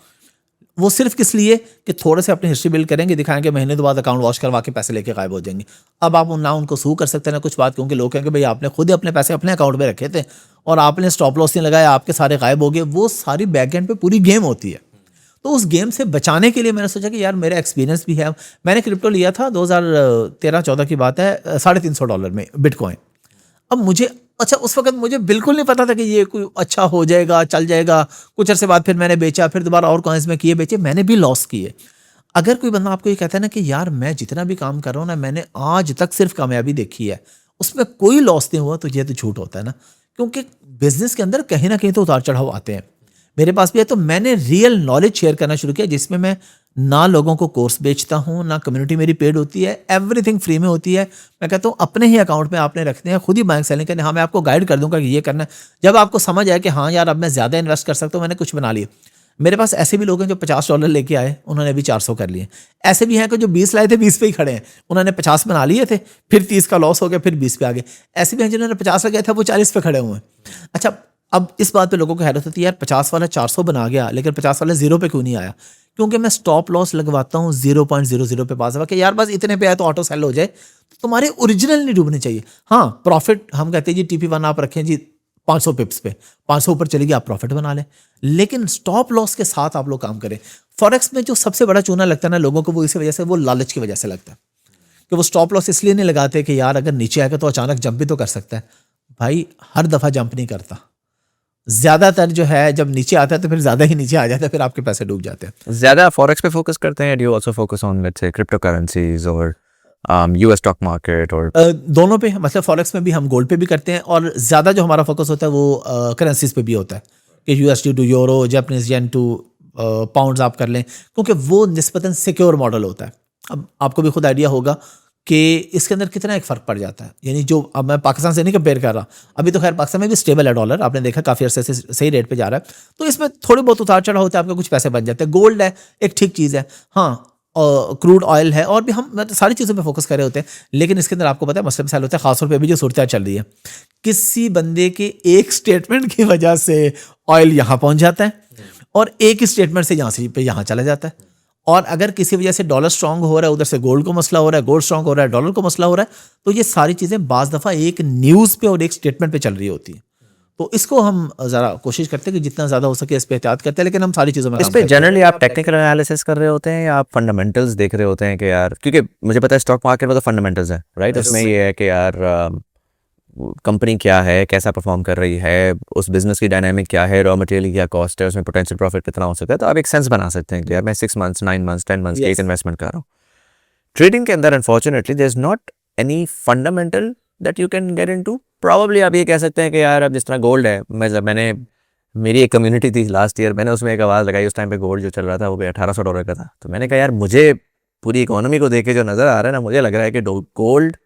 वो सिर्फ किस लिए कि थोड़े से अपनी हिस्ट्री बिल्ड करेंगे, दिखाएंगे, महीने 2 बाद अकाउंट वॉश करवा के पैसे लेके गायब हो जाएंगे। अब आप ना उनको सू कर सकते हैं ना कुछ बात, क्योंकि लोग कहेंगे भाई आपने खुद ही अपने पैसे अपने अकाउंट में रखे थे और आपने स्टॉप लॉस नहीं लगाया, आपके सारे गायब हो गए। वो सारी बैक एंड पे पूरी गेम होती है। तो उस गेम से बचाने के लिए मैंने सोचा कि यार मेरा एक्सपीरियंस भी है। मैंने क्रिप्टो लिया था 2013-14 की बात है, $350 में बिटकॉइन। अब मुझे, अच्छा उस वक्त मुझे बिल्कुल नहीं पता था कि ये कोई अच्छा हो जाएगा, चल जाएगा। कुछ अरसे बाद फिर मैंने बेचा, फिर दोबारा और कॉइन्स में किए बेचे, मैंने भी लॉस किए। अगर कोई बंदा आपको ये कहता है ना कि यार मैं जितना भी काम कर रहा हूँ ना, मैंने आज तक सिर्फ कामयाबी देखी है, उसमें कोई लॉस नहीं हुआ, तो ये तो झूठ होता है ना। क्योंकि बिजनेस के अंदर कहीं ना कहीं तो उतार चढ़ाव आते हैं। मेरे पास भी है, तो मैंने रियल नॉलेज शेयर करना शुरू किया, जिसमें मैं ना लोगों को कोर्स बेचता हूँ, ना कम्युनिटी मेरी पेड होती है, एवरीथिंग फ्री में होती है। मैं कहता हूँ अपने ही अकाउंट में आपने रखते हैं, खुद ही बैंक सेलिंग करनी। हाँ, मैं आपको गाइड कर दूंगा कि ये करना है। जब आपको समझ आए कि हाँ यार अब मैं ज़्यादा इन्वेस्ट कर सकता हूँ, मैंने कुछ बना लिया। मेरे पास ऐसे भी लोग हैं जो $50 लेके आए, उन्होंने अभी 400 कर लिए। ऐसे भी हैं कि जो 20 लाए थे 20 पे ही खड़े हैं, उन्होंने 50 बना लिए थे, फिर 30 का लॉस हो गया, फिर 20 पे आ गए। ऐसे भी हैं जिन्होंने 50 लगाया था, वो 40 पे खड़े हुए हैं। अच्छा, अब इस बात पे लोगों को हैरत होती है, यार 50 वाला 400 बना गया, लेकिन 50 वाला 0 पे क्यों नहीं आया? क्योंकि मैं स्टॉप लॉस लगवाता हूँ 0.00 पे पास, कि यार बस इतने पे आए तो ऑटो सेल हो जाए, तो तुम्हारे ओरिजिनल नहीं डूबने चाहिए। हाँ, प्रॉफिट हम कहते हैं जी TP1 आप रखें जी 500 पिप्स पे, 500 ऊपर चलेगी आप प्रॉफिट बना लें, लेकिन स्टॉप लॉस के साथ आप लोग काम करें। फॉरेक्स में जो सबसे बड़ा चूना लगता है ना लोगों को, वो इसी वजह से, वो लालच की वजह से लगता है कि वो स्टॉप लॉस इसलिए नहीं लगाते कि यार अगर नीचे आएगा तो अचानक जंप भी तो कर सकता है। भाई हर दफ़ा जंप नहीं करता, ज्यादातर जो है जब नीचे आता है तो फिर ज्यादा ही नीचे आ जाता है, फिर आपके पैसे डूब जाते हैं। ज्यादा फॉरेक्स पे फोकस करते हैं, do you also focus on let's say crypto currencies और यूएस स्टॉक मार्केट? और दोनों पे, मतलब फॉरेक्स में भी हम गोल्ड पे भी करते हैं, और ज़्यादा जो हमारा फोकस होता है वो करेंसीज पे भी होता है कि USD to euro, Japanese yen to pounds आप कर लें, क्योंकि वो निस्बतन सिक्योर मॉडल होता है। अब आपको भी खुद आइडिया होगा कि इसके अंदर कितना एक फ़र्क पड़ जाता है। यानी जो, अब मैं पाकिस्तान से नहीं कंपेयर कर रहा, अभी तो खैर पाकिस्तान में भी स्टेबल है डॉलर, आपने देखा काफ़ी अरसे से सही रेट पे जा रहा है, तो इसमें थोड़े बहुत उतार चढ़ाव होता है, आपके कुछ पैसे बन जाते हैं। गोल्ड है एक ठीक चीज़ है, हाँ, क्रूड ऑयल है, और भी हम सारी चीज़ों पे फोकस कर रहे होते हैं, लेकिन इसके अंदर आपको पता है मसले मसाइल होते हैं, खासतौर पे अभी जो सूरत चल रही है, किसी बंदे के एक स्टेटमेंट की वजह से ऑयल यहाँ पहुँच जाता है, और एक ही स्टेटमेंट से यहाँ से पे यहाँ चला जाता है। और अगर किसी वजह से डॉलर स्ट्रांग हो रहा है, उधर से गोल्ड को मसला हो रहा है, गोल्ड स्ट्रांग हो रहा है, डॉलर को मसला हो रहा है, तो ये सारी चीज़ें बाज़ दफ़ा एक न्यूज़ पे और एक स्टेटमेंट पे चल रही होती है। तो इसको हम ज़रा कोशिश करते हैं कि जितना ज़्यादा हो सके इस पे एहतियात करते हैं, लेकिन हम सारी चीज़ों में इस पे जनरली आप टेक्निकल एनालिसिस कर रहे होते हैं या आप फंडामेंटल्स देख रहे होते हैं कि यार, क्योंकि मुझे पता है स्टॉक मार्केट में तो फंडामेंटल्स है, राइट? उसमें ये है कि यार कंपनी क्या है, कैसा परफॉर्म कर रही है, उस बिजनेस की डायनामिक क्या है, रॉ मटेरियल की क्या कॉस्ट है, उसमें पोटेंशियल प्रॉफिट कितना हो सकता है, तो आप एक सेंस बना सकते हैं कि यार मैं 6 मंथ्स 9 मंथ्स 10 मंथ्स की एक इन्वेस्टमेंट कर रहा हूँ। ट्रेडिंग के अंदर unfortunately there is not any fundamental that you can get into. Probably आप ये कह सकते हैं कि यार अब जिस तरह गोल्ड है, मैंने मेरी एक कम्युनिटी थी लास्ट ईयर, मैंने उसमें एक आवाज़ लगाई, उस टाइम पे गोल्ड जो चल रहा था वो $1800 का था, तो मैंने कहा यार मुझे पूरी इकोनॉमी को देख के जो नज़र आ रहा है ना, मुझे लग रहा है कि गोल्ड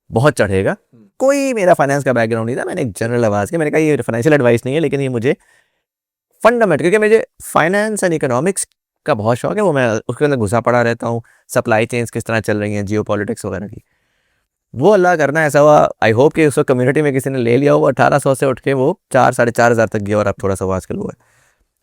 बहुत चढ़ेगा। कोई मेरा फाइनेंस का बैकग्राउंड नहीं था, मैंने एक जनरल आवाज़ की, मैंने कहा ये फाइनेंशियल एडवाइस नहीं है, लेकिन ये मुझे फंडामेंटल, क्योंकि मुझे फाइनेंस एंड इकोनॉमिक्स का बहुत शौक है, वो मैं उसके अंदर घुसा पड़ा रहता हूँ, सप्लाई चेन्स किस तरह चल रही हैं, जियो पॉलिटिक्स वगैरह की। वो अल्लाह करना ऐसा हुआ, आई होप कि उसको कम्युनिटी में किसी ने ले लिया हो, 1800 से उठ के वो 4-4,500 तक गया और अब थोड़ा सा वो आजकल हुआ है।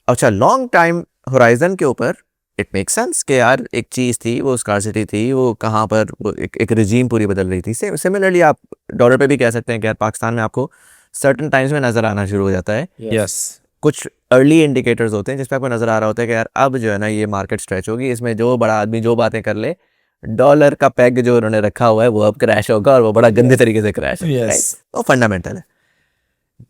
अच्छा, लॉन्ग टाइम होराइजन के ऊपर इट मेक सेंस कि यार एक चीज़ थी, वो स्कार्सिटी थी, वो कहाँ पर वो एक रिजीम पूरी बदल रही थी। सिमिलरली आप डॉलर पे भी कह सकते हैं कि यार पाकिस्तान में आपको सर्टन टाइम्स में नज़र आना शुरू हो जाता है। यस कुछ अर्ली इंडिकेटर्स होते हैं जिस पे आपको नज़र आ रहा होता है कि यार अब जो है ना ये मार्केट स्ट्रेच होगी, इसमें जो बड़ा आदमी जो बातें कर ले, डॉलर का पैग जो उन्होंने रखा हुआ है वो अब क्रैश होगा और वो बड़ा गंदे तरीके से क्रैश होगा। Yes. right? तो फंडामेंटल है।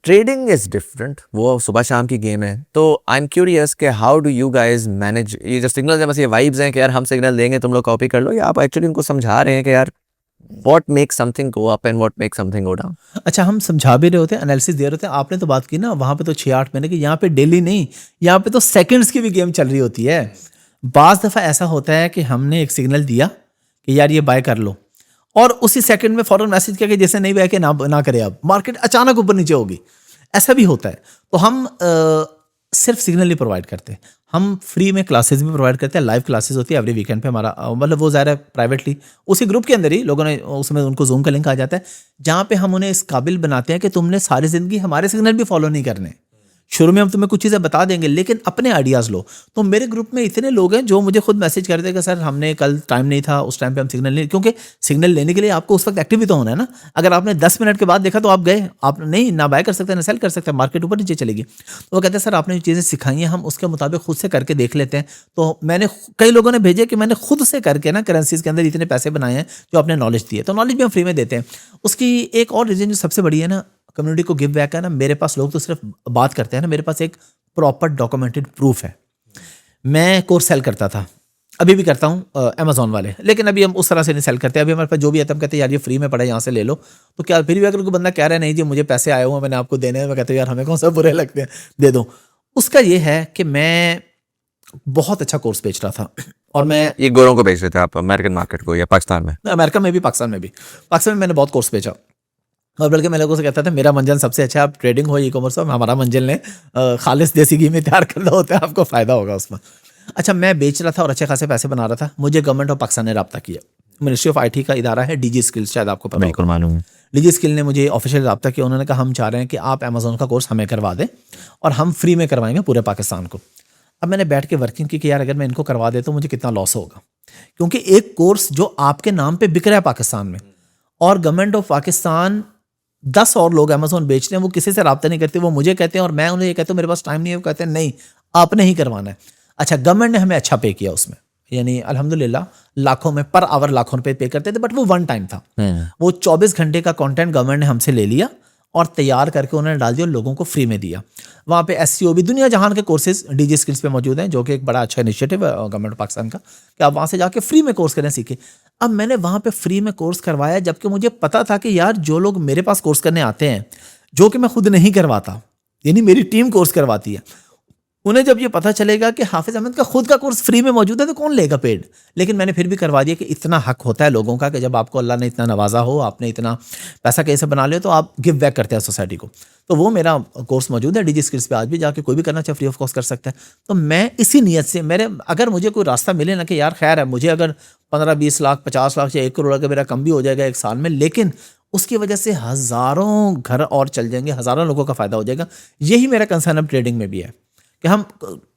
ट्रेडिंग इज डिफरेंट, वो सुबह शाम की गेम है। तो आई एम क्यूरियस कि how do you guys manage ये जो सिग्नल्स हैं, बस ये वाइब्स हैं कि यार हम सिग्नल देंगे तुम लोग कॉपी कर लो, या आप एक्चुअली उनको समझा रहे हैं कि यार what makes something go up and what makes something go down? अच्छा, हम समझा भी रहे होते हैं, एनालिसिस दे रहे होते हैं। आपने तो बात की ना वहाँ पे तो 6-8 महीने की, यहाँ पे डेली नहीं, यहाँ पे तो सेकंड्स की भी गेम चल रही होती है। बाज़ दफ़ा ऐसा होता है कि हमने एक सिग्नल दिया कि यार ये बाय कर लो, और उसी सेकंड में फौरन मैसेज किया कि जैसे नहीं बाय के ना करे, अब मार्केट अचानक ऊपर नीचे होगी। ऐसा भी होता है। तो हम सिर्फ सिग्नल नहीं प्रोवाइड करते, हम फ्री में क्लासेस भी प्रोवाइड करते हैं। लाइव क्लासेस होती है एवरी वीकेंड पे हमारा, मतलब वो ज़्यादा प्राइवेटली उसी ग्रुप के अंदर ही लोगों ने, उसमें उनको जूम का लिंक आ जाता है, जहाँ पे हम उन्हें इस काबिल बनाते हैं कि तुमने सारी ज़िंदगी हमारे सिग्नल भी फॉलो नहीं करने। शुरू में हम तुम्हें कुछ चीज़ें बता देंगे, लेकिन अपने आइडियाज़ लो। तो मेरे ग्रुप में इतने लोग हैं जो मुझे खुद मैसेज करते हैं कि सर हमने कल टाइम नहीं था, उस टाइम पे हम सिग्नल नहीं, क्योंकि सिग्नल लेने के लिए आपको उस वक्त एक्टिव भी तो होना है ना। अगर आपने 10 मिनट के बाद देखा तो आप गए, आप नहीं ना बाय कर सकते ना सेल कर सकते, मार्केट ऊपर नीचे चलेगी। तो वो कहते हैं सर आपने जो चीज़ें सिखाई हैं हम उसके मुताबिक खुद से करके देख लेते हैं। तो मैंने कई लोगों ने भेजे कि मैंने खुद से करके ना करेंसीज के अंदर इतने पैसे बनाए हैं जो आपने नॉलेज दी है। तो नॉलेज भी हम फ्री में देते हैं। उसकी एक और रीज़न जो सबसे बड़ी है ना, कम्युनिटी को गिव बैक है ना। मेरे पास लोग तो सिर्फ बात करते हैं ना, मेरे पास एक प्रॉपर डॉक्यूमेंटेड प्रूफ है। मैं कोर्स सेल करता था, अभी भी करता हूँ अमेजोन वाले, लेकिन अभी हम उस तरह से नहीं सेल करते। अभी हमारे पास जो भी आता है हम कहते हैं यार ये फ्री में पड़ा है, यहाँ से ले लो। तो क्या फिर भी अगर कोई बंदा कह रहा है नहीं जी मुझे पैसे आए हुए हैं मैंने आपको देने हैं, मैं कहते हैं यार हमें कौन सा बुरे लगते हैं, दे दो। उसका ये है कि मैं बहुत अच्छा कोर्स बेच रहा था, और मैं ये गोरों को बेच रहे थे आप अमेरिकन मार्केट को या पाकिस्तान में? अमेरिका में भी, पाकिस्तान में भी। पाकिस्तान में मैंने बहुत कोर्स बेचा, और बल्कि मैं लोगों से कहता था मेरा मंजन सबसे अच्छा, आप ट्रेडिंग हो ई कॉमर्स हो, हमारा मंजिल ने खालिस देसी घी में तैयार करना होता है, आपको फ़ायदा होगा उसमें। अच्छा, मैं बेच रहा था और अच्छे खासे पैसे बना रहा था। मुझे गवर्नमेंट ऑफ पाकिस्तान ने रब्ता किया, मिनिस्ट्री ऑफ IT का इदारा है DG स्किल्स, शायद आपको पता बिल्कुल मालूम है। DG स्किल ने मुझे ऑफिशियल रब्ता किया। उन्होंने कहा हम चाह रहे हैं कि आप अमेजोन का कोर्स हमें करवा दें, और हम फ्री में करवाएंगे पूरे पाकिस्तान को। अब मैंने बैठ के वर्किंग की कि यार अगर मैं इनको करवा देता तो मुझे कितना लॉस होगा, क्योंकि एक कोर्स जो आपके नाम पे बिक रहा है पाकिस्तान में, और गवर्नमेंट ऑफ पाकिस्तान 10 और लोग अमेजोन बेचते हैं, वो किसी से रब्ता नहीं करते, वो मुझे कहते हैं और मैं उन्हें ये कहता हूँ मेरे पास टाइम नहीं है, वो कहते हैं नहीं आपने ही करवाना है। अच्छा, गवर्नमेंट ने हमें अच्छा पे किया उसमें, यानी अल्हम्दुलिल्लाह लाखों में पर आवर लाखों रुपए पे करते थे, बट वो वन टाइम था। वो 24 घंटे का कंटेंट गवर्नमेंट ने हमसे ले लिया और तैयार करके उन्होंने डाल दिया और लोगों को फ्री में दिया। वहाँ पे SEO भी दुनिया जहान के कोर्सेज DG स्किल्स पे मौजूद हैं, जो कि एक बड़ा अच्छा इनिशिएटिव है गवर्नमेंट ऑफ पाकिस्तान का, कि आप वहाँ से जाके फ्री में कोर्स करें, सीखें। अब मैंने वहाँ पे फ्री में कोर्स करवाया, जबकि मुझे पता था कि यार जो लोग मेरे पास कोर्स करने आते हैं, जो कि मैं खुद नहीं करवाता, यानी मेरी टीम कोर्स करवाती है, उन्हें जब ये पता चलेगा कि हाफिज अहमद का खुद का कोर्स फ्री में मौजूद है तो कौन लेगा पेड। लेकिन मैंने फिर भी करवा दिया कि इतना हक होता है लोगों का कि जब आपको अल्लाह ने इतना नवाजा हो, आपने इतना पैसा कैसे बना लिया, तो आप गिव बैक करते हैं सोसाइटी को। तो वो मेरा कोर्स मौजूद है DG स्किल्स पे, आज भी जाके कोई भी करना चाहे फ्री ऑफ कॉस्ट कर सकता है। तो मैं इसी नीयत से, मेरे अगर मुझे कोई रास्ता मिले ना कि यार खैर है, मुझे अगर 15-20 लाख 50 लाख या 1 करोड़ अगर मेरा कम भी हो जाएगा एक साल में, लेकिन उसकी वजह से हज़ारों घर और चल जाएंगे, हज़ारों लोगों का फ़ायदा हो जाएगा। यही मेरा कंसर्न अब ट्रेडिंग में भी है कि हम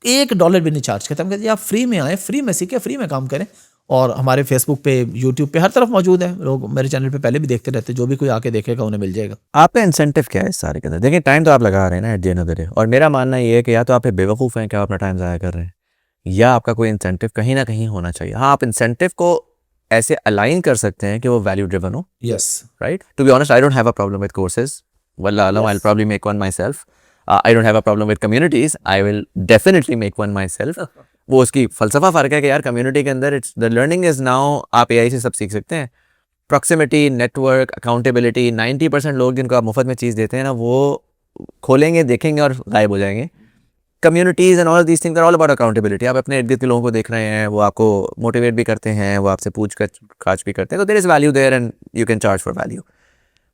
$1 भी नहीं चार्ज करते। हम कहते हैं आप फ्री में आए, फ्री में सीखें, फ्री में काम करें। और हमारे फेसबुक पे, यूट्यूब पे, हर तरफ मौजूद है। लोग मेरे चैनल पे पहले भी देखते रहते, जो भी कोई आके देखेगा उन्हें मिल जाएगा। आपका इंसेंटिव क्या है इस सारे के अंदर? देखिए टाइम तो आप लगा रहे हैं ना at the end of the day, और मेरा मानना ये है कि या तो आप बेवकूफ़ हैं कि आप अपना टाइम ज़ाया कर रहे हैं, या आपका कोई इंसेंटिव कहीं ना कहीं होना चाहिए। हाँ, आप इंसेंटिव को ऐसे अलाइन कर सकते हैं कि वो वैल्यू ड्रिवन हो। Yes, right, to be honest I don't have a problem with courses, वल्लाह आलम, I will probably make one myself. I don't have a problem with communities. I will definitely make one myself. वो उसकी फ़लसफ़ा फ़र्क है कि यार community के अंदर it's the learning is now, आप AI से सब सीख सकते हैं। प्रॉक्सिमिटी, नेटवर्क, अकाउंटेबिलिटी, 90% लोग जिनको आप मुफ्त में चीज़ देते हैं ना, वो खोलेंगे, देखेंगे और गायब हो जाएंगे। Communities and all these things are all about accountability. आप अपने इर्द गिर्द के लोगों को देख रहे हैं, वो आपको मोटिवेट भी करते हैं, वो आपसे पूछ काछ भी करते हैं, तो there is value there and you can charge for value.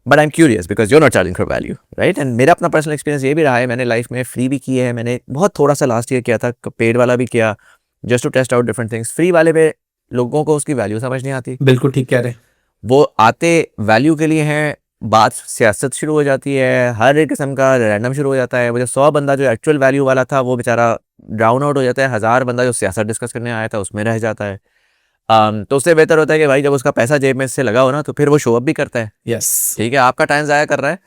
But I am curious because you are not charging for value, right? And मेरा अपना पर्सनल एक्सपीरियंस ये भी रहा है, मैंने लाइफ में फ्री भी किए हैं, मैंने बहुत थोड़ा सा लास्ट ईयर किया था, पेड वाला भी किया, just to test out different things. Free वाले पे लोगों को उसकी वैल्यू समझ नहीं आती। बिल्कुल ठीक कह रहे हैं। वो आते वैल्यू के लिए हैं, बात सियासत शुरू हो जाती है, हर एक किस्म का रैंडम शुरू हो जाता है। वो जो 100 बंदा जो एक्चुअल वैल्यू वाला था वो बेचारा डाउन आउट हो जाता है, 1000 बंदा जो सियासत डिस्कस करने आया था उसमें रह जाता है। तो उससे बेहतर होता है कि भाई जब उसका पैसा जेब में से लगा हो ना तो फिर वो शो अप भी करता है। यस, ठीक है, आपका टाइम ज़ाया कर रहा है,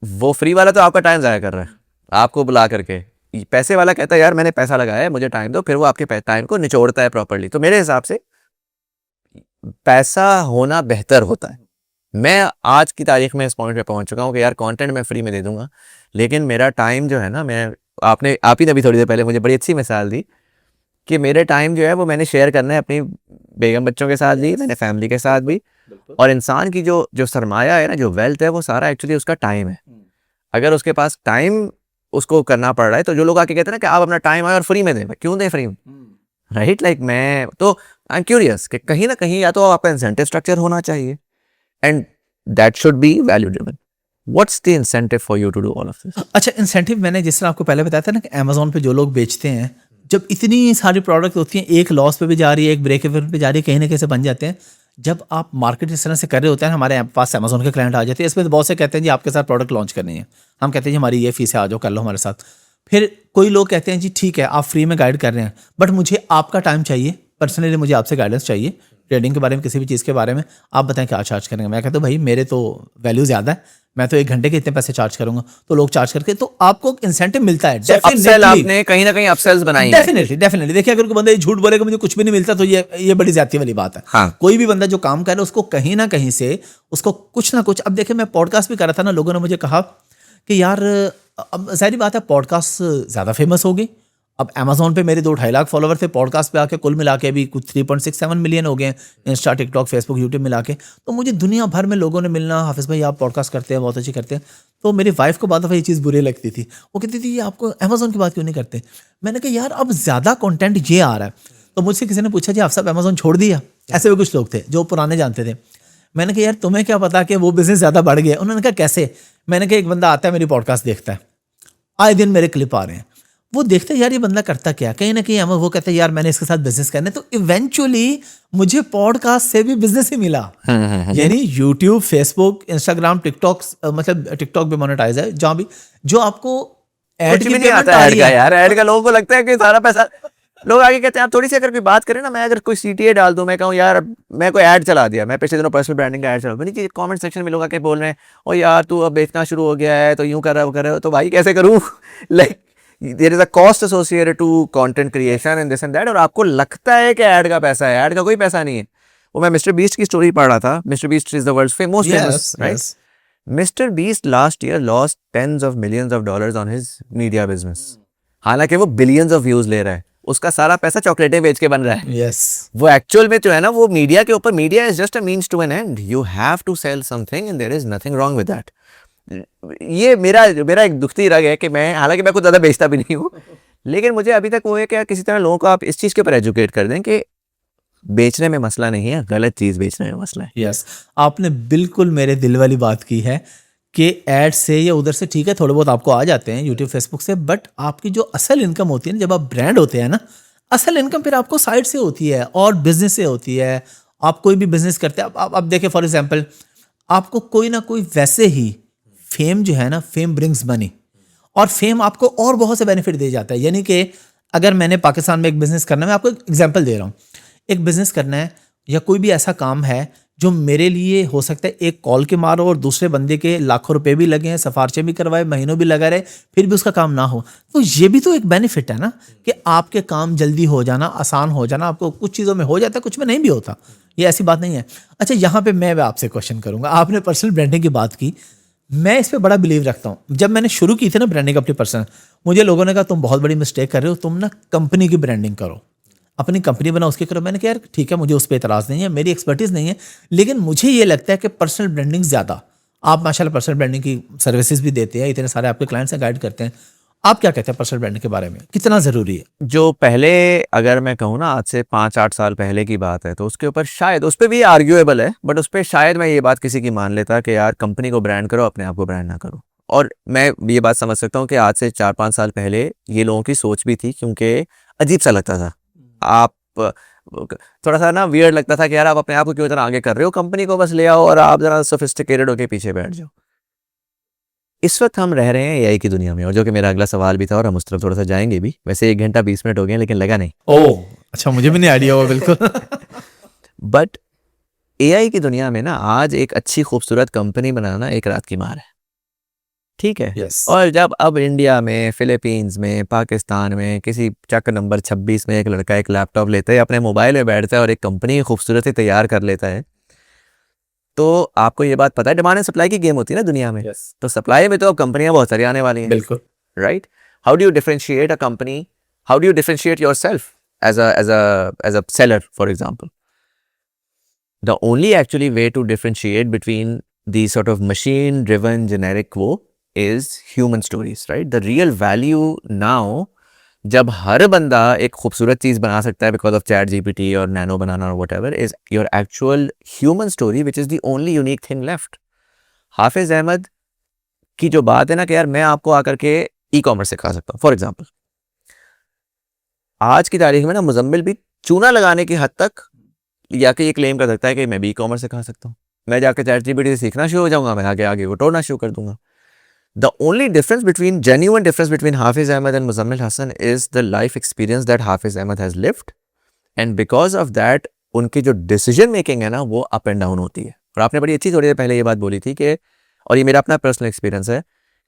वो फ्री वाला तो आपका टाइम ज़ाया कर रहा है आपको बुला करके। पैसे वाला कहता है यार मैंने पैसा लगाया है, मुझे टाइम दो, फिर वो आपके टाइम को निचोड़ता है प्रॉपर्ली। तो मेरे हिसाब से पैसा होना बेहतर होता है। मैं आज की तारीख में इस पॉइंट पे पहुंच चुका हूँ कि यार कंटेंट मैं फ्री में दे दूंगा, लेकिन मेरा टाइम जो है ना, आप ही ने अभी थोड़ी देर पहले मुझे बड़ी अच्छी मिसाल दी कि मेरे टाइम जो है वो मैंने शेयर करना है अपनी बेगम बच्चों के साथ भी, मैंने फैमिली के साथ भी। और इंसान की जो सरमाया है ना, जो वेल्थ है, वो सारा एक्चुअली उसका टाइम है। अगर उसके पास टाइम उसको करना पड़ रहा है, तो जो लोग आके कहते हैं ना कि आप अपना टाइम आए और फ्री में दें, क्यों दें फ्री में, राइट? लाइक मैं तो आई एम क्यूरियस कि कहीं ना कहीं या तो आपका इंसेंटिव स्ट्रक्चर होना चाहिए and that should be value driven. What's the incentive for you to do all of this? अच्छा, इंसेंटिव मैंने जिस तरह आपको पहले बताया था ना कि अमेजोन पे जो लोग बेचते हैं, जब इतनी सारी प्रोडक्ट होती हैं, एक लॉस पे भी जा रही है, एक ब्रेक इवन पे जा रही है, कहीं ना कहीं से बन जाते हैं। जब आप मार्केट इस तरह से कर रहे होते हैं, हमारे पास अमेजोन के क्लाइंट आ जाते हैं, इसमें तो बहुत से कहते हैं जी आपके साथ प्रोडक्ट लॉन्च करनी है, हम कहते हैं जी हमारी ये फीस है, आ जाओ कर लो हमारे साथ। फिर कोई लोग कहते हैं जी ठीक है आप फ्री में गाइड कर रहे हैं, बट मुझे आपका टाइम चाहिए, पर्सनली मुझे आपसे गाइडेंस चाहिए ट्रेडिंग के बारे में, किसी भी चीज़ के बारे में, आप बताएं क्या चार्ज करेंगे। मैं कहता हूँ भाई मेरे तो वैल्यू ज़्यादा है, मैं तो 1 घंटे के इतने पैसे चार्ज करूंगा। तो लोग चार्ज करके, तो आपको इंसेंटिव मिलता है। अपसेल आपने कहीं ना कहीं अपसेल्स बनाई है। डेफिनेटली देखिए, अगर कोई बंदा झूठ बोलेगा मुझे कुछ भी नहीं मिलता, तो ये बड़ी ज्यादती वाली बात है। हाँ। कोई भी बंदा जो काम कर रहा है उसको कहीं ना कहीं से उसको कुछ ना कुछ, अब देखिए मैं पॉडकास्ट भी कर रहा था ना, लोगों ने मुझे कहा कि यार अब जाहिर बात है पॉडकास्ट ज़्यादा फेमस हो गई। अब अमेजोन पे मेरे 2-2.5 लाख फॉलोवर थे, पॉडकास्ट पे आके कुल मिला के अभी कुछ 3.67 मिलियन हो गए हैं, इंस्टा, टिकटॉक, फेसबुक, यूट्यूब मिला के। तो मुझे दुनिया भर में लोगों ने मिलना, हाफिज़ भाई आप पॉडकास्ट करते हैं, बहुत अच्छी करते हैं। तो मेरी वाइफ को बाद दफ़ा ये चीज़ बुरी लगती थी, वो कहती थी ये आपको अमेजोन की बात क्यों नहीं करते। मैंने कहा यार अब ज़्यादा कॉन्टेंट ये आ रहा है। तो मुझसे किसी ने पूछा जी आप सब अमेजोन छोड़ दिया, ऐसे भी कुछ लोग थे जो पुराने जानते थे। मैंने कहा यार तुम्हें क्या पता कि वो बिज़नेस ज़्यादा बढ़ गया। उन्होंने कहा कैसे। मैंने कहा एक बंदा आता है मेरी पॉडकास्ट देखता है, आए दिन मेरे क्लिप आ रहे हैं, वो देखते हैं यार ये बंदा करता क्या, कहीं ना कहीं वो कहते हैं यार मैंने इसके साथ बिजनेस करना है। तो इवेंचुअली मुझे पॉडकास्ट से भी बिजनेस ही मिला। यानी यूट्यूब, फेसबुक, इंस्टाग्राम, टिकटॉक, मतलब टिकटॉक भी मोनेटाइज है, जहाँ भी जो आपको ऐड की नहीं आता ऐड का, यार ऐड का लोगों को लगता है कि सारा पैसा, लोग आगे कहते हैं आप थोड़ी सी अगर कोई बात करें ना, मैं अगर कोई CTA डाल दूं, मैं कहूँ यार मैं कोई ऐड चला दिया, मैं पिछले दिनों पर्सनल ब्रांडिंग का ऐड चला, मैंने कमेंट सेक्शन में लोग आके बोल रहे हैं ओ यार तू अब बेचना शुरू हो गया है तो यूं कर रहा है वो कर रहा है, तो भाई कैसे करूँ? Like there is a cost associated to content creation and this and that, और आपको लगता है कि ऐड का पैसा है, ऐड का कोई पैसा नहीं है। वो मैं मिस्टर बीस्ट की स्टोरी पढ़ रहा था, mister Beast is the world's most famous, right? Mister Beast last year lost tens of millions of dollars on his media business, हालांकि वो बिलियंस ऑफ व्यूज ले रहा है, उसका सारा पैसा चॉकलेटें बेच के बन रहा है। यस, वो एक्चुअल में जो है ना वो मीडिया के ऊपर, media is just a means to an end, you have to sell something and there is nothing wrong with that. ये मेरा एक दुखती रग है कि मैं, हालांकि मैं कुछ ज़्यादा बेचता भी नहीं हूँ, लेकिन मुझे अभी तक वो है कि किसी तरह लोगों को आप इस चीज़ के ऊपर एजुकेट कर दें कि बेचने में मसला नहीं है, गलत चीज़ बेचने में मसला है। यस, आपने बिल्कुल मेरे दिल वाली बात की है कि ऐड से या उधर से ठीक है थोड़े बहुत आपको आ जाते हैं यूट्यूब, फेसबुक से, बट आपकी जो असल इनकम होती है ना, जब आप ब्रांड होते हैं ना, असल इनकम फिर आपको साइड से होती है और बिजनेस से होती है। आप कोई भी बिजनेस करते हैं, आप देखिए फॉर एग्जांपल, आपको कोई ना कोई वैसे ही फेम जो है ना, फेम ब्रिंग्स मनी, और फेम आपको और बहुत से बेनिफिट दे जाता है। यानी कि अगर मैंने पाकिस्तान में एक बिज़नेस करना है, मैं आपको एक एग्जांपल दे रहा हूँ, एक बिज़नेस करना है या कोई भी ऐसा काम है जो मेरे लिए हो सकता है एक कॉल के मारो और दूसरे बंदे के लाखों रुपए भी लगे हैं, सिफारिशें भी करवाए, महीनों भी लगा रहे, फिर भी उसका काम ना हो, तो ये भी तो एक बेनिफिट है ना कि आपके काम जल्दी हो जाना, आसान हो जाना। आपको कुछ चीज़ों में हो जाता है, कुछ में नहीं भी होता, ये ऐसी बात नहीं है। अच्छा, यहाँ पे मैं आपसे क्वेश्चन करूँगा, आपने पर्सनल ब्रांडिंग की बात की, मैं इस पर बड़ा बिलीव रखता हूँ। जब मैंने शुरू की थी ना ब्रांडिंग अपनी पर्सनल, मुझे लोगों ने कहा तुम बहुत बड़ी मिस्टेक कर रहे हो, तुम ना कंपनी की ब्रांडिंग करो, अपनी कंपनी बनाओ, उसकी करो। मैंने कहा यार ठीक है, मुझे उस पर एतराज़ नहीं है, मेरी एक्सपर्टीज़ नहीं है, लेकिन मुझे ये लगता है कि पर्सनल ब्रांडिंग ज़्यादा, आप माशाल्लाह पर्सनल ब्रांडिंग की सर्विसेज भी देते हैं, इतने सारे आपके क्लाइंट्स हैं, गाइड करते हैं, आप क्या कहते हैं पर्सनल ब्रांडिंग के बारे में, कितना ज़रूरी है? जो पहले, अगर मैं कहूँ ना आज से 5-8 साल पहले की बात है, तो उसके ऊपर शायद, उस पर भी आर्ग्यूएबल है, बट उस पर शायद मैं ये बात किसी की मान लेता कि यार कंपनी को ब्रांड करो, अपने आप को ब्रांड ना करो। और मैं ये बात समझ सकता हूँ कि आज से 4-5 साल पहले ये लोगों की सोच भी थी, क्योंकि अजीब सा लगता था। आप थोड़ा सा ना वियर्ड लगता था कि यार आप अपने आप को क्यों इतना आगे कर रहे हो, कंपनी को बस ले आओ और आप जरा सोफिस्टिकेटेड होके पीछे बैठ जाओ। इस वक्त हम रह रहे हैं एआई की दुनिया में, और जो कि मेरा अगला सवाल भी था और हम उस तरफ थोड़ा सा जाएंगे भी। वैसे 1 घंटा 20 मिनट हो गए लेकिन लगा नहीं। ओह अच्छा, मुझे भी नहीं आइडिया हुआ बिल्कुल। बट एआई की दुनिया में ना आज एक अच्छी खूबसूरत कंपनी बनाना एक रात की मार है, ठीक है। Yes. और जब अब इंडिया में, फिलीपींस में, पाकिस्तान में किसी चक्कर नंबर 26 में एक लड़का एक लैपटॉप लेता है, अपने मोबाइल में बैठता है और एक कंपनी की खूबसूरती तैयार कर लेता है, तो आपको ये बात पता है डिमांड एंड सप्लाई की गेम होती है ना दुनिया में। Yes. तो सप्लाई में तो अब कंपनियां बहुत सारी आने वाली हैं, बिल्कुल। Right. How do you differentiate a company, how do you differentiate yourself as a seller for example? The only actually way to differentiate between these sort of machine driven generic वो is human stories, right? The real value now, जब हर बंदा एक खूबसूरत चीज बना सकता है because of chat GPT और nano banana or whatever, is your actual human story which is the only unique thing left. हाफिज अहमद की जो बात है ना कि यार मैं आपको आकर के ई कॉमर्स सिखा सकता हूँ, फॉर एग्जाम्पल आज की तारीख में ना मुजम्मिल भी चूना लगाने की हद तक या कि ये क्लेम कर सकता है कि मैं भी ई कॉमर्स सिखा सकता हूँ, मैं जाकर चैट जीपीटी से सीखना शुरू हो जाऊंगा, मैं आगे आगे वो तोड़ना शुरू कर दूंगा। The only difference between genuine difference between Hafiz Ahmed and Muzammil Hassan is the life experience that Hafiz Ahmed has lived, and because of that उनकी जो डिसीजन मेकिंग है ना वो अप एंड डाउन होती है। और आपने बड़ी अच्छी थोड़ी देर पहले ये बात बोली थी कि, और ये मेरा अपना पर्सनल एक्सपीरियंस है,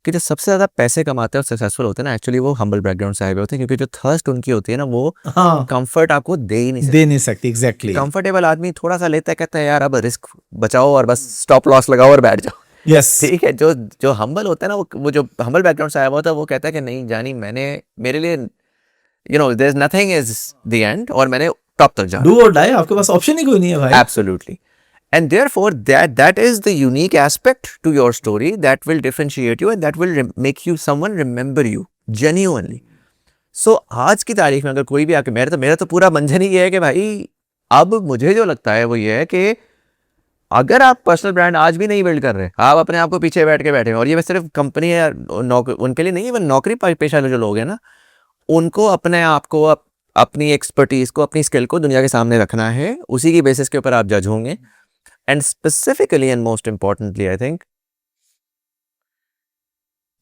कि जो सबसे ज़्यादा पैसे कमाते हैं और सक्सेसफुल होते हैं ना एक्चुअली वो हम्बल बैकग्राउंड से आए हुए होते हैं, क्योंकि जो थर्स्ट उनकी होती है ना वो हाँ कंफर्ट आपको दे ही नहीं सकती। एग्जैक्टली। कंफर्टेबल आदमी थोड़ा सा लेता है, कहता है यार अब रिस्क बचाओ और बस स्टॉप लॉस लगाओ और बैठ जाओ, यस ठीक है। जो हम्बल होता है ना वो जो हम्बल बैकग्राउंड से आया हुआ होता है वो कहता है कि नहीं जानी मैंने, मेरे लिए there is nothing is the end, और मैंने टॉप तक जाना, डू और डाई, आपके पास ऑप्शन ही कोई नहीं है भाई। Absolutely. And therefore, that is the unique aspect to your story that will differentiate you and that will make you someone remember you genuinely. So आज की तारीख में अगर कोई भी आके, मेरा तो पूरा मंजन ही ये है कि भाई अब मुझे जो लगता है वो ये है कि अगर आप पर्सनल ब्रांड आज भी नहीं बिल्ड कर रहे, आप अपने आप को पीछे बैठ के बैठे हैं, और ये सिर्फ कंपनी है उनके लिए नहीं, इवन नौकरी पेशा जो लोग हैं ना उनको अपने आप को अपनी एक्सपर्टीज को, अपनी स्किल को दुनिया के सामने रखना है, उसी की बेसिस के ऊपर आप जज होंगे। And specifically and most importantly, I think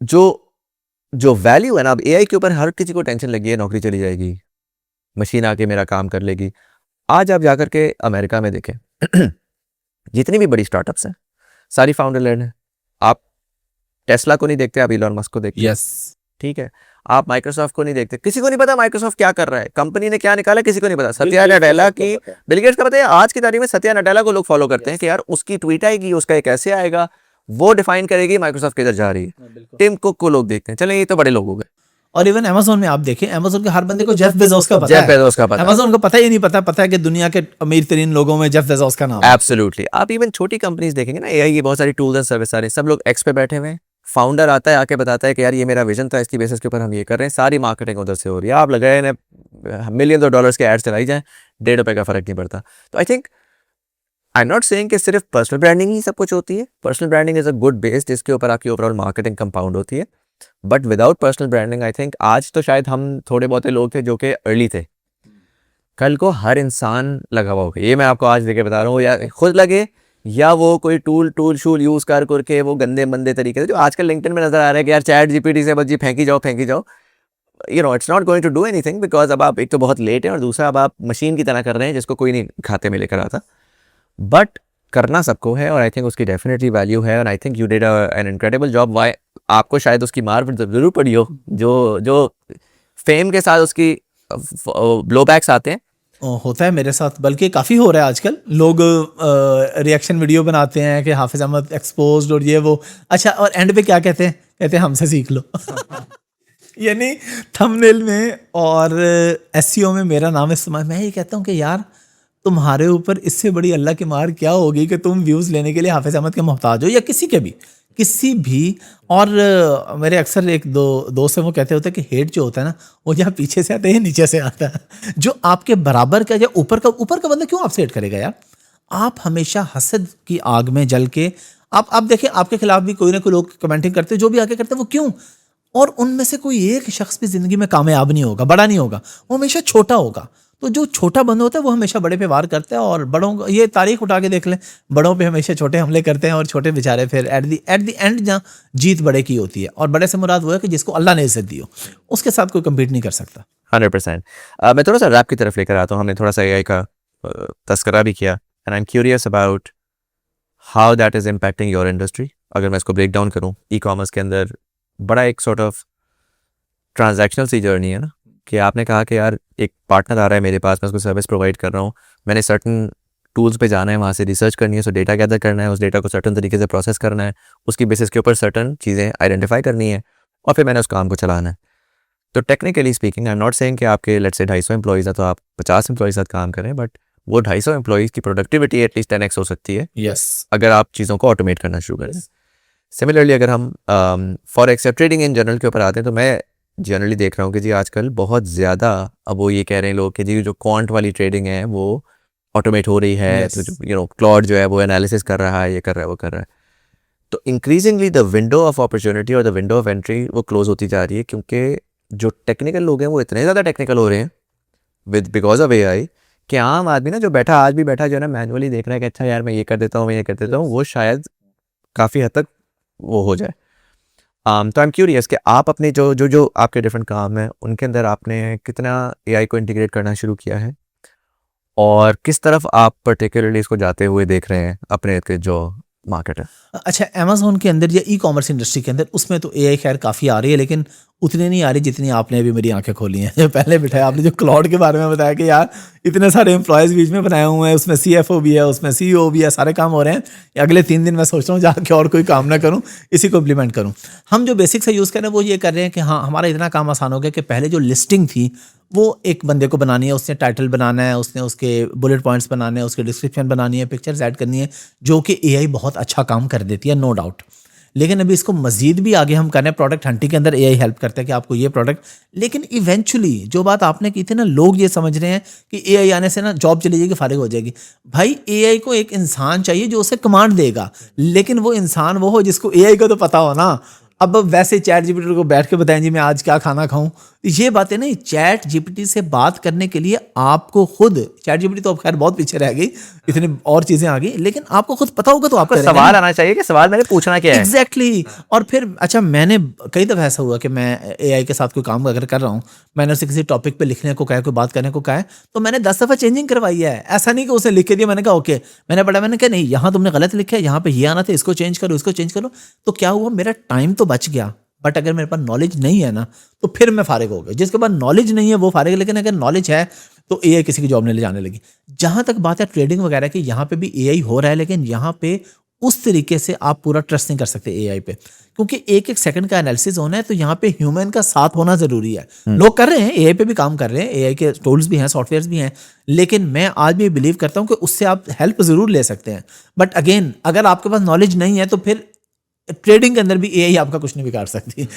जो वैल्यू है ना, अब एआई के ऊपर हर किसी को टेंशन लगी है नौकरी चली जाएगी, मशीन आके मेरा काम कर लेगी। आज आप जाकर के अमेरिका में देखें जितनी भी बड़ी स्टार्टअप्स हैं सारी फाउंडर लेड हैं। आप टेस्ला को नहीं देखते, आप इलॉन मस्क को देखते हैं, यस ठीक है। आप माइक्रोसॉफ्ट को नहीं देखते, किसी को नहीं पता माइक्रोसॉफ्ट क्या कर रहा है, कंपनी ने क्या निकाला किसी को नहीं पता। सत्या नडेला की, बिल गेट्स का पता है, आज की तारीख में सत्या नडेला को लोग फॉलो करते हैं कि यार उसकी ट्वीट आएगी, उसका एक ऐसे आएगा, वो डिफाइन करेगी माइक्रोसॉफ्ट किधर जा रही है। टिम कुक को लोग देखते हैं, चले ये तो बड़े लोग हो गए। और इवन अमेज़न में आप देखें, अमेज़न के हर बंदे को जेफ बेजोस का पता है। बेजोस का पता है। अमेज़न को पता ही नहीं पता है कि दुनिया के अमीर तरीन लोगों में जेफ बेजोस का नाम है। एब्सोल्युटली। आप इवन छोटी कंपनीज देखेंगे ना, एआई की बहुत सारी टूल्स एंड सर्विस आ रही, सब लोग एक्स पे बैठे हुए हैं, फाउंडर आता है आके बताता है कि यार ये मेरा विजन था, इसकी बेसिस के ऊपर हम ये कर रहे हैं, सारी मार्केटिंग उधर से हो रही है। आप लगाए ना मिलियंस ऑफ डॉलर्स के एड्स चलाई जाएं, ₹1.5 का फर्क नहीं पड़ता। तो I think I am not saying कि सिर्फ पर्सनल ब्रांडिंग ही सब कुछ होती है। Personal branding is a good base जिसके ऊपर आपकी ओवरऑल मार्केटिंग कंपाउंड होती है, but without personal branding I think आज तो शायद हम थोड़े बहुत लोग थे जो कि अर्ली थे, कल को हर इंसान लगा हुआ होगा। ये मैं आपको आज देके बता रहा हूँ, या खुद लगे या वो कोई टूल शूल यूज कर करके वो गंदे मंदे तरीके से जो आजकल लिंक्डइन में नजर आ रहा है कि यार चैट जीपीटी से बस जी फेंकी जाओ, it's not going to do anything, because अब आप एक तो बहुत लेट है और दूसरा अब आप मशीन की तरह कर रहे हैं जिसको कोई नहीं खाते में लेकर आता। बट करना सबको है और आई थिंक उसकी डेफिनेटली वैल्यू है, और I think you did an incredible job. Why आपको शायद उसकी मार जरूर पड़ी हो, जो फेम के साथ उसकी ब्लोबैक्स आते हैं। होता है मेरे साथ, बल्कि काफ़ी हो रहा है आजकल। लोग रिएक्शन वीडियो बनाते हैं कि हाफिज अहमद एक्सपोज्ड और ये वो। अच्छा, और एंड पे क्या कहते हैं? कहते हैं हमसे सीख लो। यानी थंबनेल में और एसईओ में मेरा नाम इस्तेमाल। मैं ये कहता हूँ कि यार तुम्हारे ऊपर इससे बड़ी अल्लाह की मार क्या होगी कि तुम व्यूज़ लेने के लिए हाफिज अहमद के मोहताज हो, या किसी भी। और मेरे अक्सर एक दो दोस्त हैं, वो कहते होते हैं कि हेट जो होता है ना वो यहाँ पीछे से आता है या नीचे से आता है। जो आपके बराबर का या ऊपर का बंदा क्यों आपसे हेट करेगा यार? आप हमेशा हसद की आग में जल के आप देखिए, आपके खिलाफ भी कोई ना कोई लोग कमेंटिंग करते हैं, जो भी आके करते हैं वो क्यों? और उनमें से कोई एक शख्स भी जिंदगी में कामयाब नहीं होगा, बड़ा नहीं होगा, वो हमेशा छोटा होगा। तो जो छोटा बंदा होता है वो हमेशा बड़े पे वार करता है, और बड़ों को ये तारीख उठा के देख लें, बड़ों पे हमेशा छोटे हमले करते हैं, और छोटे बेचारे फिर एट द एंड जहाँ जीत बड़े की होती है, और बड़े से मुराद वो है कि जिसको अल्लाह ने इज्जत दी हो, उसके साथ कोई कम्पीट नहीं कर सकता। 100%। मैं थोड़ा सा रैप की तरफ लेकर आता हूँ। हमने थोड़ा सा एआई का तस्करा भी किया, and I am curious about how that is impacting your industry. अगर मैं इसको ब्रेक डाउन करूँ, ई कॉमर्स के अंदर बड़ा एक सॉर्ट ऑफ ट्रांजैक्शनल सी जर्नी है ना, कि आपने कहा कि यार एक पार्टनर आ रहा है मेरे पास, मैं उसको सर्विस प्रोवाइड कर रहा हूँ, मैंने सर्टन टूल्स पे जाना है, वहाँ से रिसर्च करनी है, सो डेटा गैदर करना है, उस डेटा को सर्टन तरीके से प्रोसेस करना है, उसकी बेसिस के ऊपर सर्टन चीज़ें आइडेंटिफाई करनी है, और फिर मैंने उस काम को चलाना है। तो technically speaking I am not saying कि आपके लेट्स से 250 एम्प्लॉइज़ हैं तो आप 50 एम्प्लॉइज साथ काम करें, बट वो 250 एम्प्लॉइज़ की प्रोडक्टिविटी एटलीस्ट 10x हो सकती है यस, अगर आप चीज़ों को ऑटोमेट करना शुरू करें। सिमिलरली अगर हम फॉरेक्स या ट्रेडिंग इन जनरल के ऊपर आते हैं, तो मैं जनरली देख रहा हूँ कि जी आजकल बहुत ज़्यादा, अब वो ये कह रहे हैं लोग कि जी जो क्वांट वाली ट्रेडिंग है वो ऑटोमेट हो रही है, Yes. तो जो क्लॉड जो है वो एनालिसिस कर रहा है, ये कर रहा है, वो कर रहा है। तो increasingly the window of opportunity और द विंडो ऑफ एंट्री वो क्लोज होती जा रही है, क्योंकि जो टेक्निकल लोग हैं वो इतने ज़्यादा टेक्निकल हो रहे हैं बिकॉज ऑफ एआई, कि आम आदमी ना जो बैठा आज भी बैठा जो है ना मैनुअली देख रहा है कि अच्छा यार मैं ये कर देता हूँ, मैं ये कर देता हूँ, वो शायद काफ़ी हद तक वो हो जाए। तो आई एम क्यूरियस कि आप अपने जो आपके डिफरेंट काम हैं उनके अंदर आपने कितना एआई को इंटीग्रेट करना शुरू किया है, और किस तरफ आप पर्टिकुलरली इसको जाते हुए देख रहे हैं अपने जो मार्केट है। अच्छा, अमेज़न के अंदर या ई कॉमर्स इंडस्ट्री के अंदर उसमें तो एआई खैर काफ़ी आ रही है, लेकिन उतनी नहीं आ रही जितनी आपने अभी मेरी आंखें खोली हैं। पहले बिठाया आपने जो क्लाउड के बारे में बताया कि यार इतने सारे एम्प्लॉयज़ बीच में बनाए हुए हैं, उसमें सीएफओ भी है, उसमें सीईओ भी है, सारे काम हो रहे हैं। अगले 3 दिन मैं सोच रहा हूँ जाके और कोई काम ना करूँ, इसी को इम्प्लीमेंट करूँ। हम जो बेसिक से यूज़ कर रहे हैं वो ये कर रहे हैं कि हाँ, हमारा इतना काम आसान हो गया कि पहले जो लिस्टिंग थी वो एक बंदे को बनानी है, उसने टाइटल बनाना है, उसने उसके बुलेट पॉइंट्स बनाने हैं, उसकी डिस्क्रिप्शन बनानी है, पिक्चर्स ऐड करनी है, जो कि एआई बहुत अच्छा काम कर देती है, नो डाउट। लेकिन अभी इसको मजीद भी आगे हम कर रहे हैं, प्रोडक्ट हंटिंग के अंदर एआई हेल्प करता है कि आपको ये प्रोडक्ट, लेकिन इवेंचुअली जो बात आपने की थी ना, लोग ये समझ रहे हैं कि एआई आने से ना जॉब चली जाएगी, फारिग हो जाएगी। भाई एआई को एक इंसान चाहिए जो उसे कमांड देगा, लेकिन वो इंसान वो हो जिसको एआई को तो पता हो ना। अब वैसे चैट जीपीटी को बैठ के बताएं जी मैं आज क्या खाना खाऊं, ये बातें नहीं। चैट जीपीटी से बात करने के लिए आपको खुद, चैट जीपीटी तो अब खैर बहुत पीछे रह गई, इतने और चीजें आ गई, लेकिन आपको खुद पता होगा तो आपको सवाल आना चाहिए कि सवाल मैंने पूछना क्या है। एग्जैक्टली। और फिर अच्छा, मैंने कई दफ़ा ऐसा हुआ कि मैं एआई के साथ कोई काम अगर कर रहा हूँ, मैंने उसे किसी टॉपिक पे लिखने को कहा है, कोई बात करने को कहा है, तो मैंने 10 दफ़ा चेंजिंग करवाई है। ऐसा नहीं कि उसे लिख के दिया, मैंने कहा ओके, मैंने पढ़ा, मैंने कहा नहीं यहाँ तुमने गलत लिखा है, यहाँ पे ये आना था, इसको चेंज करो, इसको चेंज करो। तो क्या हुआ, मेरा टाइम तो बच गया, बट अगर मेरे पास नॉलेज नहीं है ना तो फिर मैं फारिग हो गया। जिसके पास नॉलेज नहीं है वो फारिग है, लेकिन अगर नॉलेज है तो एआई किसी की जॉब नहीं ले जाने लगी। जहाँ तक बात है ट्रेडिंग वगैरह की, यहाँ पे भी एआई हो रहा है, लेकिन यहाँ पे उस तरीके से आप पूरा ट्रस्ट नहीं कर सकते एआई पे, क्योंकि एक एक सेकंड का एनालिसिस होना है, तो यहाँ पे ह्यूमन का साथ होना जरूरी है। लोग कर रहे हैं, एआई पे भी काम कर रहे हैं, एआई के टूल्स भी हैं, सॉफ्टवेयर्स भी हैं, लेकिन मैं आज भी बिलीव करता हूँ कि उससे आप हेल्प जरूर ले सकते हैं। बट अगेन, अगर आपके पास नॉलेज नहीं है तो फिर ट्रेडिंग के अंदर भी एआई आपका कुछ नहीं बिगाड़ सकती।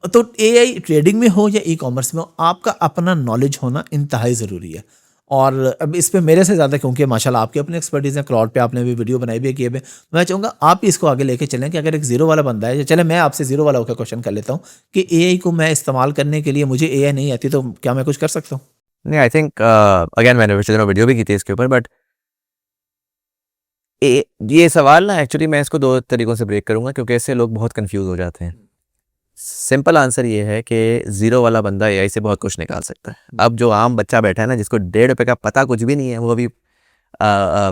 तो एआई ट्रेडिंग में हो या ई कॉमर्स में हो, आपका अपना नॉलेज होना इंतहाई ज़रूरी है। और अब इस पे मेरे से ज़्यादा, क्योंकि माशाल्लाह आपकी अपनी एक्सपर्टीज़ है, क्लाउड पे आपने भी वीडियो बनाई भी है, किए भी, मैं चाहूँगा आप भी इसको आगे लेके चलें कि अगर एक ज़ीरो वाला बंदा है, चले मैं आपसे ज़ीरो वाला होकर क्वेश्चन कर लेता हूँ कि एआई को मैं इस्तेमाल करने के लिए, मुझे एआई नहीं आती, तो क्या मैं कुछ कर सकता हूँ? नहीं, आई थिंक अगेन मैंने वीडियो भी की थी इसके ऊपर, बट ये सवाल ना एक्चुअली मैं इसको 2 तरीकों से ब्रेक करूंगा, क्योंकि इससे लोग बहुत कंफ्यूज हो जाते हैं। सिंपल आंसर ये है कि ज़ीरो वाला बंदा एआई से बहुत कुछ निकाल सकता है। अब जो आम बच्चा बैठा है ना, जिसको 1.5 रुपये का पता कुछ भी नहीं है, वो अभी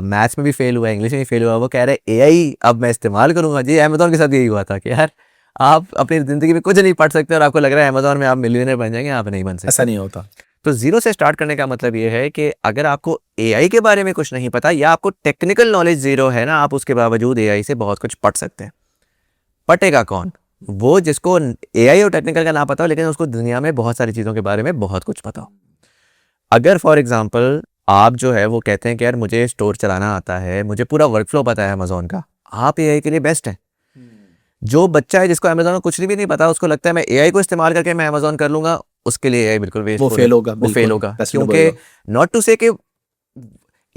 मैथ्स में भी फेल हुआ है, इंग्लिश में भी फेल हुआ, वो कह रहे हैं एआई अब मैं इस्तेमाल करूंगा। जी अमेजोन के साथ यही हुआ था कि यार आप अपनी ज़िंदगी में कुछ नहीं पढ़ सकते और आपको लग रहा है अमेजोन में आप मिलियनर बन जाएंगे, आप नहीं बन सकते। ऐसा नहीं होता। तो ज़ीरो से स्टार्ट करने का मतलब ये है कि अगर आपको एआई के बारे में कुछ नहीं पता या आपको टेक्निकल नॉलेज ज़ीरो है ना, आप उसके बावजूद एआई से बहुत कुछ पढ़ सकते हैं। पढ़ेगा कौन? वो जिसको एआई और टेक्निकल का ना पता हो, लेकिन उसको दुनिया में बहुत सारी चीज़ों के बारे में बहुत कुछ पता हो। अगर फॉर एग्जांपल आप जो है वो कहते हैं कि यार मुझे स्टोर चलाना आता है, मुझे पूरा वर्कफ्लो पता है अमेजोन का, आप एआई के लिए बेस्ट हैं। जो बच्चा है जिसको अमेजोन का कुछ भी नहीं पता, उसको लगता है मैं एआई को इस्तेमाल करके मैं अमेजोन कर लूंगा, उसके लिए एआई बिल्कुल वेस्ट, वो फेल होगा, वो फेल होगा, क्योंकि नॉट टू से कि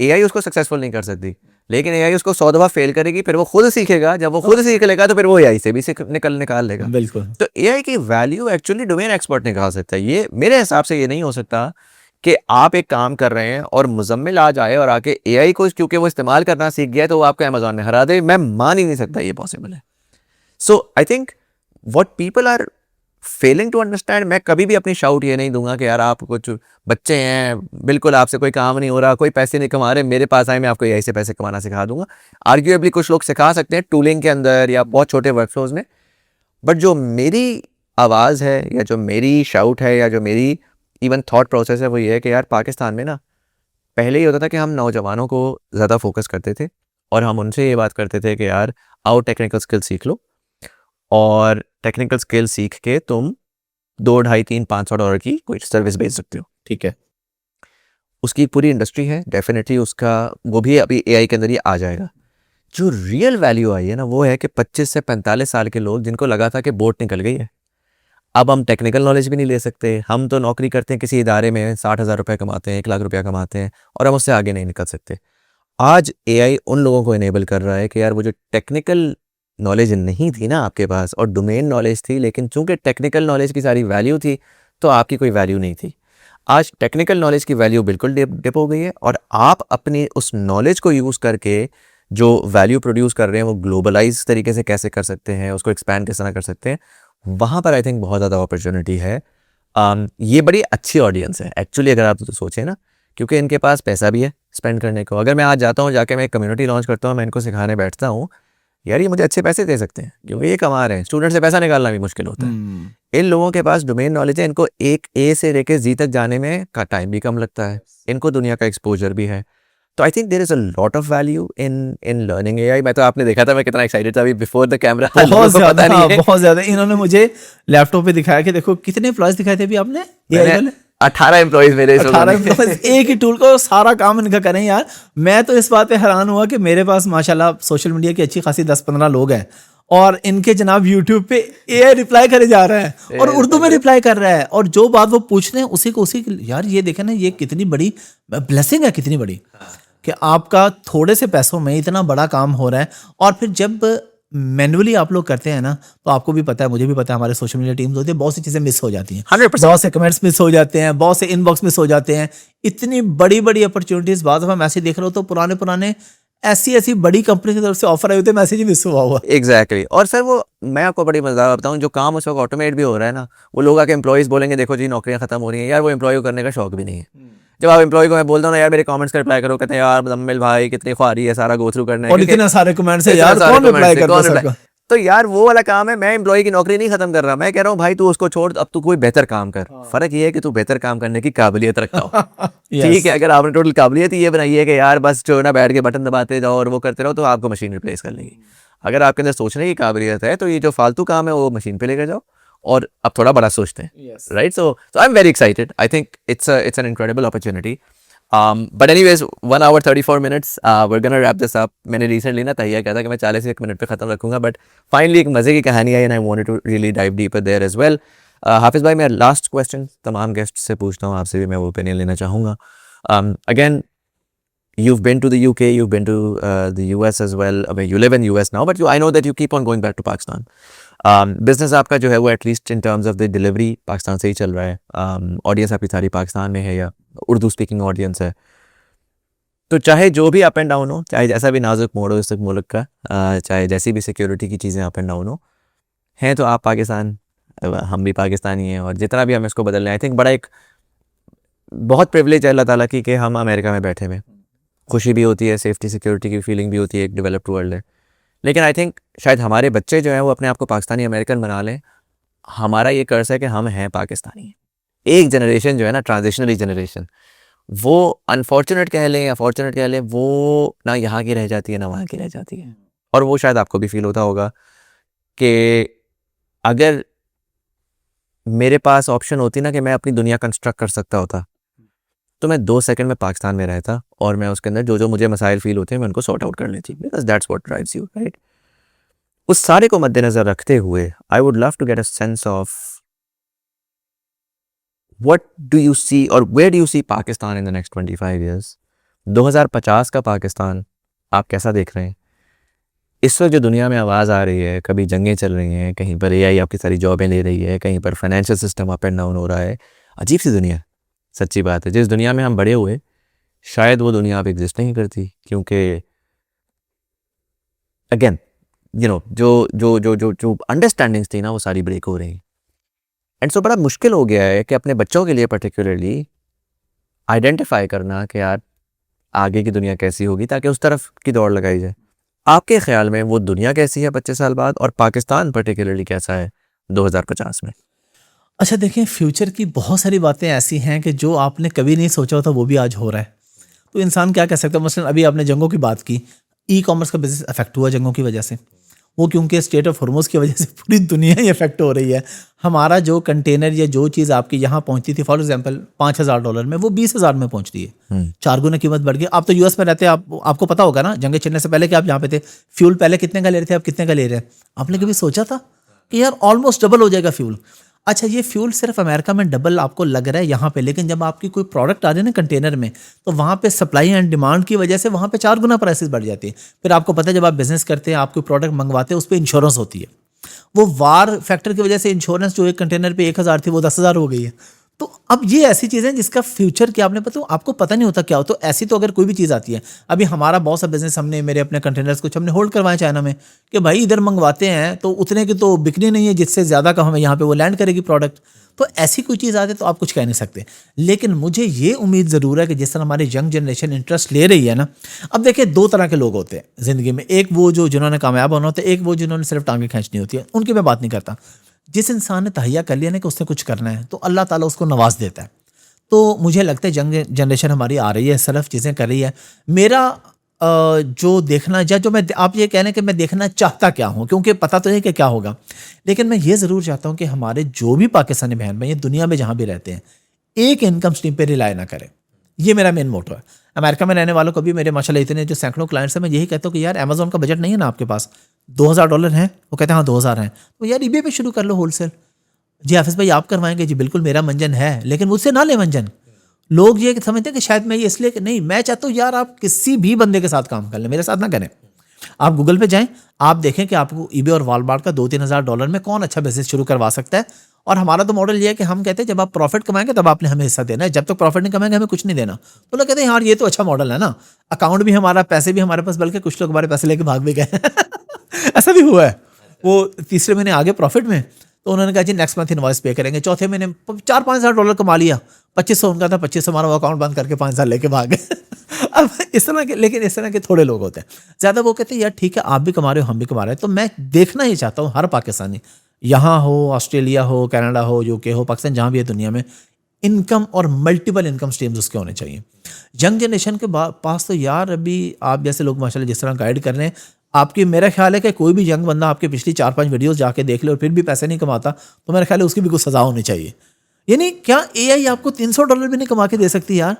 एआई उसको सक्सेसफुल नहीं कर सकती, लेकिन एआई उसको 100 दफा फेल करेगी, फिर वो खुद सीखेगा, जब वो खुद सीख लेगा तो फिर वो एआई से भी निकाल लेगा। बिल्कुल। तो एआई की वैल्यू एक्चुअली डोमेन एक्सपर्ट निकाल सकता है। ये मेरे हिसाब से ये नहीं हो सकता कि आप एक काम कर रहे हैं और मुजम्मिल आज आए और आके एआई को क्योंकि वो इस्तेमाल करना सीख गया है तो वो आपको अमेजोन में हरा दे, मैं मान ही नहीं सकता ये पॉसिबल है. So I think what people are failing to understand, मैं कभी भी अपनी शाउट ये नहीं दूंगा कि यार आप कुछ बच्चे हैं, बिल्कुल आपसे कोई काम नहीं हो रहा, कोई पैसे नहीं कमा रहे, मेरे पास आए मैं आपको एआई से पैसे कमाना सिखा दूंगा. आर्ग्यूएबली कुछ लोग सिखा सकते हैं टूलिंग के अंदर या बहुत छोटे वर्कफ्लोज में, बट जो मेरी आवाज़ है या जो मेरी शाउट है या जो मेरी इवन थॉट प्रोसेस है वो ये है कि यार पाकिस्तान में ना पहले ये होता था कि हम नौजवानों को ज़्यादा फोकस करते थे और हम उनसे ये बात करते थे कि यार आओ टेक्निकल स्किल सीख लो, और टेक्निकल स्किल सीख के तुम 2, 2.5, 3, $500 की कोई सर्विस बेच सकते हो. ठीक है. उसकी एक पूरी इंडस्ट्री है, डेफिनेटली उसका वो भी अभी एआई के अंदर ही आ जाएगा. जो रियल वैल्यू आई है ना वो है कि 25 से 45 साल के लोग जिनको लगा था कि बोट निकल गई है, अब हम टेक्निकल नॉलेज भी नहीं ले सकते, हम तो नौकरी करते हैं किसी इदारे में 60,000 रुपये कमाते हैं, 1 लाख रुपया कमाते हैं और हम उससे आगे नहीं निकल सकते. आज एआई उन लोगों को इनेबल कर रहा है कि यार वो जो टेक्निकल नॉलेज नहीं थी ना आपके पास और डोमेन नॉलेज थी, लेकिन चूंकि टेक्निकल नॉलेज की सारी वैल्यू थी तो आपकी कोई वैल्यू नहीं थी. आज टेक्निकल नॉलेज की वैल्यू बिल्कुल डिप हो गई है और आप अपनी उस नॉलेज को यूज़ करके जो वैल्यू प्रोड्यूस कर रहे हैं वो ग्लोबलाइज तरीके से कैसे कर सकते हैं, उसको एक्सपैंड किस तरह कर सकते हैं, वहाँ पर आई थिंक बहुत ज़्यादा अपॉर्चुनिटी है. ये बड़ी अच्छी ऑडियंस है एक्चुअली अगर आप तो सोचें ना, क्योंकि इनके पास पैसा भी है स्पेंड करने को. अगर मैं आज जाता हूँ जाके मैं एक कम्युनिटी लॉन्च करता हूँ, मैं इनको सिखाने बैठता हूँ, यार ये मुझे अच्छे पैसे दे सकते हैं क्योंकि ये कमा रहे हैं. स्टूडेंट से पैसा निकालना भी मुश्किल होता है. इन लोगों के पास डोमेन नॉलेज है, इनको एक ए से लेके जी तक जाने में का टाइम भी कम लगता है, इनको दुनिया का एक्सपोजर भी है. तो I think there is a lot of value in learning AI. मैं तो आपने देखा था मैं कितना एक्साइटेड था अभी बिफोर द कैमरा. बहुत ज्यादा, बहुत ज्यादा. इन्होंने मुझे लैपटॉप पे दिखाया कि देखो कितने एम्प्लॉयज दिखाए थे अभी आपने. 18 एम्प्लॉयज मेरे 18 एम्प्लॉयज एक ही टूल को सारा काम इनका करें. यार मैं तो इस बात पे हैरान हुआ कि मेरे पास माशाल्लाह सोशल मीडिया की अच्छी खासी 10-15 लोग हैं और इनके जनाब यूट्यूब पे एआई रिप्लाई करे जा रहा है और उर्दू में रिप्लाई कर रहा है और जो बात वो पूछ रहे हैं उसी यार ये देखें ना, ये कितनी बड़ी ब्लेसिंग है, कितनी बड़ी कि आपका थोड़े से पैसों में इतना बड़ा काम हो रहा है. और फिर जब मैनुअली आप लोग करते हैं ना तो आपको भी पता है, मुझे भी पता है, हमारे सोशल मीडिया टीम्स होती है, बहुत सी चीज़ें मिस हो जाती हैं, 100%. बहुत से कमेंट्स मिस हो जाते हैं, बहुत से इनबॉक्स मिस हो जाते हैं. इतनी बड़ी बड़ी अपॉर्चुनिटीज़ बाद में मैसेज देख रहे हो तो पुराने ऐसी बड़ी कंपनी की तरफ से ऑफर आए होते हैं, मैसेज ही मिस हुआ. एग्जैक्टली. और सर वो मैं आपको बड़ी मजेदार बताऊं, जो काम उस वक्त ऑटोमेट भी हो रहा है ना, वो लोग आके एम्प्लॉयज़ बोलेंगे देखो जी नौकरियां खत्म हो रही हैं, यार वो एम्प्लॉय को करने का शौक भी नहीं है. जब आप एम्प्लॉय को मैं बोलता हूँ ना यार मेरे कमेंट्स का रिप्लाई करो, कहते हैं यार मुजम्मिल भाई कितनी ख्वारी है सारा गो थ्रू करने और इतने सारे कमेंट्स है यार, कौन रिप्लाई करता है. तो यार वो वाला काम है, मैं एम्प्लॉय की नौकरी नहीं खत्म कर रहा, मैं कह रहा हूँ भाई तू उसको छोड़, अब तू कोई बेहतर काम कर. फर्क ये है कि तू बेहतर काम करने की काबिलियत रखता हो. ठीक है, अगर आपने टोटल काबिलियत ये बनाई है कि यार बस जो ना बैठ के बटन दबाते जाओ और वो करते रहो तो आपको मशीन रिप्लेस कर लेगी. अगर आपके अंदर सोचने की काबिलियत है तो ये जो फालतू काम है वो मशीन पे लेकर जाओ और अब थोड़ा बड़ा सोचते हैं. Right. So I am very excited. I think it's an incredible opportunity. But anyways, 1 hour 34 minutes. We're gonna wrap this up. मैंने recently ना तैयार किया था कि मैं 40 मिनट पे ख़त्म रखूँगा, but finally एक मज़े की कहानी आई and I wanted to really dive deeper there as well. हाफिज़ भाई, मैं लास्ट क्वेश्चन तमाम गेस्ट से पूछता हूँ, आपसे भी मैं वो ओपिनियन लेना चाहूँगा. Again, you've been to the UK, you've been to the US as well. I mean, you live in US now, but I know that you keep on going back to Pakistan. Business आपका जो है वो at least in terms of the delivery Pakistan से ही चल रहा है. Audience आपकी सारी पाकिस्तान में है या उर्दू स्पीकिंग ऑडियंस है. तो चाहे जो भी अप एंड डाउन हो, चाहे जैसा भी नाजुक मोड़ हो इस मुल्क का, चाहे जैसी भी सिक्योरिटी की चीज़ें अप एंड डाउन हो, हैं तो आप पाकिस्तान, हम भी पाकिस्तानी हैं और जितना भी हम इसको बदल रहे हैं, आई थिंक बड़ा एक बहुत प्रिविलेज है अल्लाह ताला की कि हम अमेरिका में बैठे हुए. खुशी भी होती है, सेफ्टी सिक्योरिटी की फीलिंग भी होती है, एक डेवलप्ड वर्ल्ड है. लेकिन आई थिंक शायद हमारे बच्चे जो हैं वो अपने आप को पाकिस्तानी अमेरिकन बना लें. हमारा ये कर्ज है कि हम हैं पाकिस्तानी. एक जनरेशन जो है ना, ट्रांजिशनरी जनरेशन, वो अनफॉर्चुनेट कह लें या फॉर्चुनेट कह लें, वो ना यहाँ की रह जाती है ना वहाँ की रह जाती है. और वो शायद आपको भी फील होता होगा कि अगर मेरे पास ऑप्शन होती ना कि मैं अपनी दुनिया कंस्ट्रक्ट कर सकता होता तो मैं 2 सेकंड में पाकिस्तान में रहता और मैं उसके अंदर जो जो मुझे मसाइल फील होते हैं मैं उनको सॉर्ट आउट कर लेती. Because that's what drives you, right. उस सारे को मद्देनजर रखते हुए I would love to get a sense of what do you see और where do you see Pakistan in the next 25 years. 2050 का पाकिस्तान आप कैसा देख रहे हैं? इस वक्त जो दुनिया में आवाज़ आ रही है, कभी जंगें चल रही हैं, कहीं पर एआई आपकी सारी जॉबें ले रही है, कहीं पर financial system up and down हो रहा है, अजीब सी दुनिया. सच्ची बात है। जिस दुनिया में हम बड़े हुए शायद वो दुनिया अब एग्जिस्ट नहीं करती, क्योंकि अगेन जो अंडरस्टैंडिंग्स थी ना वो सारी ब्रेक हो रही हैं। एंड सो बड़ा मुश्किल हो गया है कि अपने बच्चों के लिए पर्टिकुलरली आइडेंटिफाई करना कि यार आगे की दुनिया कैसी होगी, ताकि उस तरफ की दौड़ लगाई जाए। आपके ख्याल में वो दुनिया कैसी है 25 साल बाद, और पाकिस्तान पर्टिकुलरली कैसा है 2050 में? अच्छा देखें, फ्यूचर की बहुत सारी बातें ऐसी हैं कि जो आपने कभी नहीं सोचा होता वो भी आज हो रहा है। तो इंसान क्या कह सकता है? मसलन अभी आपने जंगों की बात की, ई कॉमर्स का बिजनेस अफेक्ट हुआ जंगों की वजह से। वो क्योंकि स्टेट ऑफ हॉर्मोज की वजह से पूरी दुनिया ही अफेक्ट हो रही है। हमारा जो कंटेनर या जो चीज़ आपकी यहाँ पहुँचती थी फॉर एग्जांपल $5,000 में, वो 20,000 में पहुँच रही है। 4 गुना कीमत बढ़ गई। आप तो यूएस में रहते हैं, आपको पता होगा ना, जंगे छिड़ने से पहले कि आप यहाँ पे थे, फ्यूल पहले कितने का ले रहे थे, आप कितने का ले रहे हैं? आपने कभी सोचा था कि यार ऑलमोस्ट डबल हो जाएगा फ्यूल? अच्छा, ये फ्यूल सिर्फ अमेरिका में डबल आपको लग रहा है यहाँ पे, लेकिन जब आपकी कोई प्रोडक्ट आ रही है ना कंटेनर में, तो वहाँ पे सप्लाई एंड डिमांड की वजह से वहाँ पे 4 गुना प्राइसेस बढ़ जाती है। फिर आपको पता है जब आप बिजनेस करते हैं, आप कोई प्रोडक्ट मंगवाते हैं, उस पर इंश्योरेंस होती है। वो वार फैक्टर की वजह से इंश्योरेंस जो एक कंटेनर पे 1,000 थी वो 10,000 हो गई है। तो अब ये ऐसी चीज़ें जिसका फ्यूचर क्या आपको पता नहीं होता क्या हो। तो ऐसी तो अगर कोई भी चीज़ आती है, अभी हमारा बहुत सा बिजनेस हमने मेरे अपने कंटेनर्स कुछ हमने होल्ड करवाए चाइना में कि भाई इधर मंगवाते हैं तो उतने की तो बिकनी नहीं है जिससे ज़्यादा का हमें यहाँ पे वो लैंड करेगी प्रोडक्ट। तो ऐसी कोई चीज़ आती है तो आप कुछ कह नहीं सकते। लेकिन मुझे ये उम्मीद ज़रूर है कि जिस तरह हमारी यंग जनरेशन इंटरेस्ट ले रही है ना, अब देखिए 2 तरह के लोग होते हैं ज़िंदगी में। एक वो जो जिन्होंने कामयाब होना होता है, एक वो जिन्होंने सिर्फ टांगें खींचनी होती है। उनकी मैं बात नहीं करता। जिस इंसान ने तहैया कर लिया ना कि उसने कुछ करना है, तो अल्लाह ताला उसको नवाज देता है। तो मुझे लगता है यंग जनरेशन हमारी आ रही है, सरफ चीज़ें कर रही है। मेरा जो देखना या जो मैं आप ये कह रहे हैं कि मैं देखना चाहता क्या हूँ, क्योंकि पता तो नहीं कि क्या होगा, लेकिन मैं ये ज़रूर चाहता हूँ कि हमारे जो भी पाकिस्तानी बहन भाई दुनिया में जहाँ भी रहते हैं, एक इनकम स्ट्रीम पे रिलाय ना करें। ये मेरा मेन मोटो है। अमेरिका में रहने वालों को भी मेरे माशाल्लाह इतने जो सैकड़ों क्लाइंट्स हैं, मैं यही कहता हूँ कि यार अमेजोन का बजट नहीं है ना आपके पास, $2,000 हैं? वो कहते हैं हाँ 2,000 हैं। तो यार ईबे पे शुरू कर लो होलसेल। जी हाफिज़ भाई आप करवाएंगे? जी बिल्कुल, मेरा मंजन है, लेकिन मुझसे ना ले मंजन। लोग ये समझते हैं कि शायद मैं ये इसलिए कि नहीं, मैं चाहता हूँ यार आप किसी भी बंदे के साथ काम कर लें, मेरे साथ ना करें। आप गूगल पे जाएं, आप देखें कि आपको ईबे और वॉलमार्ट का $2-3,000 में कौन अच्छा बिजनेस शुरू करवा सकता है। और हमारा तो मॉडल ये है कि हम कहते हैं जब आप प्रॉफिट कमाएंगे तब आपने हमें हिस्सा देना है, जब तक प्रॉफिट नहीं कमाएंगे हमें कुछ नहीं देना। तो लोग कहते हैं यार ये तो अच्छा मॉडल है ना, अकाउंट भी हमारा, पैसे भी हमारे पास, बल्कि कुछ लोग हमारे पैसे लेके भाग भी गए ऐसा भी हुआ है। वो तीसरे महीने आगे प्रॉफिट में, तो उन्होंने कहा जी नेक्स्ट मंथ इनवॉइस पे करेंगे। चौथे महीने $4-5,000 कमा लिया, 2,500 उनका था, 2,500 हमारा अकाउंट बंद करके 5,000 लेके भाग गए अब इस तरह के, लेकिन इस तरह के थोड़े लोग होते हैं। ज़्यादा वो कहते हैं यार ठीक है आप भी कमा रहे हो हम भी कमा रहे हैं। तो मैं देखना ही चाहता हूँ हर पाकिस्तानी, यहाँ हो, ऑस्ट्रेलिया हो, कनाडा हो, यूके हो, पाकिस्तान जहाँ भी है दुनिया में, इनकम और मल्टीपल इनकम स्ट्रीम्स उसके होने चाहिए। यंग जनरेशन के पास तो यार अभी आप जैसे लोग माशाल्लाह जिस तरह गाइड कर रहे हैं, आपकी, मेरा ख्याल है कि कोई भी यंग बंदा आपकी पिछली 4-5 वीडियोस जाके देख ले और फिर भी पैसे नहीं कमाता, तो मेरा ख्याल है उसकी भी कुछ सजा होनी चाहिए। यानी क्या एआई आपको $300 भी नहीं कमा के दे सकती यार?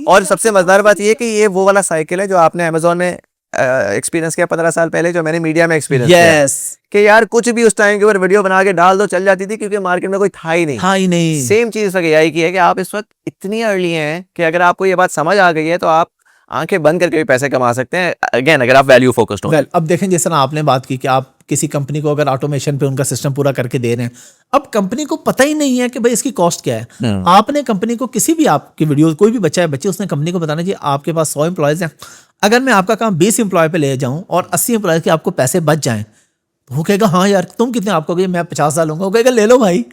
और सबसे मजेदार बात ये है कि ये वो वाला साइकिल है जो आपने अमेजोन में एक्सपीरियंस किया 15 साल पहले, जो मैंने मीडिया में एक्सपीरियंस किया कि यार कुछ भी उस टाइम के ऊपर वीडियो बना के डाल दो चल जाती थी, क्योंकि मार्केट में कोई था ही नहीं। सेम चीज इस वक्त एआई की है कि आप इस वक्त इतनी अर्ली हैं कि अगर आपको ये बात समझ आ गई है तो आप आंखें बंद करके भी पैसे कमा सकते हैं, अगेन अगर आप वैल्यू फोकस्ड हो। अब देखें जिस तरह आपने बात की कि आप किसी कंपनी को अगर ऑटोमेशन पे उनका सिस्टम पूरा करके दे रहे हैं, अब कंपनी को पता ही नहीं है कि भाई इसकी कॉस्ट क्या है। आपने कंपनी को, किसी भी आपकी वीडियो, कोई भी बच्चा है बच्ची, उसने कंपनी को बताना चाहिए आपके पास 100 एम्प्लॉयज हैं, अगर मैं आपका काम 20 एम्प्लॉय पे ले जाऊं और 80 एम्प्लॉय के आपको पैसे बच जाएं, तो वो कहेगा हाँ यार तुम कितने, आपको कहेगा मैं 50,000 लूंगा, वो कहेगा ले लो भाई।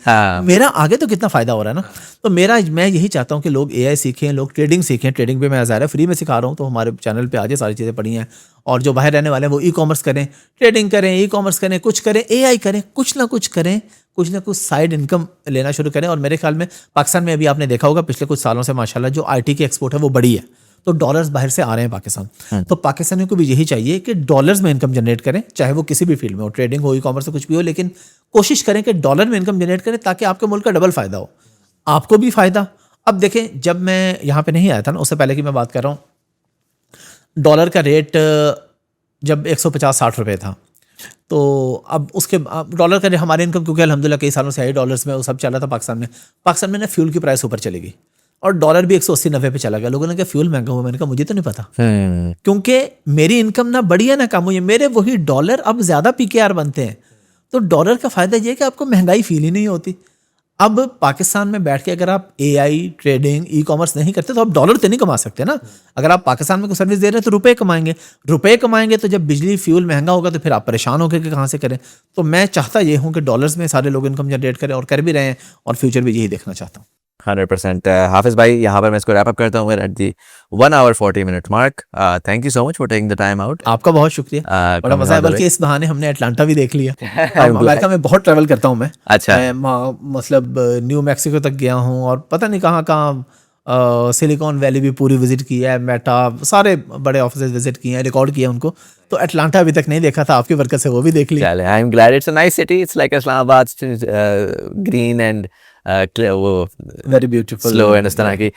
मेरा आगे तो कितना फायदा हो रहा है ना। तो मैं यही चाहता हूँ कि लोग एआई सीखें, लोग ट्रेडिंग सीखें। ट्रेडिंग पे मैं ज़ाहिर है फ्री में सिखा रहा हूँ, तो हमारे चैनल पे आज सारी चीज़ें पड़ी हैं। और जो बाहर रहने वाले हैं वो ई कॉमर्स करें, ट्रेडिंग करें, ई कॉमर्स करें, कुछ करें, एआई करें, कुछ ना कुछ करें, कुछ ना कुछ साइड इनकम लेना शुरू करें। और मेरे ख्याल में पाकिस्तान में अभी आपने देखा होगा पिछले कुछ सालों से माशाल्लाह जो आईटी की एक्सपोर्ट है वो बढ़ी है, तो डॉलर्स बाहर से आ रहे हैं पाकिस्तान। तो पाकिस्तानियों को भी यही चाहिए कि डॉलर्स में इनकम जनरेट करें, चाहे वो किसी भी फील्ड में हो, ट्रेडिंग हो, ई कॉमर्स हो, कुछ भी हो, लेकिन कोशिश करें कि डॉलर में इनकम जनरेट करें ताकि आपके मुल्क का डबल फ़ायदा हो, आपको भी फ़ायदा। अब देखें जब मैं यहाँ पे नहीं आया था ना, उससे पहले की मैं बात कर रहा हूँ, डॉलर का रेट जब 150-60 रुपये था, तो अब उसके डॉलर का हमारे इनकम, क्योंकि अल्हम्दुलिल्लाह कई सालों से आई डॉलर्स में वो सब चल रहा था पाकिस्तान में ना फ्यूल की प्राइस ऊपर चली गई और डॉलर भी 180-90 पे चला गया। लोगों ने कहा फ्यूल महंगा हुआ, मैंने कहा मुझे तो नहीं पता, क्योंकि मेरी इनकम ना बढ़ी है ना कम हुई है, मेरे वही डॉलर अब ज़्यादा PKR बनते हैं। तो डॉलर का फ़ायदा ये है कि आपको महंगाई फील ही नहीं होती। अब पाकिस्तान में बैठ के अगर आप एआई ट्रेडिंग ई कॉमर्स नहीं करते तो आप डॉलर तो नहीं कमा सकते ना। अगर आप पाकिस्तान में कोई सर्विस दे रहे हैं तो रुपए कमाएंगे तो जब बिजली फ्यूल महंगा होगा तो फिर आप परेशान होकर कि कहाँ से करें। तो मैं चाहता ये हूँ कि डॉलर्स में सारे लोग इनकम जनरेट करें और कर भी रहे हैं और फ्यूचर भी यही देखना चाहता हूँ। 100%. हाफिज भाई, यहाँ पर मैं इसको रैप अप करता हूँ at the 1 hour 40 minute mark. Thank you so much for taking the time out. आपका बहुत शुक्रिया, बड़ा coming मजा है। all the बल्कि way. इस बहाने हमने अटलांटा भी देख लिया। I'm glad. अमेरिका में बहुत ट्रैवल करता हूँ मैं। अच्छा। मतलब न्यू मैक्सिको तक गया हूँ और पता नहीं कहाँ कहाँ सिलिकॉन वैली भी पूरी विजिट की है, मेटा सारे बड़े ऑफिस विजिट किए हैं, रिकॉर्ड किया उनको। तो अटलांटा अभी तक नहीं देखा था, आपकी बरकत से वो भी देख लिया। चले, I'm glad. It's a nice city. It's like Islamabad, green and clear, very beautiful, slow and इस तरह की.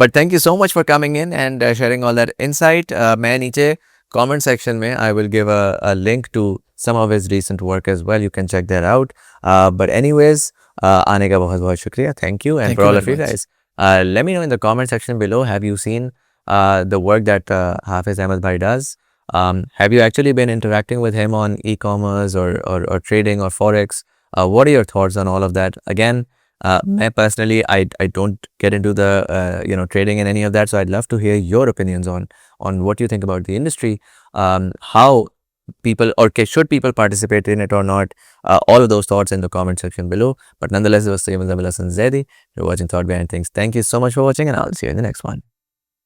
But thank you so much for coming in and sharing all that insight. मैं नीचे comment section में I will give a link to some of his recent work as well. You can check that out. But anyways, आने का बहुत बहुत शुक्रिया. Thank you. And Thank for you all of very you much. guys, let me know in the comment section below, have you seen the work that Hafiz Ahmed Bhai does? Have you actually been interacting with him on e-commerce or trading or forex? What are your thoughts on all of that? Again, मैं personally I don't get into the trading and any of that, so I'd love to hear your opinions on what you think about the industry, how people or should people participate in it or not. All of those thoughts in the comment section below. But nonetheless, it was Sayyid Zamil Hassan Zaidi. You're watching Thought Behind Things. Thank you so much for watching, and I'll see you in the next one.